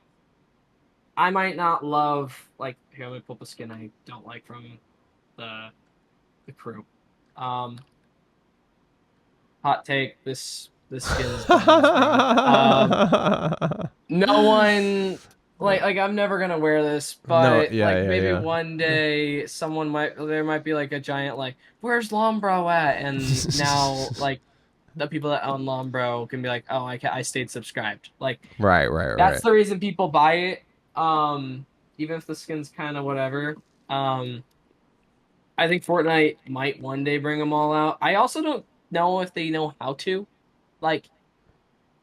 I might not love like here. Let me pull up a skin I don't like from the crew. Hot take: this skin is no one like I'm never gonna wear this, but maybe one day there might be like a giant like, where's Lombro at? And now like the people that own Lombro can be like, oh, I stayed subscribed. Like right. That's the reason people buy it. Even if the skin's kind of whatever. I think Fortnite might one day bring them all out. I also don't know if they know how to. Like,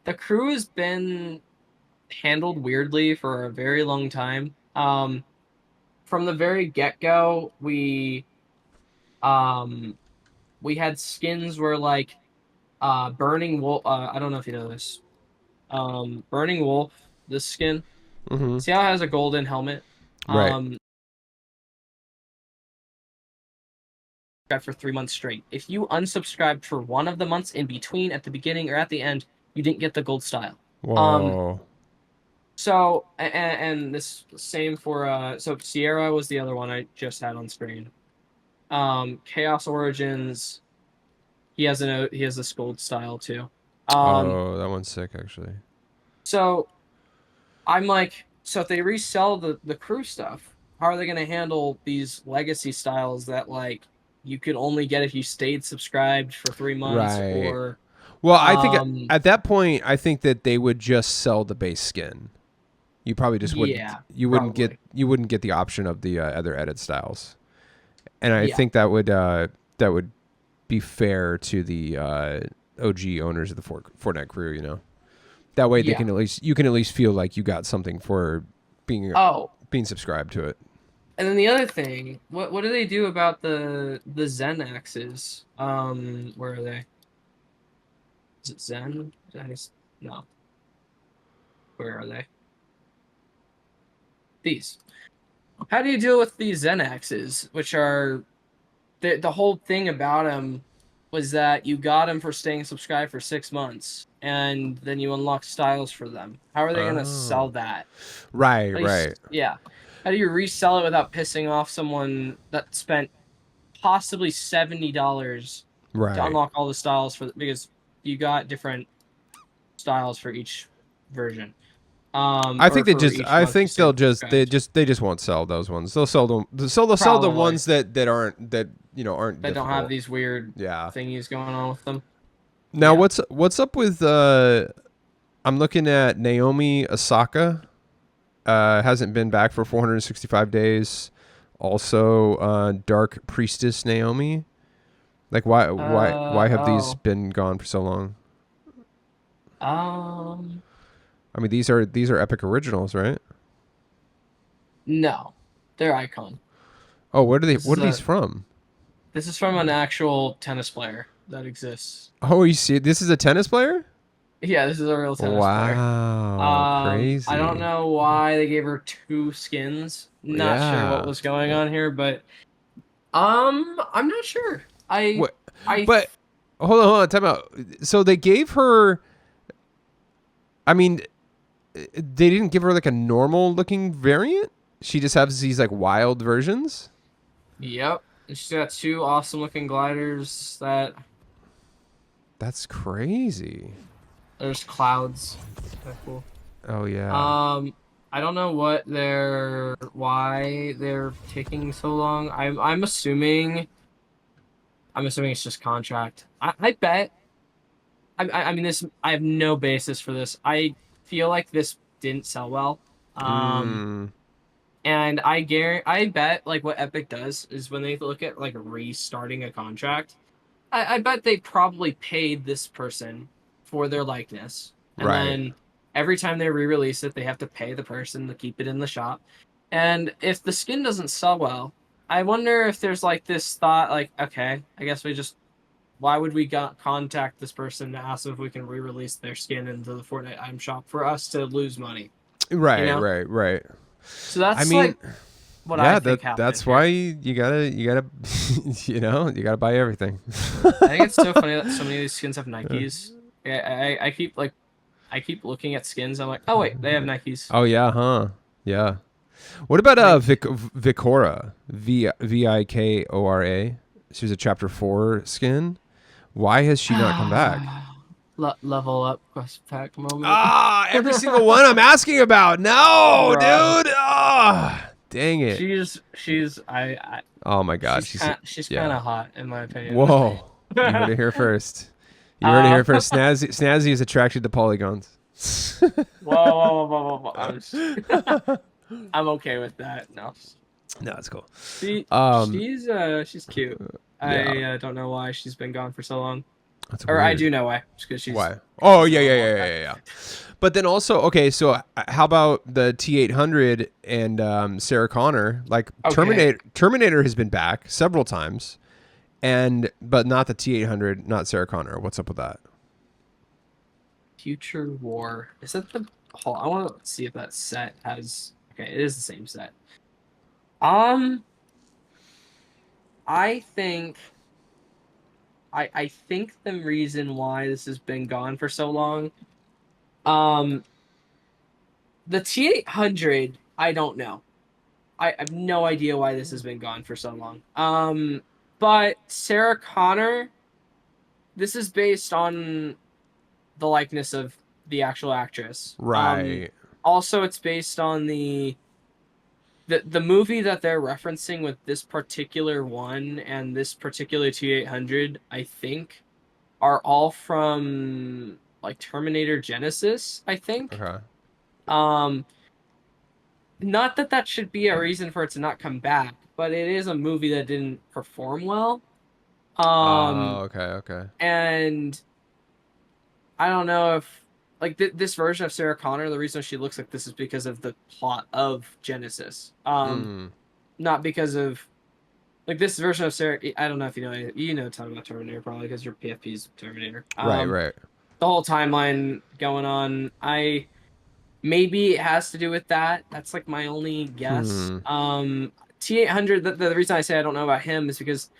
the crew has been handled weirdly for a very long time. From the very get-go, we had skins where like Burning Wolf. I don't know if you know this. Burning Wolf, this skin. Mm-hmm. See how it has a golden helmet? Right. For 3 months straight. If you unsubscribed for one of the months in between, at the beginning or at the end, you didn't get the gold style. Whoa. So and this same for so Sierra was the other one I just had on screen. Chaos Origins, he has this gold style too. Oh, that one's sick actually. So I'm like, so if they resell the crew stuff, how are they going to handle these legacy styles that like you could only get if you stayed subscribed for 3 months Right. or Well, I think at that point, I think that they would just sell the base skin. You probably just wouldn't. You wouldn't get the option of the other edit styles, and I think that would be fair to the OG owners of the Fortnite crew. You know, that way you can at least feel like you got something for being subscribed to it. And then the other thing, what do they do about the Zen axes? Where are they? Is it Zen? No. Where are they? These. How do you deal with these Zen axes, which are the whole thing about them was that you got them for staying subscribed for 6 months, and then you unlock styles for them. How are they going to sell that? Right. Yeah. How do you resell it without pissing off someone that spent possibly $70 to unlock all the styles because you got different styles for each version? I think they'll just won't sell those ones. They'll sell them. They'll sell the ones that aren't that don't have these weird thingies going on with them. Now what's up with I'm looking at Naomi Osaka. Hasn't been back for 465 days. Also, Dark Priestess Naomi. Like why have these been gone for so long? I mean, these are epic originals, right? No, they're Icon. Oh, what are these from? This is from an actual tennis player that exists. Oh, you see, this is a tennis player? Yeah, this is a real tennis player. Wow, crazy. I don't know why they gave her 2 skins. Not sure what was going on here, but I'm not sure. But hold on, time out. So they gave her. I mean, they didn't give her like a normal looking variant. She just has these like wild versions. Yep, and she's got 2 awesome looking gliders that. That's crazy. There's clouds. That's cool. Oh yeah. I don't know why they're taking so long. I'm assuming it's just contract. I bet. I mean this. I have no basis for this. I feel like this didn't sell well. And I bet like what Epic does is when they look at like restarting a contract, I bet they probably paid this person for their likeness, and then every time they re-release it, they have to pay the person to keep it in the shop. And if the skin doesn't sell well, I wonder if there's like this thought, like, okay, I guess why would we contact this person to ask them if we can re-release their skin into the Fortnite item shop for us to lose money? Right. So that's what I think happened. That's why you gotta you gotta buy everything. I think it's so funny that so many of these skins have Nikes. I keep looking at skins. I'm like, oh wait, they have Nikes. Oh yeah, huh? Yeah. What about Vikora? Vikora? She was a chapter 4 skin. Why has she not come back? Level up quest pack moment. Every single one I'm asking about. No, dude. Dang it. She's oh my god, she's kind of hot in my opinion. Whoa. You heard it here first. Snazzy is attracted to polygons. Whoa. I'm okay with that. No. No, it's cool. She's cute. Yeah. I don't know why she's been gone for so long. That's Or weird. I do know why. Because Why? Oh, she's yeah, been yeah, a long yeah, time. yeah, yeah. But then also, okay, so how about the T800 and Sarah Connor? Like Okay. Terminator has been back several times, but not the T800, not Sarah Connor. What's up with that? Future War. Is that the... Hold on, I want to see if that set has... Okay, it is the same set. I think... I think the reason why this has been gone for so long... the T800, I don't know. I have no idea why this has been gone for so long. But Sarah Connor, this is based on the likeness of the actual actress. Right. Also, it's based on the movie that they're referencing with this particular one and this particular T800, I think, are all from like Terminator Genesis, I think. Okay. Not that that should be a reason for it to not come back, but it is a movie that didn't perform well. Oh, okay, okay. And I don't know if like this version of Sarah Connor, the reason she looks like this is because of the plot of Genesis. Not because of like this version of Sarah. I don't know if you know talking about Terminator probably because your PFP's Terminator. Right. The whole timeline going on. Maybe it has to do with that. That's like my only guess. T800. The reason I say I don't know about him is because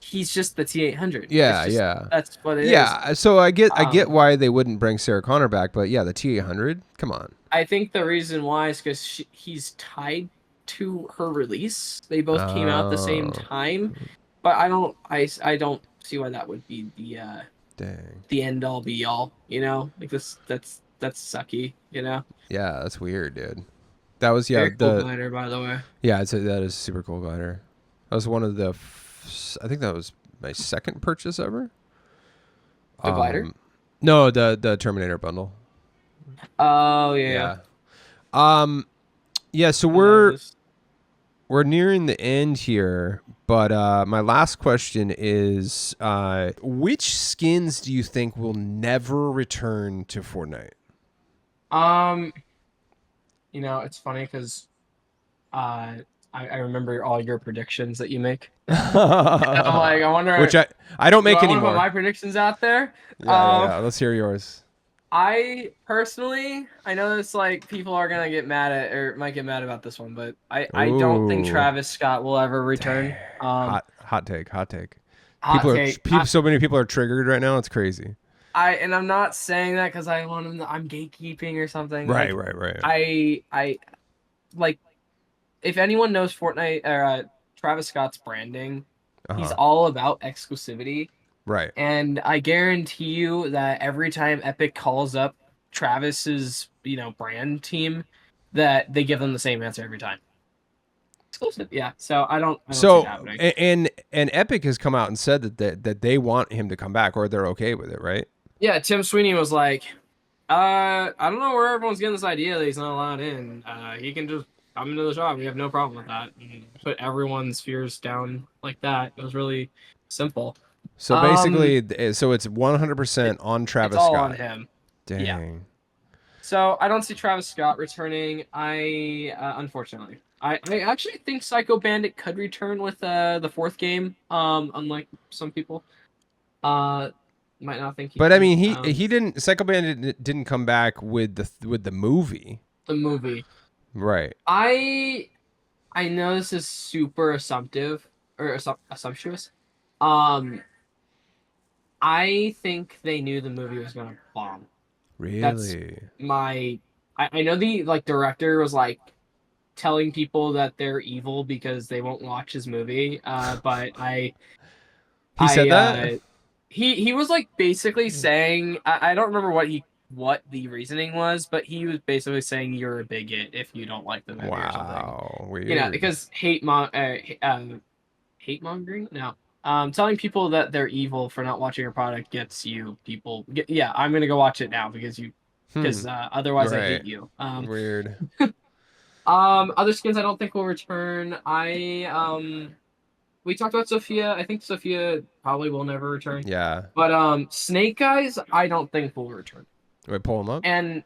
he's just the T800. Yeah. That's what it is. Yeah, so I get why they wouldn't bring Sarah Connor back, but yeah, the T800, come on. I think the reason why is because he's tied to her release. They both came out at the same time, but I don't see why that would be the end all be all. You know, like that's sucky. You know. Yeah, that's weird, dude. That was Very cool glider, by the way. Yeah, that is a super cool glider. That was one of the. I think that was my second purchase ever. The glider? No, the Terminator bundle. Oh yeah. Yeah. So we're nearing the end here, but my last question is, which skins do you think will never return to Fortnite? You know, it's funny because I remember all your predictions that you make. I'm like, I wonder. Which I don't make anymore. I want to put my predictions out there. Yeah. Let's hear yours. I personally, I know this like people are gonna get mad at or might get mad about this one, but I don't think Travis Scott will ever return. Hot take. So many people are triggered right now. It's crazy. I'm not saying that because I want him. I'm gatekeeping or something. Right. I like if anyone knows Fortnite or Travis Scott's branding, he's all about exclusivity. Right. And I guarantee you that every time Epic calls up Travis's, brand team, that they give them the same answer every time. Exclusive. Yeah. So I don't see it happening. And Epic has come out and said that they want him to come back or they're okay with it, right? Yeah, Tim Sweeney was like, I don't know where everyone's getting this idea that he's not allowed in. He can just come into the shop. We have no problem with that. And put everyone's fears down like that. It was really simple. So basically, so it's 100% on Travis Scott. It's all on him. Dang. Yeah. So I don't see Travis Scott returning. Unfortunately, I actually think Psycho Bandit could return with the fourth game. Unlike some people, might not think. But I mean, he didn't. Psycho Bandit didn't come back with the movie. The movie. Right. I know this is super assumptive or assumptuous. I think they knew the movie was gonna bomb. Really? That's I know the director was like telling people that they're evil because they won't watch his movie. But he said that? He was like basically saying I don't remember what the reaonging was, but he was basically saying you're a bigot if you don't like the movie or something. Wow, weird. Because hate mongering? No. Telling people that they're evil for not watching your product gets you people. I'm gonna go watch it now because otherwise I hate you. Weird. Other skins I don't think will return. We talked about Sophia. I think Sophia probably will never return. Yeah. But Snake Eyes, I don't think will return. Wait, pull him up. And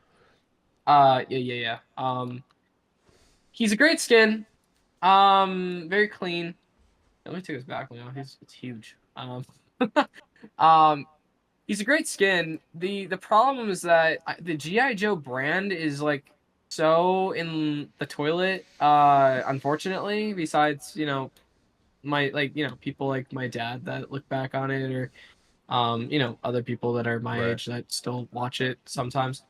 yeah. He's a great skin. Very clean. Let me take his back now. It's huge. Um, he's a great skin. The problem is that the GI Joe brand is like so in the toilet. Unfortunately, besides people like my dad that look back on it, or other people that are my age that still watch it sometimes.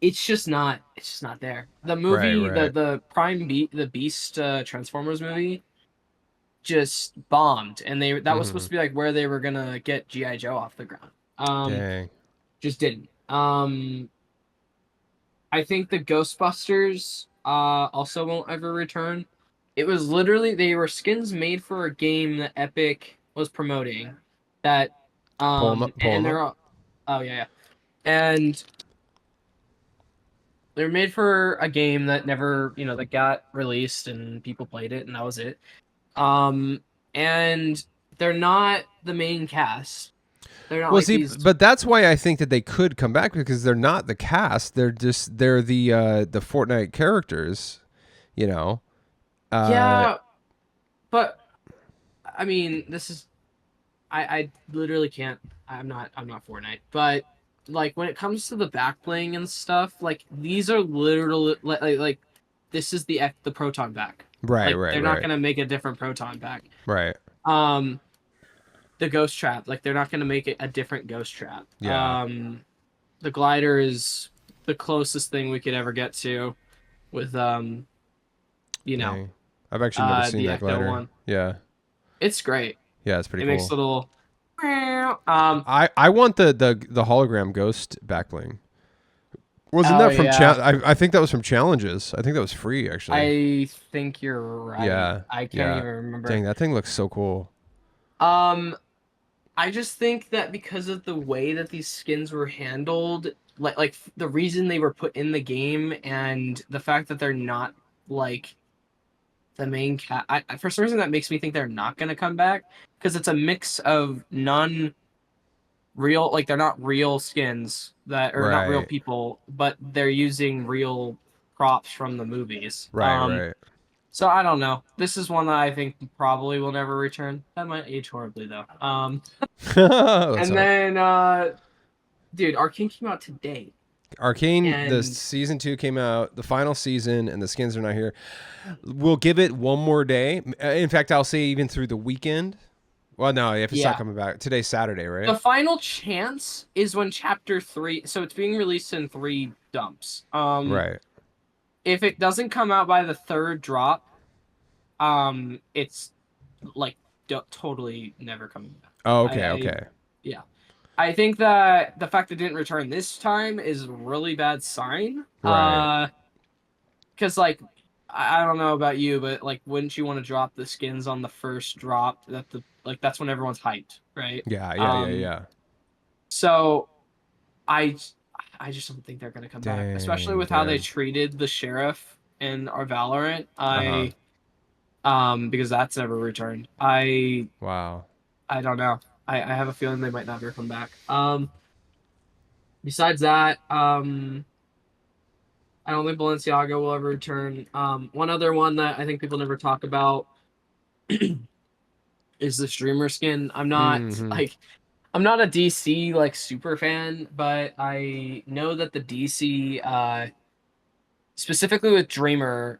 It's just not there. The movie, the the Beast Transformers movie, just bombed, and that was supposed to be like where they were gonna get GI Joe off the ground. Dang. Just didn't. I think the Ghostbusters also won't ever return. It was literally, they were skins made for a game that Epic was promoting. That and they're all, oh yeah, and they're made for a game that never, that got released and people played it and that was it. And they're not the main cast. They're not but that's why I think that they could come back, because they're not the cast. They're the Fortnite characters, Yeah, but I mean, this is I literally can't. I'm not Fortnite, but like when it comes to the back bling and stuff, like these are literally like this is the proton pack. Right. They're not gonna make a different proton pack. Right. The ghost trap, like they're not gonna make it a different ghost trap. Yeah. The glider is the closest thing we could ever get to with Dang. I've actually never seen that glider. One. Yeah. It's great. Yeah, it's pretty It cool. makes a little. I want the hologram ghost back bling. Wasn't that from I think that was from challenges. I think that was free actually. I think you're right. Yeah. I can't even remember. Dang, that thing looks so cool. I just think that because of the way that these skins were handled, like the reason they were put in the game and the fact that they're not like the main for some reason that makes me think they're not going to come back, because it's a mix of real, like they're not real skins that are not real people, but they're using real props from the movies. Right. So I don't know. This is one that I think probably will never return. That might age horribly though. And then dude, Arcane came out today. Arcane, the season 2 came out, the final season, and the skins are not here. We'll give it one more day. In fact, I'll say even through the weekend. Well, no, if it's not coming back. Today's Saturday, right? The final chance is when Chapter 3... So it's being released in 3 dumps. Right. If it doesn't come out by the 3rd drop, it's, like, totally never coming back. Oh, okay. Yeah. I think that the fact it didn't return this time is a really bad sign. Right. Because, like, I don't know about you, but, like, wouldn't you want to drop the skins on the first drop? That's when everyone's hyped, right? Yeah. So, I just don't think they're going to come back. Especially with how they treated the sheriff in our Valorant. Because that's never returned. Wow. I don't know. I have a feeling they might never come back. Besides that, I don't think Balenciaga will ever return. One other one that I think people never talk about is the streamer skin. I'm not I'm not a DC like super fan, but I know that the DC specifically with Dreamer,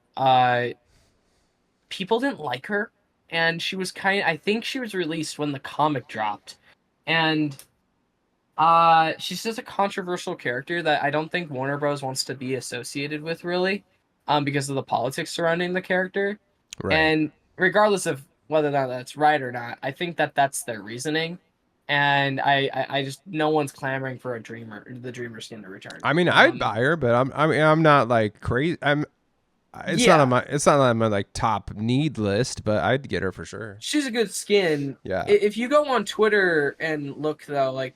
people didn't like her. And she was I think she was released when the comic dropped. And she's just a controversial character that I don't think Warner Bros. Wants to be associated with, really, because of the politics surrounding the character. Right. And regardless of whether or not that's right or not, I think that that's their reasoning. And I just, no one's clamoring for the Dreamer skin to return. I mean, I'd buy her, but I'm not like crazy. It's not on my like top need list, but I'd get her for sure. She's a good skin. Yeah. If you go on Twitter and look though, like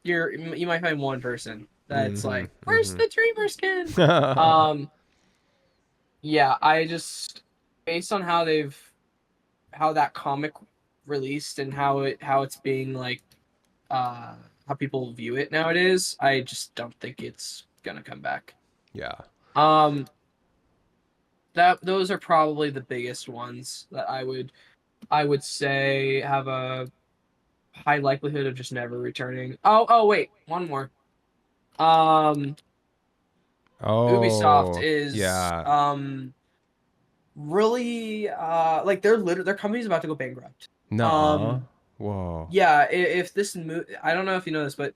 you might find one person that's like, "Where's the Dreamer skin?" Yeah, I just based on how that comic released and how it's being like how people view it nowadays, I just don't think it's gonna come back. Yeah. Um, that those are probably the biggest ones that I would say have a high likelihood of just never returning. Oh wait, one more. Um, Ubisoft Oh, is yeah. really like their company's about to go bankrupt. Nuh-uh. Whoa. Yeah, if this I don't know if you know this, but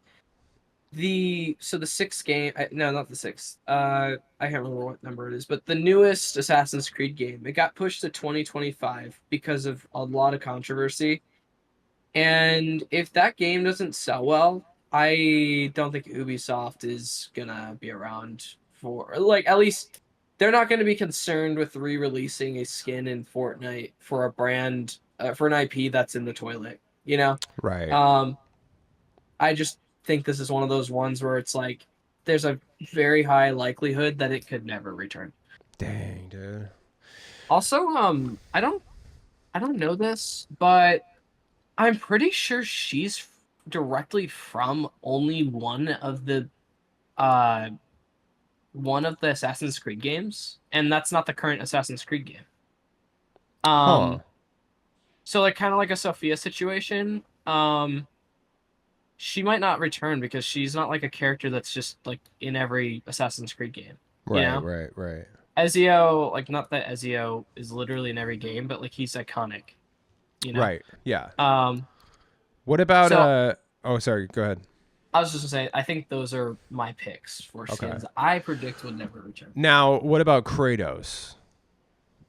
the sixth game, no, not the sixth. I can't remember what number it is, but the newest Assassin's Creed game, it got pushed to 2025 because of a lot of controversy. And if that game doesn't sell well, I don't think Ubisoft is gonna be around for like at least they're not going to be concerned with re-releasing a skin in Fortnite for a brand for an IP that's in the toilet. You know, Right. um, I just think this is one of those ones where it's like there's a very high likelihood that it could never return. Dang, dude. Also, I don't know this, but I'm pretty sure she's directly from only uh one of the Assassin's Creed games, and that's not the current Assassin's Creed game. Huh. Um, so like kind of like a Sophia situation. She might not return because she's not like a character that's just like in every Assassin's Creed game. You Right, know, right, right. Ezio, like not that Ezio is literally in every game, but like he's iconic. You know. Right. Yeah. Um, What about so oh, sorry, go ahead. I was just gonna say, I think those are my picks for Okay. skins I predict would never return. Now, what about Kratos?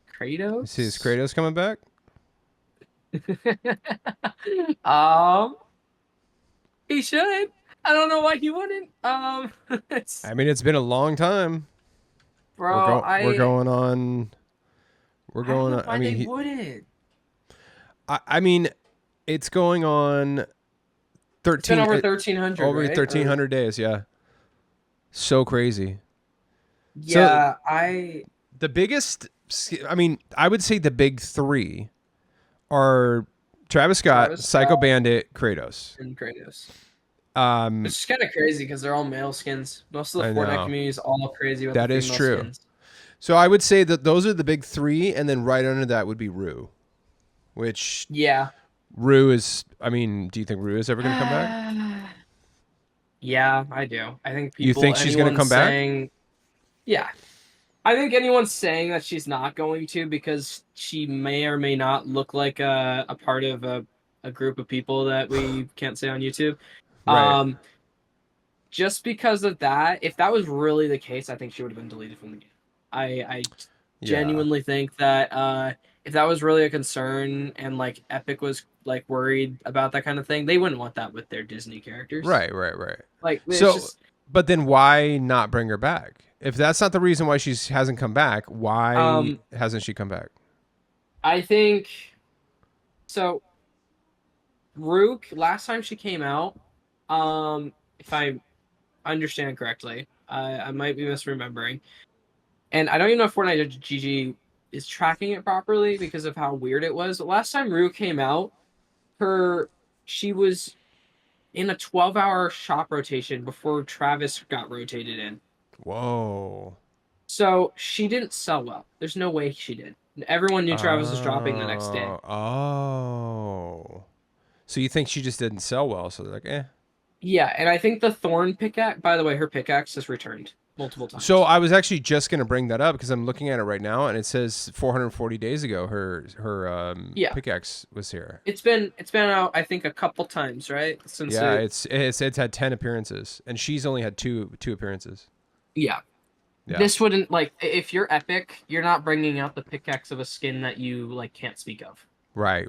Is Kratos. Kratos coming back? um, he should. I don't know why he wouldn't. I mean, it's been a long time. Bro, We're going on we're I don't going know on I why mean, they wouldn't. I mean, it's going on It's been 13 over 1,300, over right? Or 1300 days, yeah. So crazy. So yeah, I the biggest I mean, I would say the big 3 are Travis Scott, Travis Psycho Scott Bandit, Kratos. and Kratos. Um, It's just kind of crazy because they're all male skins. Most of I the Fortnite know. community is all crazy about That the is female true. skins. So I would say that those are the big 3, and then right under that would be Rue, which Yeah. Rue is. I mean, do you think Rue is ever going to come back? Yeah, I do. I think You think she's going to come back? yeah, I think anyone's saying that she's not going to because she may or may not look like a part of a group of people that we can't say on YouTube. Right. Um, just because of that, if that was really the case, I think she would have been deleted from the game. I Yeah. genuinely think that if that was really a concern and like Epic was like worried about that kind of thing, they wouldn't want that with their Disney characters. Right. Right. Right. Like it's So, just but then why not bring her back? If that's not the reason why she hasn't come back, why um hasn't she come back? I think so. Rook last time she came out, if I understand correctly, I might be misremembering, and I don't even know if Fortnite GG is tracking it properly because of how weird it was. But last time Rook came out, her she was in a 12-hour shop rotation before Travis got rotated in. Whoa. So she didn't sell well. There's no way she did. Everyone knew Travis was dropping the next day. Oh. So you think she just didn't sell well? So they're like, eh. Yeah, and I think the Thorn pickaxe, by the way, her pickaxe has returned multiple times. So I was actually just going to bring that up because I'm looking at it right now, and it says 440 days ago her Yeah. pickaxe was here. It's been out I think a couple times, right? Since Yeah, it's had 10 appearances, and she's only had two appearances. Yeah. Yeah. This wouldn't like if you're Epic, you're not bringing out the pickaxe of a skin that you like can't speak of. Right.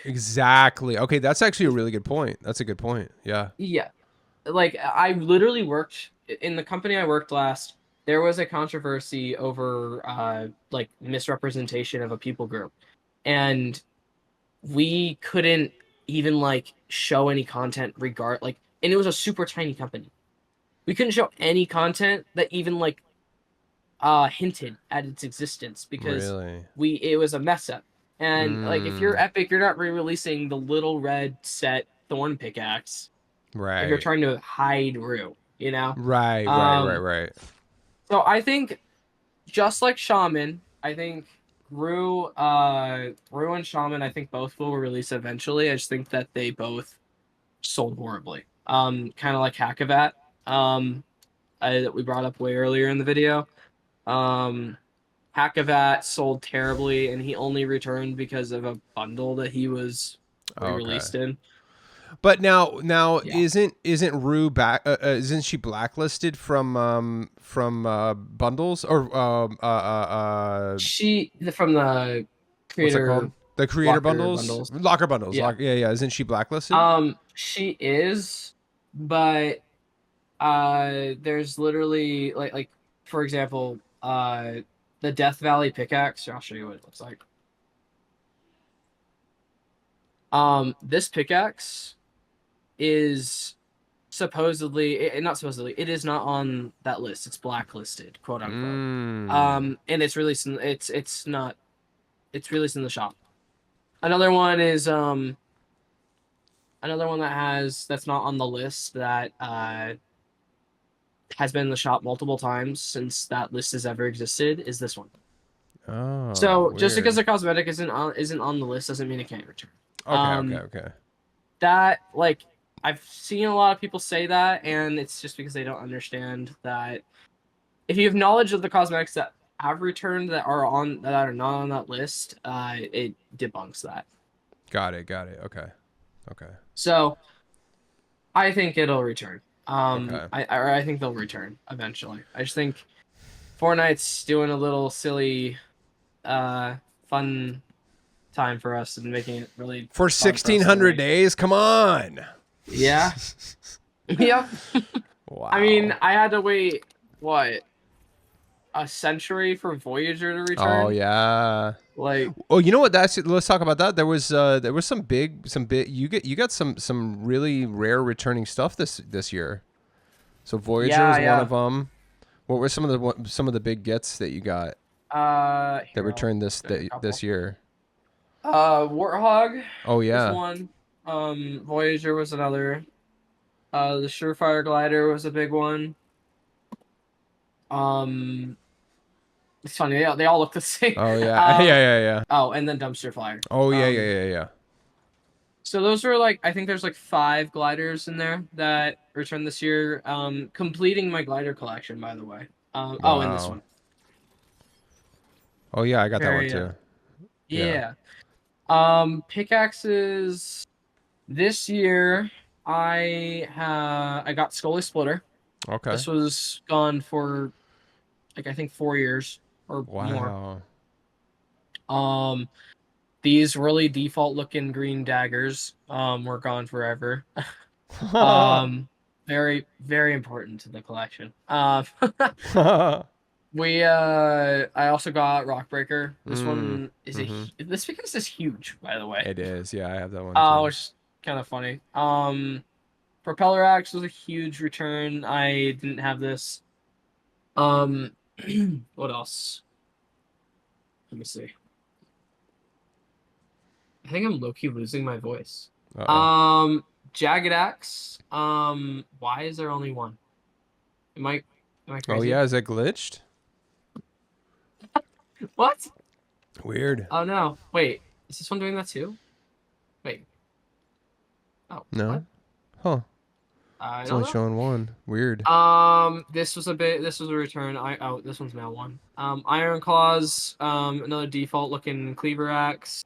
Exactly. Okay, that's actually a really good point. That's a good point. Yeah. Yeah. Like I literally worked in the company I worked last. There was a controversy over like misrepresentation of a people group, and we couldn't even like show any content and it was a super tiny company. We couldn't show any content that even like hinted at its existence because Really? it was a mess up. And like if you're Mm, Epic, you're not re-releasing the little red set thorn pickaxe if you're right. trying to hide Rue, you know? Right, right, right, Um right. so I think just like Shaman, I think Rue and Shaman I think both will release eventually. I just think that they both sold horribly. Kind of like Hackavat, that we brought up way earlier in the video. Um, Hackavat sold terribly, and he only returned because of a bundle that he was Okay. re-released in. But now Yeah, isn't Rue back? Isn't she blacklisted from bundles or from the what's that creator called? The creator locker bundles, bundles. locker bundles. Yeah, Yeah, yeah. Isn't she blacklisted? she is, but there's literally like for example, the Death Valley pickaxe. I'll show you what it looks like. This pickaxe is supposedly not supposedly it is not on that list. It's blacklisted, quote unquote. And it's released in it's not it's released in the shop. Another one is another one that's not on the list that has been in the shop multiple times since that list has ever existed is this one. Oh, So just because weird. a cosmetic isn't on the list doesn't mean it can't return. Okay, okay, okay. That like I've seen a lot of people say that, and it's just because they don't understand that if you have knowledge of the cosmetics that have returned that are not on that list, it debunks that. Got it, got it. Okay, okay, So I think it'll return. okay. I think they'll return eventually. I just think Fortnite's doing a little silly, fun time for us and making it really For fun for us to 1,600 wait. days, come on. Yeah. Yep. Wow. I mean, I had to wait what a century for Voyager to return. Oh yeah. Like, Oh, you know what? Let's talk about that. There was some big you got some really rare returning stuff this year. So Voyager was one of them. What were some of the big gets that you got that returned this year? Warthog. Oh Was yeah. one. Voyager was another. The Surefire Glider was a big one. It's funny. They all look the same. Oh yeah. Yeah. Oh, and then Dumpster Fire. Oh yeah. So those are like I think there's like 5 gliders in there that returned this year. Completing my glider collection, by the way. Wow. Oh, and this one. Oh yeah, I got that one too. Yeah. Pickaxes. This year, I got Scully Splitter. Okay. This was gone for like I think 4 years or Wow. more. These really default looking green daggers were gone forever. Very very important to the collection. I also got Rockbreaker. This one is this pickaxe is huge, by the way. It is. Yeah, I have that one too. Which is kind of funny. Propeller Axe was a huge return. I didn't have this. What else? Let me see. I think I'm low-key losing my voice. Uh-oh. Jagged Axe. Why is there only one? Am I crazy? Oh yeah, is that glitched? What? Weird. Oh no. Wait. Is this one doing that too? Wait. Oh. No. What? Huh. I It's don't only know. showing one. Weird. This was a return. This one's now one. Iron Claws, another default looking cleaver axe.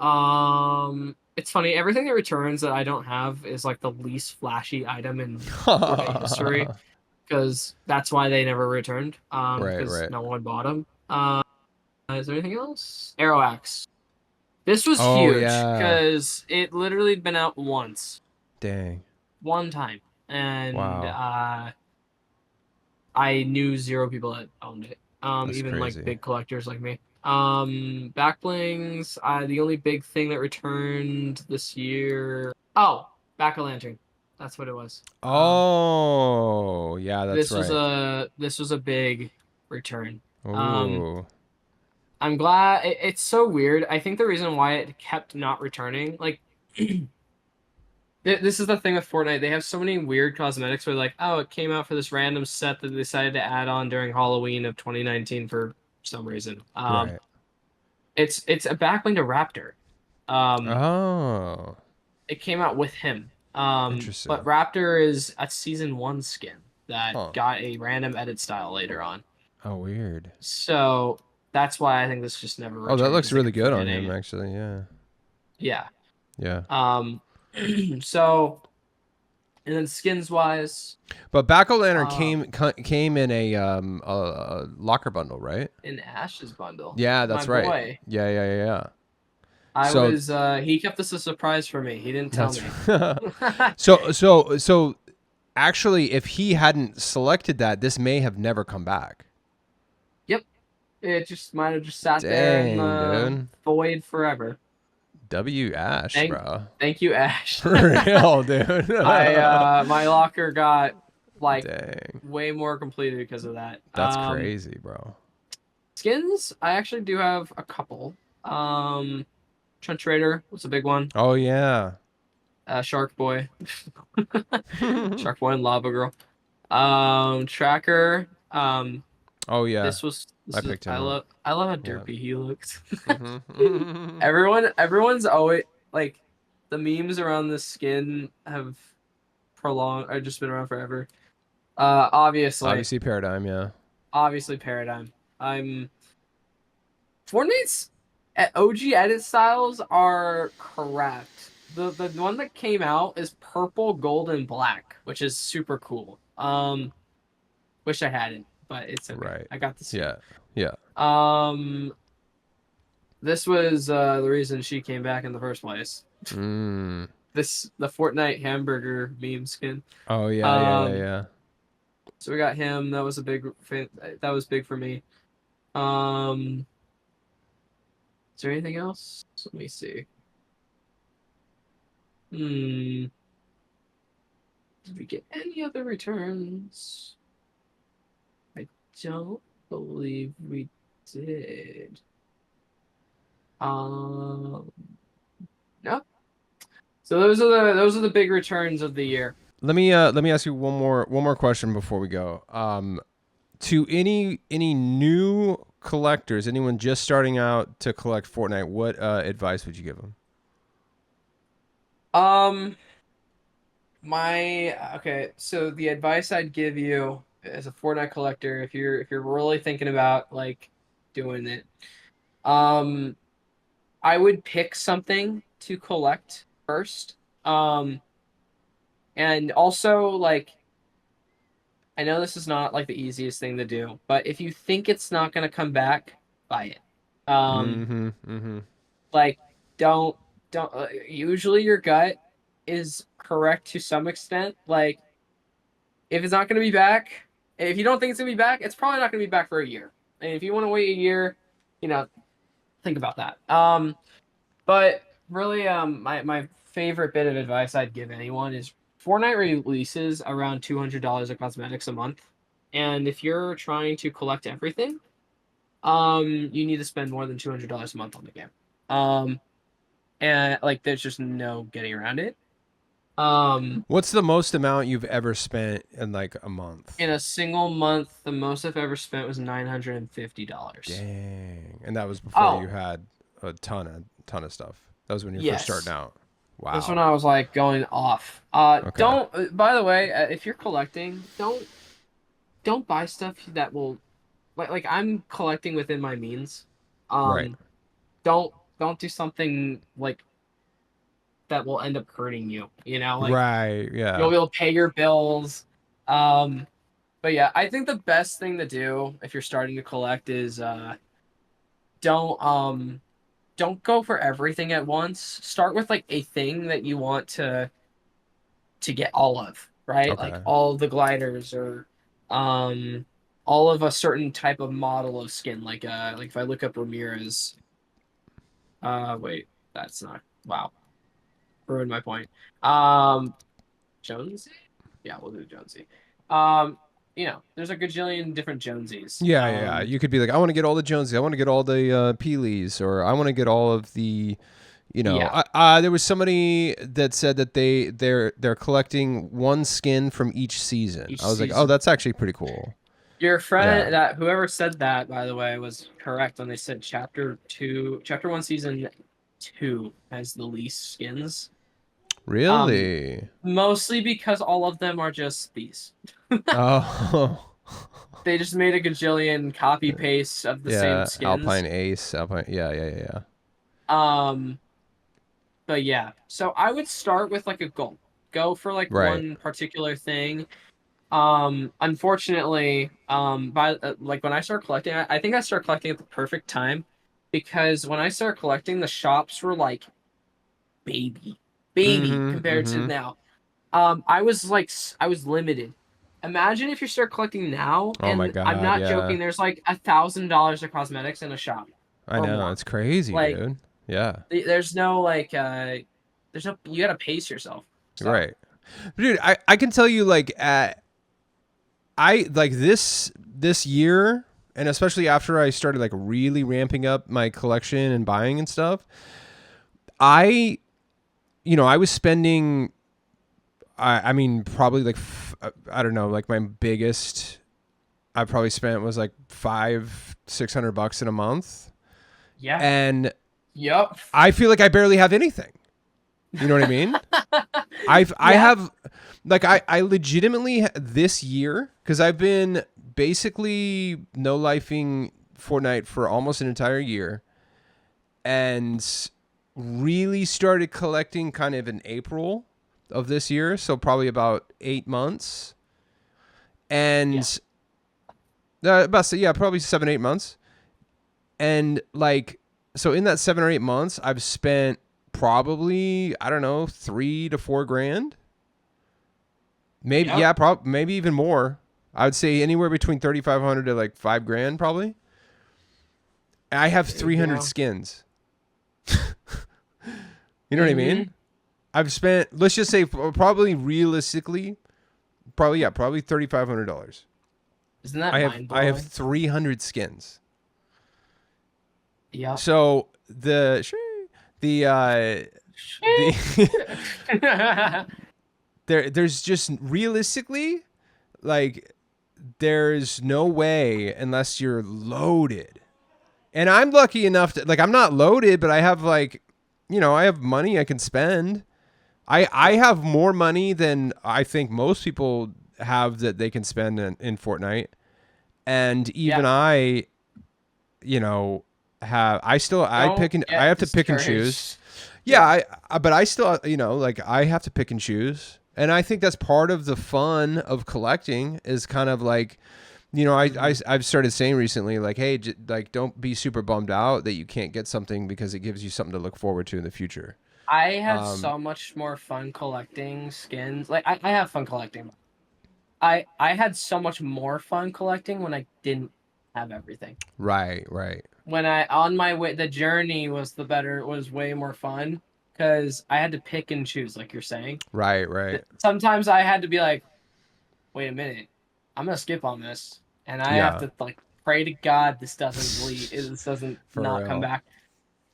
It's funny, everything that returns that I don't have is like the least flashy item in Fortnite history. Because that's why they never returned. Because no one bought them. Is there anything else? Arrow Axe. This was huge because it literally had been out once. Dang. One time. And wow. I knew 0 people that owned it. Even crazy. like big collectors like me. Backblings, the only big thing that returned this year. Oh, Back-O-Lantern. That's what it was. Oh, yeah, that's right. This was a big return. Ooh. I'm glad it's so weird. I think the reason why it kept not returning, like this is the thing with Fortnite. They have so many weird cosmetics where like, oh, it came out for this random set that they decided to add on during Halloween of 2019 for some reason. Right. It's a backbling to Raptor. Um, Oh. it came out with him. But Interesting. Raptor is a season 1 skin that Huh. got a random edit style later on. Oh, weird. So that's why I think this just never Oh, that returned. looks 'Cause they really kept good on him, forgetting. actually. Yeah. Yeah. Yeah. So, and then skins wise, But Back-O-Lantern um, came in a locker bundle, right? in Ash's bundle, Yeah, my that's right. boy, Yeah. I So was, he kept this a surprise for me. He didn't tell that's me. so actually, if he hadn't selected that, this may have never come back. Yep. It just might have just sat there in Dang, the dude. void forever. W Ash, Thank, bro. thank you, Ash. For real, dude. My locker got like Dang. way more completed because of that. That's crazy, bro. Skins, I actually do have a couple. Trench Raider was a big one. Oh yeah. Shark Boy, Shark Boy and Lava Girl. Tracker. Oh yeah. I This was picked him up. I love how Yeah. derpy he looks. Mhm. Everyone's always like the memes around this skin have prolonged or just been around forever. Obviously, Obviously Paradigm, yeah. obviously Paradigm. I'm Fortnite's OG edit styles are correct. The one that came out is purple, gold, and black, which is super cool. Wish I hadn't, but it's okay. Right. I got the skin. Yeah. Yeah. Um, this was the reason she came back in the first place. Mm. The Fortnite hamburger meme skin. Oh yeah, Um, yeah. so we got him. That was a big fan. That was big for me. Um, is there anything else? Let me see. Hmm. Did we get any other returns? I don't believe we did. Um, no. So those are the big returns of the year. Let me ask you one more question before we go. To any new collectors, anyone just starting out to collect Fortnite, what advice would you give them? Um, okay. So the advice I'd give you as a Fortnite collector, if you're really thinking about like doing it, um, I would pick something to collect first. Um, and also like I know this is not like the easiest thing to do, but if you think it's not going to come back, buy it. Um, Mm-hmm. Mm-hmm. like don't usually your gut is correct to some extent. Like if it's not going to be back, if you don't think it's going to be back, it's probably not going to be back for a year. And if you want to wait a year, you know, think about that. But really, my favorite bit of advice I'd give anyone is Fortnite releases around $200 of cosmetics a month, and if you're trying to collect everything, you need to spend more than $200 a month on the game. And like, there's just no getting around it. What's the most amount you've ever spent in like a month? In a single month, the most I've ever spent was $950. Dang, and that was before you Oh, had a ton of stuff. That was when you were first starting yes. out. This one Wow. I was like going off. Okay. Don't. By the way, if you're collecting, don't buy stuff that will, like I'm collecting within my means. Right. Um, don't do something like that will end up hurting you. You know, like Right. you'll Yeah. be able to pay your bills. Um, but yeah, I think the best thing to do if you're starting to collect is don't don't go for everything at once. Start with like a thing that you want to get all of, right? Like Okay. all the gliders or um all of a certain type of model of skin. Like if I look up Ramirez, wait, that's not wow. Ruined my point. Jonesy? Yeah, we'll do Jonesy. Um there's a gajillion different Jonesies. Yeah. You could be like, I want to get all the Jonesies. I want to get all the Peeleys, or I want to get all of the, there was somebody that said that they're collecting one skin from each season. I was like, oh, that's actually pretty cool. Your friend, that whoever said that, by the way, was correct when they said Chapter 1, Season 2 has the least skins. Really? Mostly because all of them are just these. Oh. They just made a gajillion copy paste of the same skins. Alpine Ace, Alpine. Yeah. But yeah, so I would start with like a goal. Go for like one particular thing. Unfortunately, like when I start collecting, I think I start collecting at the perfect time, because when I started collecting, the shops were like baby compared to now. I was limited. Imagine if you start collecting now, and my God, I'm not joking, there's like $1,000 of cosmetics in a shop. I know, it's crazy, dude. Yeah. There's no like you gotta pace yourself. So. Right. Dude, I can tell you, like, this year, and especially after I started like really ramping up my collection and buying and stuff, I was spending, I mean, probably like, I don't know, like my biggest I probably spent was like $500-600 in a month. Yeah. And yep. I feel like I barely have anything. You know what I mean? I have, like, I legitimately this year, because I've been basically no-lifing Fortnite for almost an entire year, and really started collecting kind of in April of this year, so probably about 8 months, and probably 7-8 months, and like, so in that 7 or 8 months, I've spent probably, I don't know, $3 to $4 grand, maybe, maybe even more. I would say anywhere between 3,500 to like $5 grand probably. I have 300 skins. You know what I mean? I've spent, let's just say, probably realistically, probably $3,500. Isn't that I have 300 skins. Yeah. So there's just realistically, like, there's no way unless you're loaded. And I'm lucky enough to, like, I'm not loaded, but I have, like, I have money I can spend. I have more money than I think most people have that they can spend in Fortnite. And even I have to pick and choose. Yeah, but I still, like, I have to pick and choose. And I think that's part of the fun of collecting, is kind of like, I've started saying recently, like, hey, like, don't be super bummed out that you can't get something, because it gives you something to look forward to in the future. I had so much more fun collecting skins. Like, I have fun collecting. I had so much more fun collecting when I didn't have everything. Right. When on my way, the journey was way more fun, because I had to pick and choose, like you're saying. Right. Sometimes I had to be like, wait a minute, I'm gonna skip on this, and I have to, like, pray to God this doesn't bleed. This doesn't come back.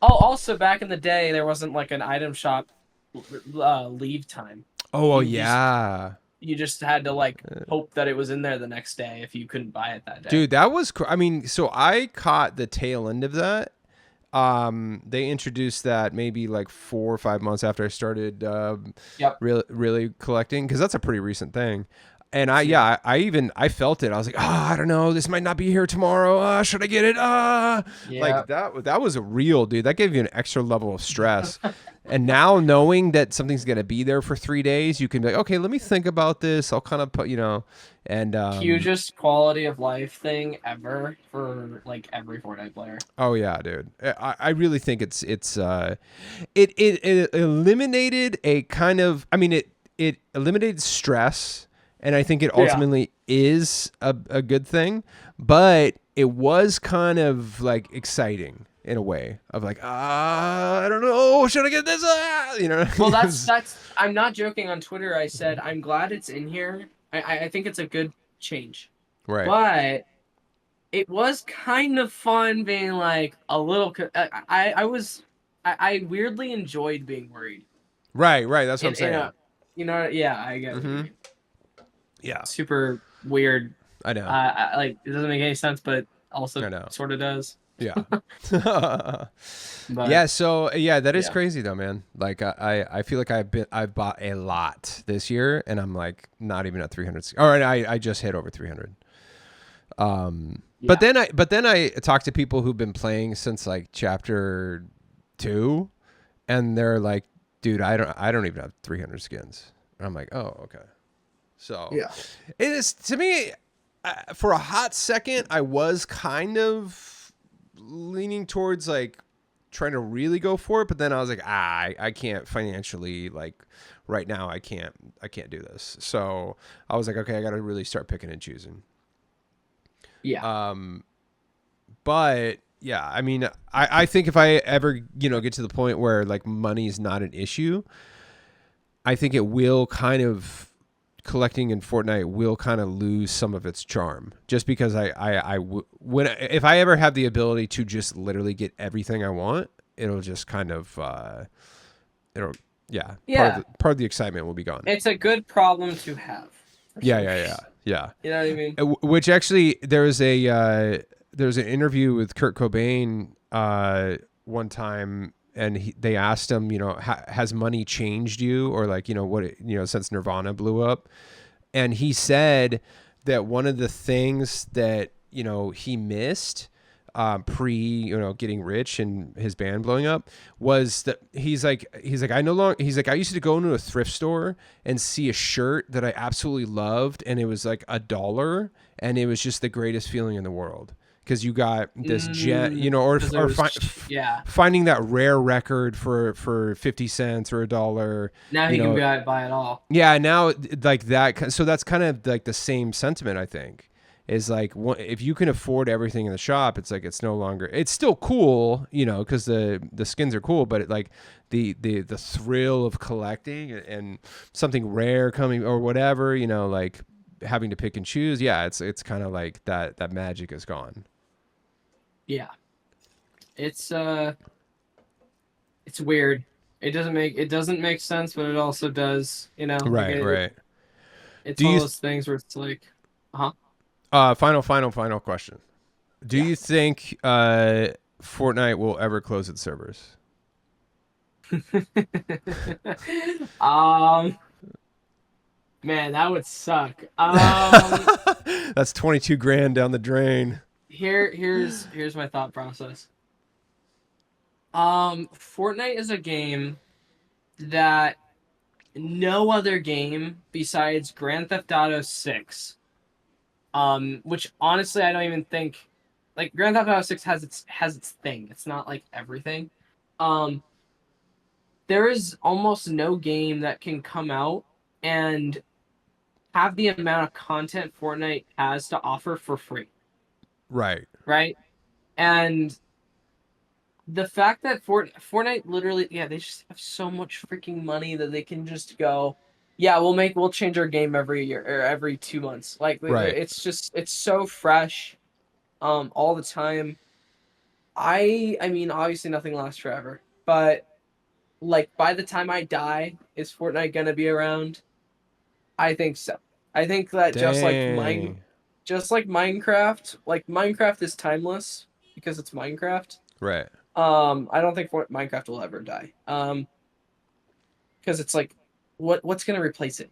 Oh, also back in the day, there wasn't like an item shop leave time. Oh, yeah. You just had to, like, hope that it was in there the next day if you couldn't buy it that day. Dude, that was, I mean, so I caught the tail end of that. They introduced that maybe like 4 or 5 months after I started really collecting, because that's a pretty recent thing. And I felt it. I was like, I don't know, this might not be here tomorrow. Should I get it? Like, that was a real, dude. That gave you an extra level of stress. And now, knowing that something's gonna be there for 3 days, you can be like, okay, let me think about this. I'll kind of put, and hugest quality of life thing ever for, like, every Fortnite player. Oh yeah, dude. I really think it eliminated a kind of, I mean, it eliminated stress. And I think it ultimately is a good thing, but it was kind of like exciting in a way of like, I don't know, should I get this? Well, that's, I'm not joking. On Twitter, I said, I'm glad it's in here. I think it's a good change. Right. But it was kind of fun being like a little. I weirdly enjoyed being worried. Right. That's what I'm In saying. a, yeah, I get what you mean. Yeah. Super weird. I know. Like it doesn't make any sense, but also I know. sort of does. Yeah. But Yeah. So yeah, that is yeah. crazy though, man. Like I feel like I've bought a lot this year, and I'm like not even at 300. All right, I just hit over 300. But then I talk to people who've been playing since like chapter 2, and they're like, dude, I don't even have 300 skins. And I'm like, oh, okay. So Yeah. it is, to me, for a hot second, I was kind of leaning towards like trying to really go for it, but then I was like, I can't financially, like right now I can't do this. So I was like, okay, I got to really start picking and choosing. Yeah. But yeah, I mean, I think if I ever, get to the point where like money is not an issue, I think it will kind of, collecting in Fortnite will kind of lose some of its charm, just because if I ever have the ability to just literally get everything I want, it'll just kind of, part of the excitement will be gone. It's a good problem to have. Yeah. You know what I mean? Which actually, there was an interview with Kurt Cobain one time, and they asked him, has money changed you, or like, since Nirvana blew up, and he said that one of the things that he missed pre getting rich and his band blowing up was that he's like I used to go into a thrift store and see a shirt that I absolutely loved, and it was like $1, and it was just the greatest feeling in the world, because you got this finding that rare record for 50 cents or $1. Now you can buy it all. Yeah, now like that. So that's kind of like the same sentiment, I think. Is like, if you can afford everything in the shop, it's like, it's no longer, it's still cool, because the skins are cool, but like the thrill of collecting and something rare coming or whatever, like having to pick and choose. Yeah, it's kind of like that magic is gone. Yeah. It's weird. It doesn't make sense, but it also does, Right, right. It's one of those things where it's like, final question. Do you think Fortnite will ever close its servers? Man, that would suck. That's 22 grand down the drain. Here's my thought process. Fortnite is a game that no other game besides Grand Theft Auto 6, which honestly I don't even think, like, Grand Theft Auto 6 has its thing. It's not like everything. There is almost no game that can come out and have the amount of content Fortnite has to offer for free. Right. Right? And the fact that Fortnite literally, they just have so much freaking money that they can just go, we'll change our game every year or every 2 months. Like, right. It's so fresh, all the time. I mean, obviously nothing lasts forever, but like, by the time I die, is Fortnite gonna be around? I think so. I think that just like Minecraft, like Minecraft is timeless because it's Minecraft. Right. I don't think Minecraft will ever die. Because it's like, what's gonna replace it?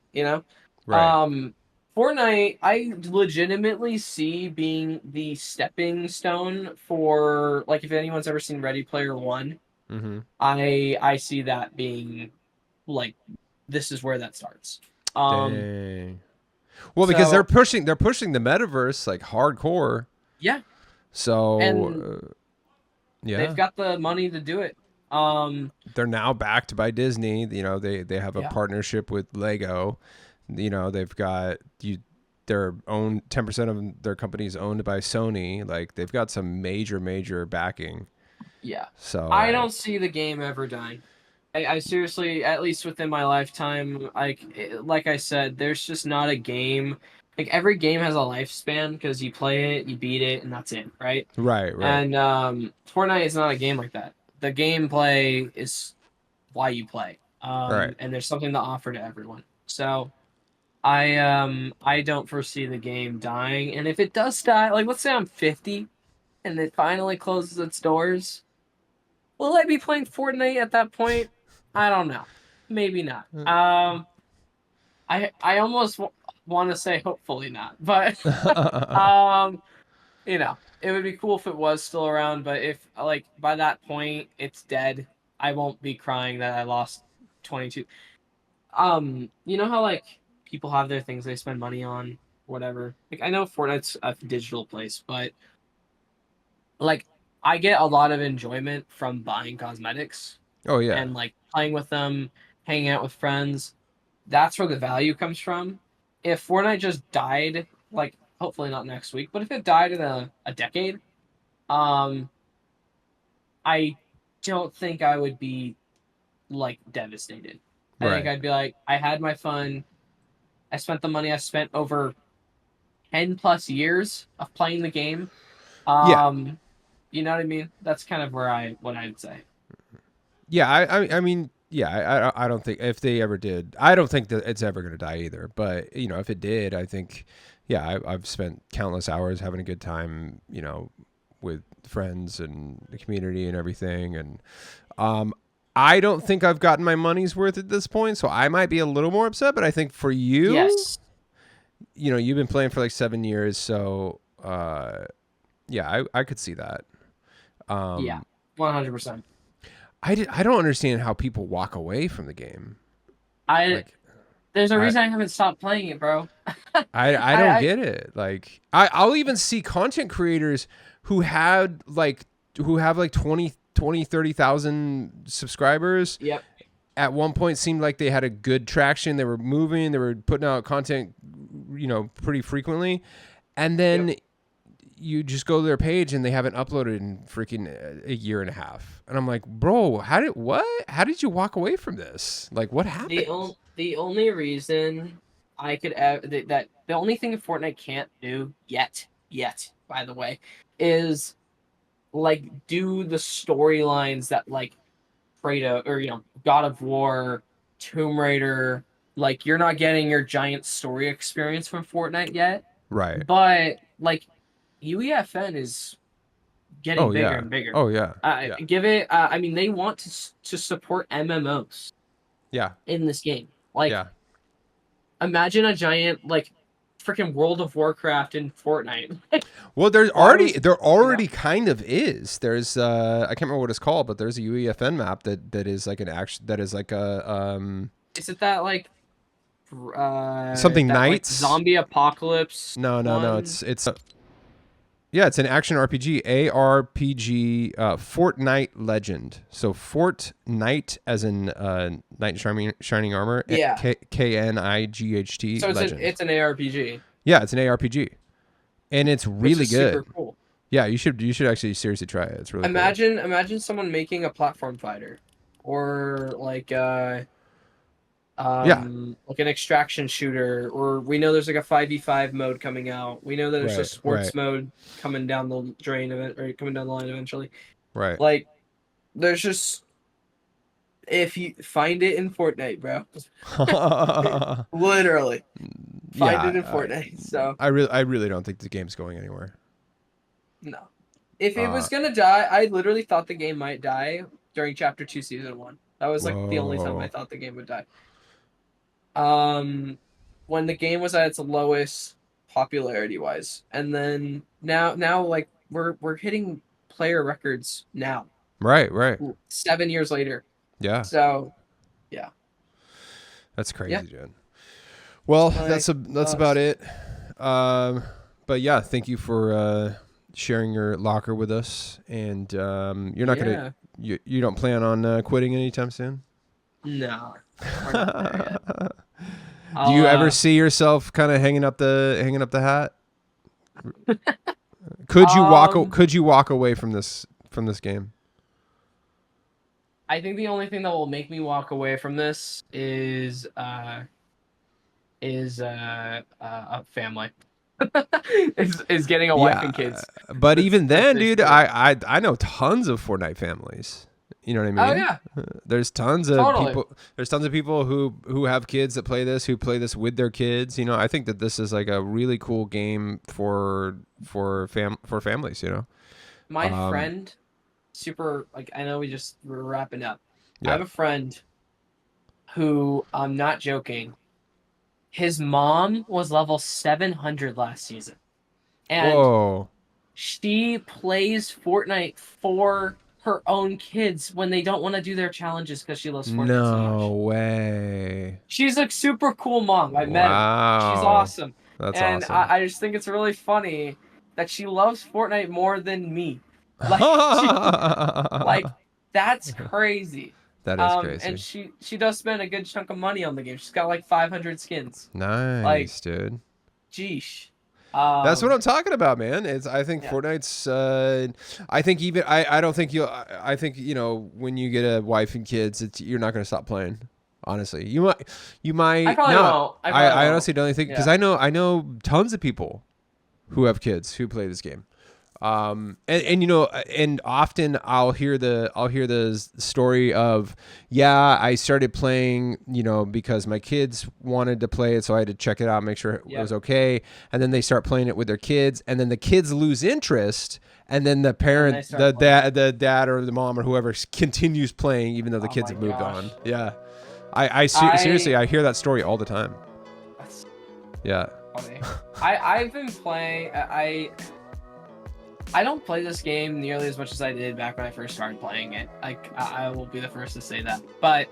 Right. Fortnite, I legitimately see being the stepping stone for, like, if anyone's ever seen Ready Player One, I see that being like, this is where that starts. Dang. Well, because they're pushing the metaverse like hardcore. Yeah. So they've got the money to do it. They're now backed by Disney. They have a partnership with Lego. They've got their own 10% of their company is owned by Sony. Like, they've got some major backing. Yeah. So I don't see the game ever dying. I seriously, at least within my lifetime, like I said, there's just not a game like every game has a lifespan because you play it, you beat it, and that's it, right? Right. And Fortnite is not a game like that. The gameplay is why you play. Right. And there's something to offer to everyone. So I don't foresee the game dying. And if it does die, like let's say I'm 50 and it finally closes its doors, will I be playing Fortnite at that point? I don't know. Maybe not. I almost want to say hopefully not, but you know, it would be cool if it was still around, but if like by that point it's dead, I won't be crying that I lost 22. You know how like people have their things they spend money on, whatever. Like I know Fortnite's a digital place, but like I get a lot of enjoyment from buying cosmetics Oh yeah. and like playing with them, hanging out with friends. That's where the value comes from. If Fortnite just died, like hopefully not next week, but if it died in a decade, um, I don't think I would be like devastated. I think Right. I'd be like, I had my fun. I spent the money I spent over 10 plus years of playing the game. Yeah. You know what I mean? That's kind of what I'd say. Yeah. I mean, yeah. I don't think if they ever did, I don't think that it's ever going to die either. But you know, if it did, I think, yeah, I've spent countless hours having a good time. You know, with friends and the community and everything. And I don't think I've gotten my money's worth at this point, so I might be a little more upset. But I think for you, Yes. you know, you've been playing for like 7 years, so yeah, I could see that. Yeah. 100%. I don't understand how people walk away from the game. Like, There's a I reason I haven't stopped playing it, bro. I don't get it. Like I'll even see content creators who have like 30,000 subscribers. Yep. At one point seemed like they had a good traction. They were moving, they were putting out content, you know, pretty frequently. And then you just go to their page and they haven't uploaded in freaking a year and a half. And I'm like, bro, how did you walk away from this? Like, what happened? The only reason I could that the only thing Fortnite can't do yet, by the way, is like do the storylines that like Kratos or God of War, Tomb Raider. Like you're not getting your giant story experience from Fortnite yet, Right. but like UEFN is getting Oh bigger yeah. and bigger. Oh yeah. Yeah. Give it. I mean, they want to support MMOs. Yeah. In this game, like Yeah. imagine a giant like freaking World of Warcraft in Fortnite. Well, there already kind of is. There's I can't remember what it's called, but there's a UEFN map that is like an action that is like a Is it that like something that, like, Knights zombie apocalypse? No, one? it's yeah, it's an action RPG, ARPG, Fortnite Legend. So Fortnite as in Knight in Shining Armor. Yeah. KNIGHT. So Legend. it's an ARPG. Yeah, it's an ARPG, and it's really which is good. Super cool. Yeah, you should actually seriously try it. It's really Imagine someone making a platform fighter, or like like an extraction shooter, or we know there's like a 5v5 mode coming out. We know that there's a sports mode coming down the drain or coming down the line eventually. Right. Like there's just if you find it in Fortnite, bro. Literally. Find it in Fortnite. So I really don't think the game's going anywhere. No. If it was gonna die, I literally thought the game might die during Chapter 2 Season 1. That was like the only time I thought the game would die. When the game was at its lowest popularity wise, and then now like we're hitting player records now. Right. 7 years later. Yeah. So, yeah. That's crazy, dude. Well, that's about it. But yeah, thank you for sharing your locker with us, and you're not gonna you don't plan on quitting anytime soon? No. We're not there yet. Do you ever see yourself kind of hanging up the hat? Could you walk away from this game? I think the only thing that will make me walk away from this is is a family. is getting a wife and kids. But even then, dude, basically I know tons of Fortnite families. You know what I Oh mean? yeah, There's tons of Totally. people. There's tons of people who have kids that play this, who play this with their kids. You know, I think that this is like a really cool game for families. You know, my friend, super like I know we're wrapping up. Yeah. I have a friend who I'm not joking. His mom was level 700 last season, and whoa, she plays Fortnite for her own kids when they don't want to do their challenges because she loves Fortnite so no much. way. She's a super cool mom. I met her. She's Wow. awesome. That's and awesome. I just think it's really funny that she loves Fortnite more than me. Like, like that's crazy. That is crazy. And she does spend a good chunk of money on the game. She's got like 500 skins. Nice, dude. Geesh. That's what I'm talking about, man. I think Fortnite's. I think even I don't think you'll. I think when you get a wife and kids, you're not going to stop playing. Honestly, you might. I probably won't. I honestly don't think because I know tons of people who have kids who play this game. And often I'll hear the story of, I started playing, because my kids wanted to play it. So I had to check it out, make sure it was okay. And then they start playing it with their kids, and then the kids lose interest. And then the parent, the dad or the mom or whoever continues playing, even though the kids have moved on. Yeah. Seriously, I hear that story all the time. Yeah. Funny. I've been playing, I don't play this game nearly as much as I did back when I first started playing it. I will be the first to say that. But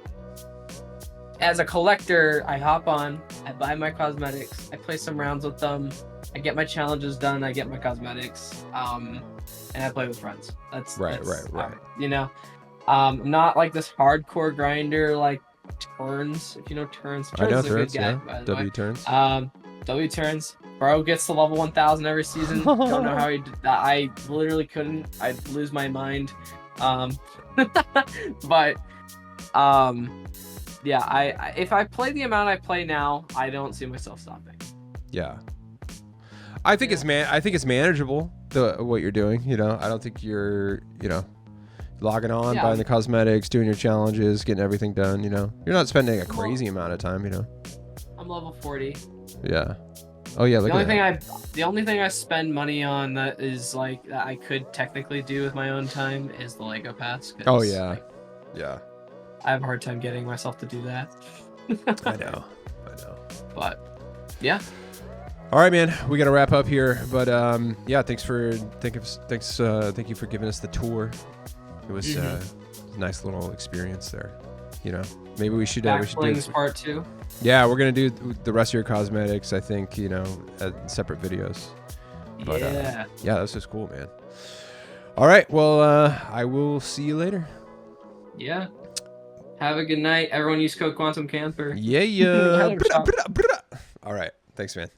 as a collector, I hop on, I buy my cosmetics, I play some rounds with them, I get my challenges done, I get my cosmetics, and I play with friends. That's right. I'm not like this hardcore grinder like Turns, if you know Turns. Turns is a good guy, by the way. Turns. W Turns. Bro gets to level 1000 every season. Don't know how he did that. I literally couldn't. I'd lose my mind. But I if I play the amount I play now, I don't see myself stopping. Yeah. I think it's manageable what you're doing, I don't think you're, logging on, buying the cosmetics, doing your challenges, getting everything done, You're not spending a crazy amount of time, I'm level 40. Yeah. Oh yeah, look at that. The only thing I spend money on that is like that I could technically do with my own time is the Lego Pass. Oh yeah. Yeah. I have a hard time getting myself to do that. I know. But yeah. All right, man. We got to wrap up here, but thank you for giving us the tour. It was a nice little experience there. Maybe we should do this part 2. Yeah, we're gonna do the rest of your cosmetics. I think separate videos. But that's just cool, man. All right, well, I will see you later. Yeah. Have a good night. Everyone use code Quantum Camper. Yeah. All right. Thanks, man.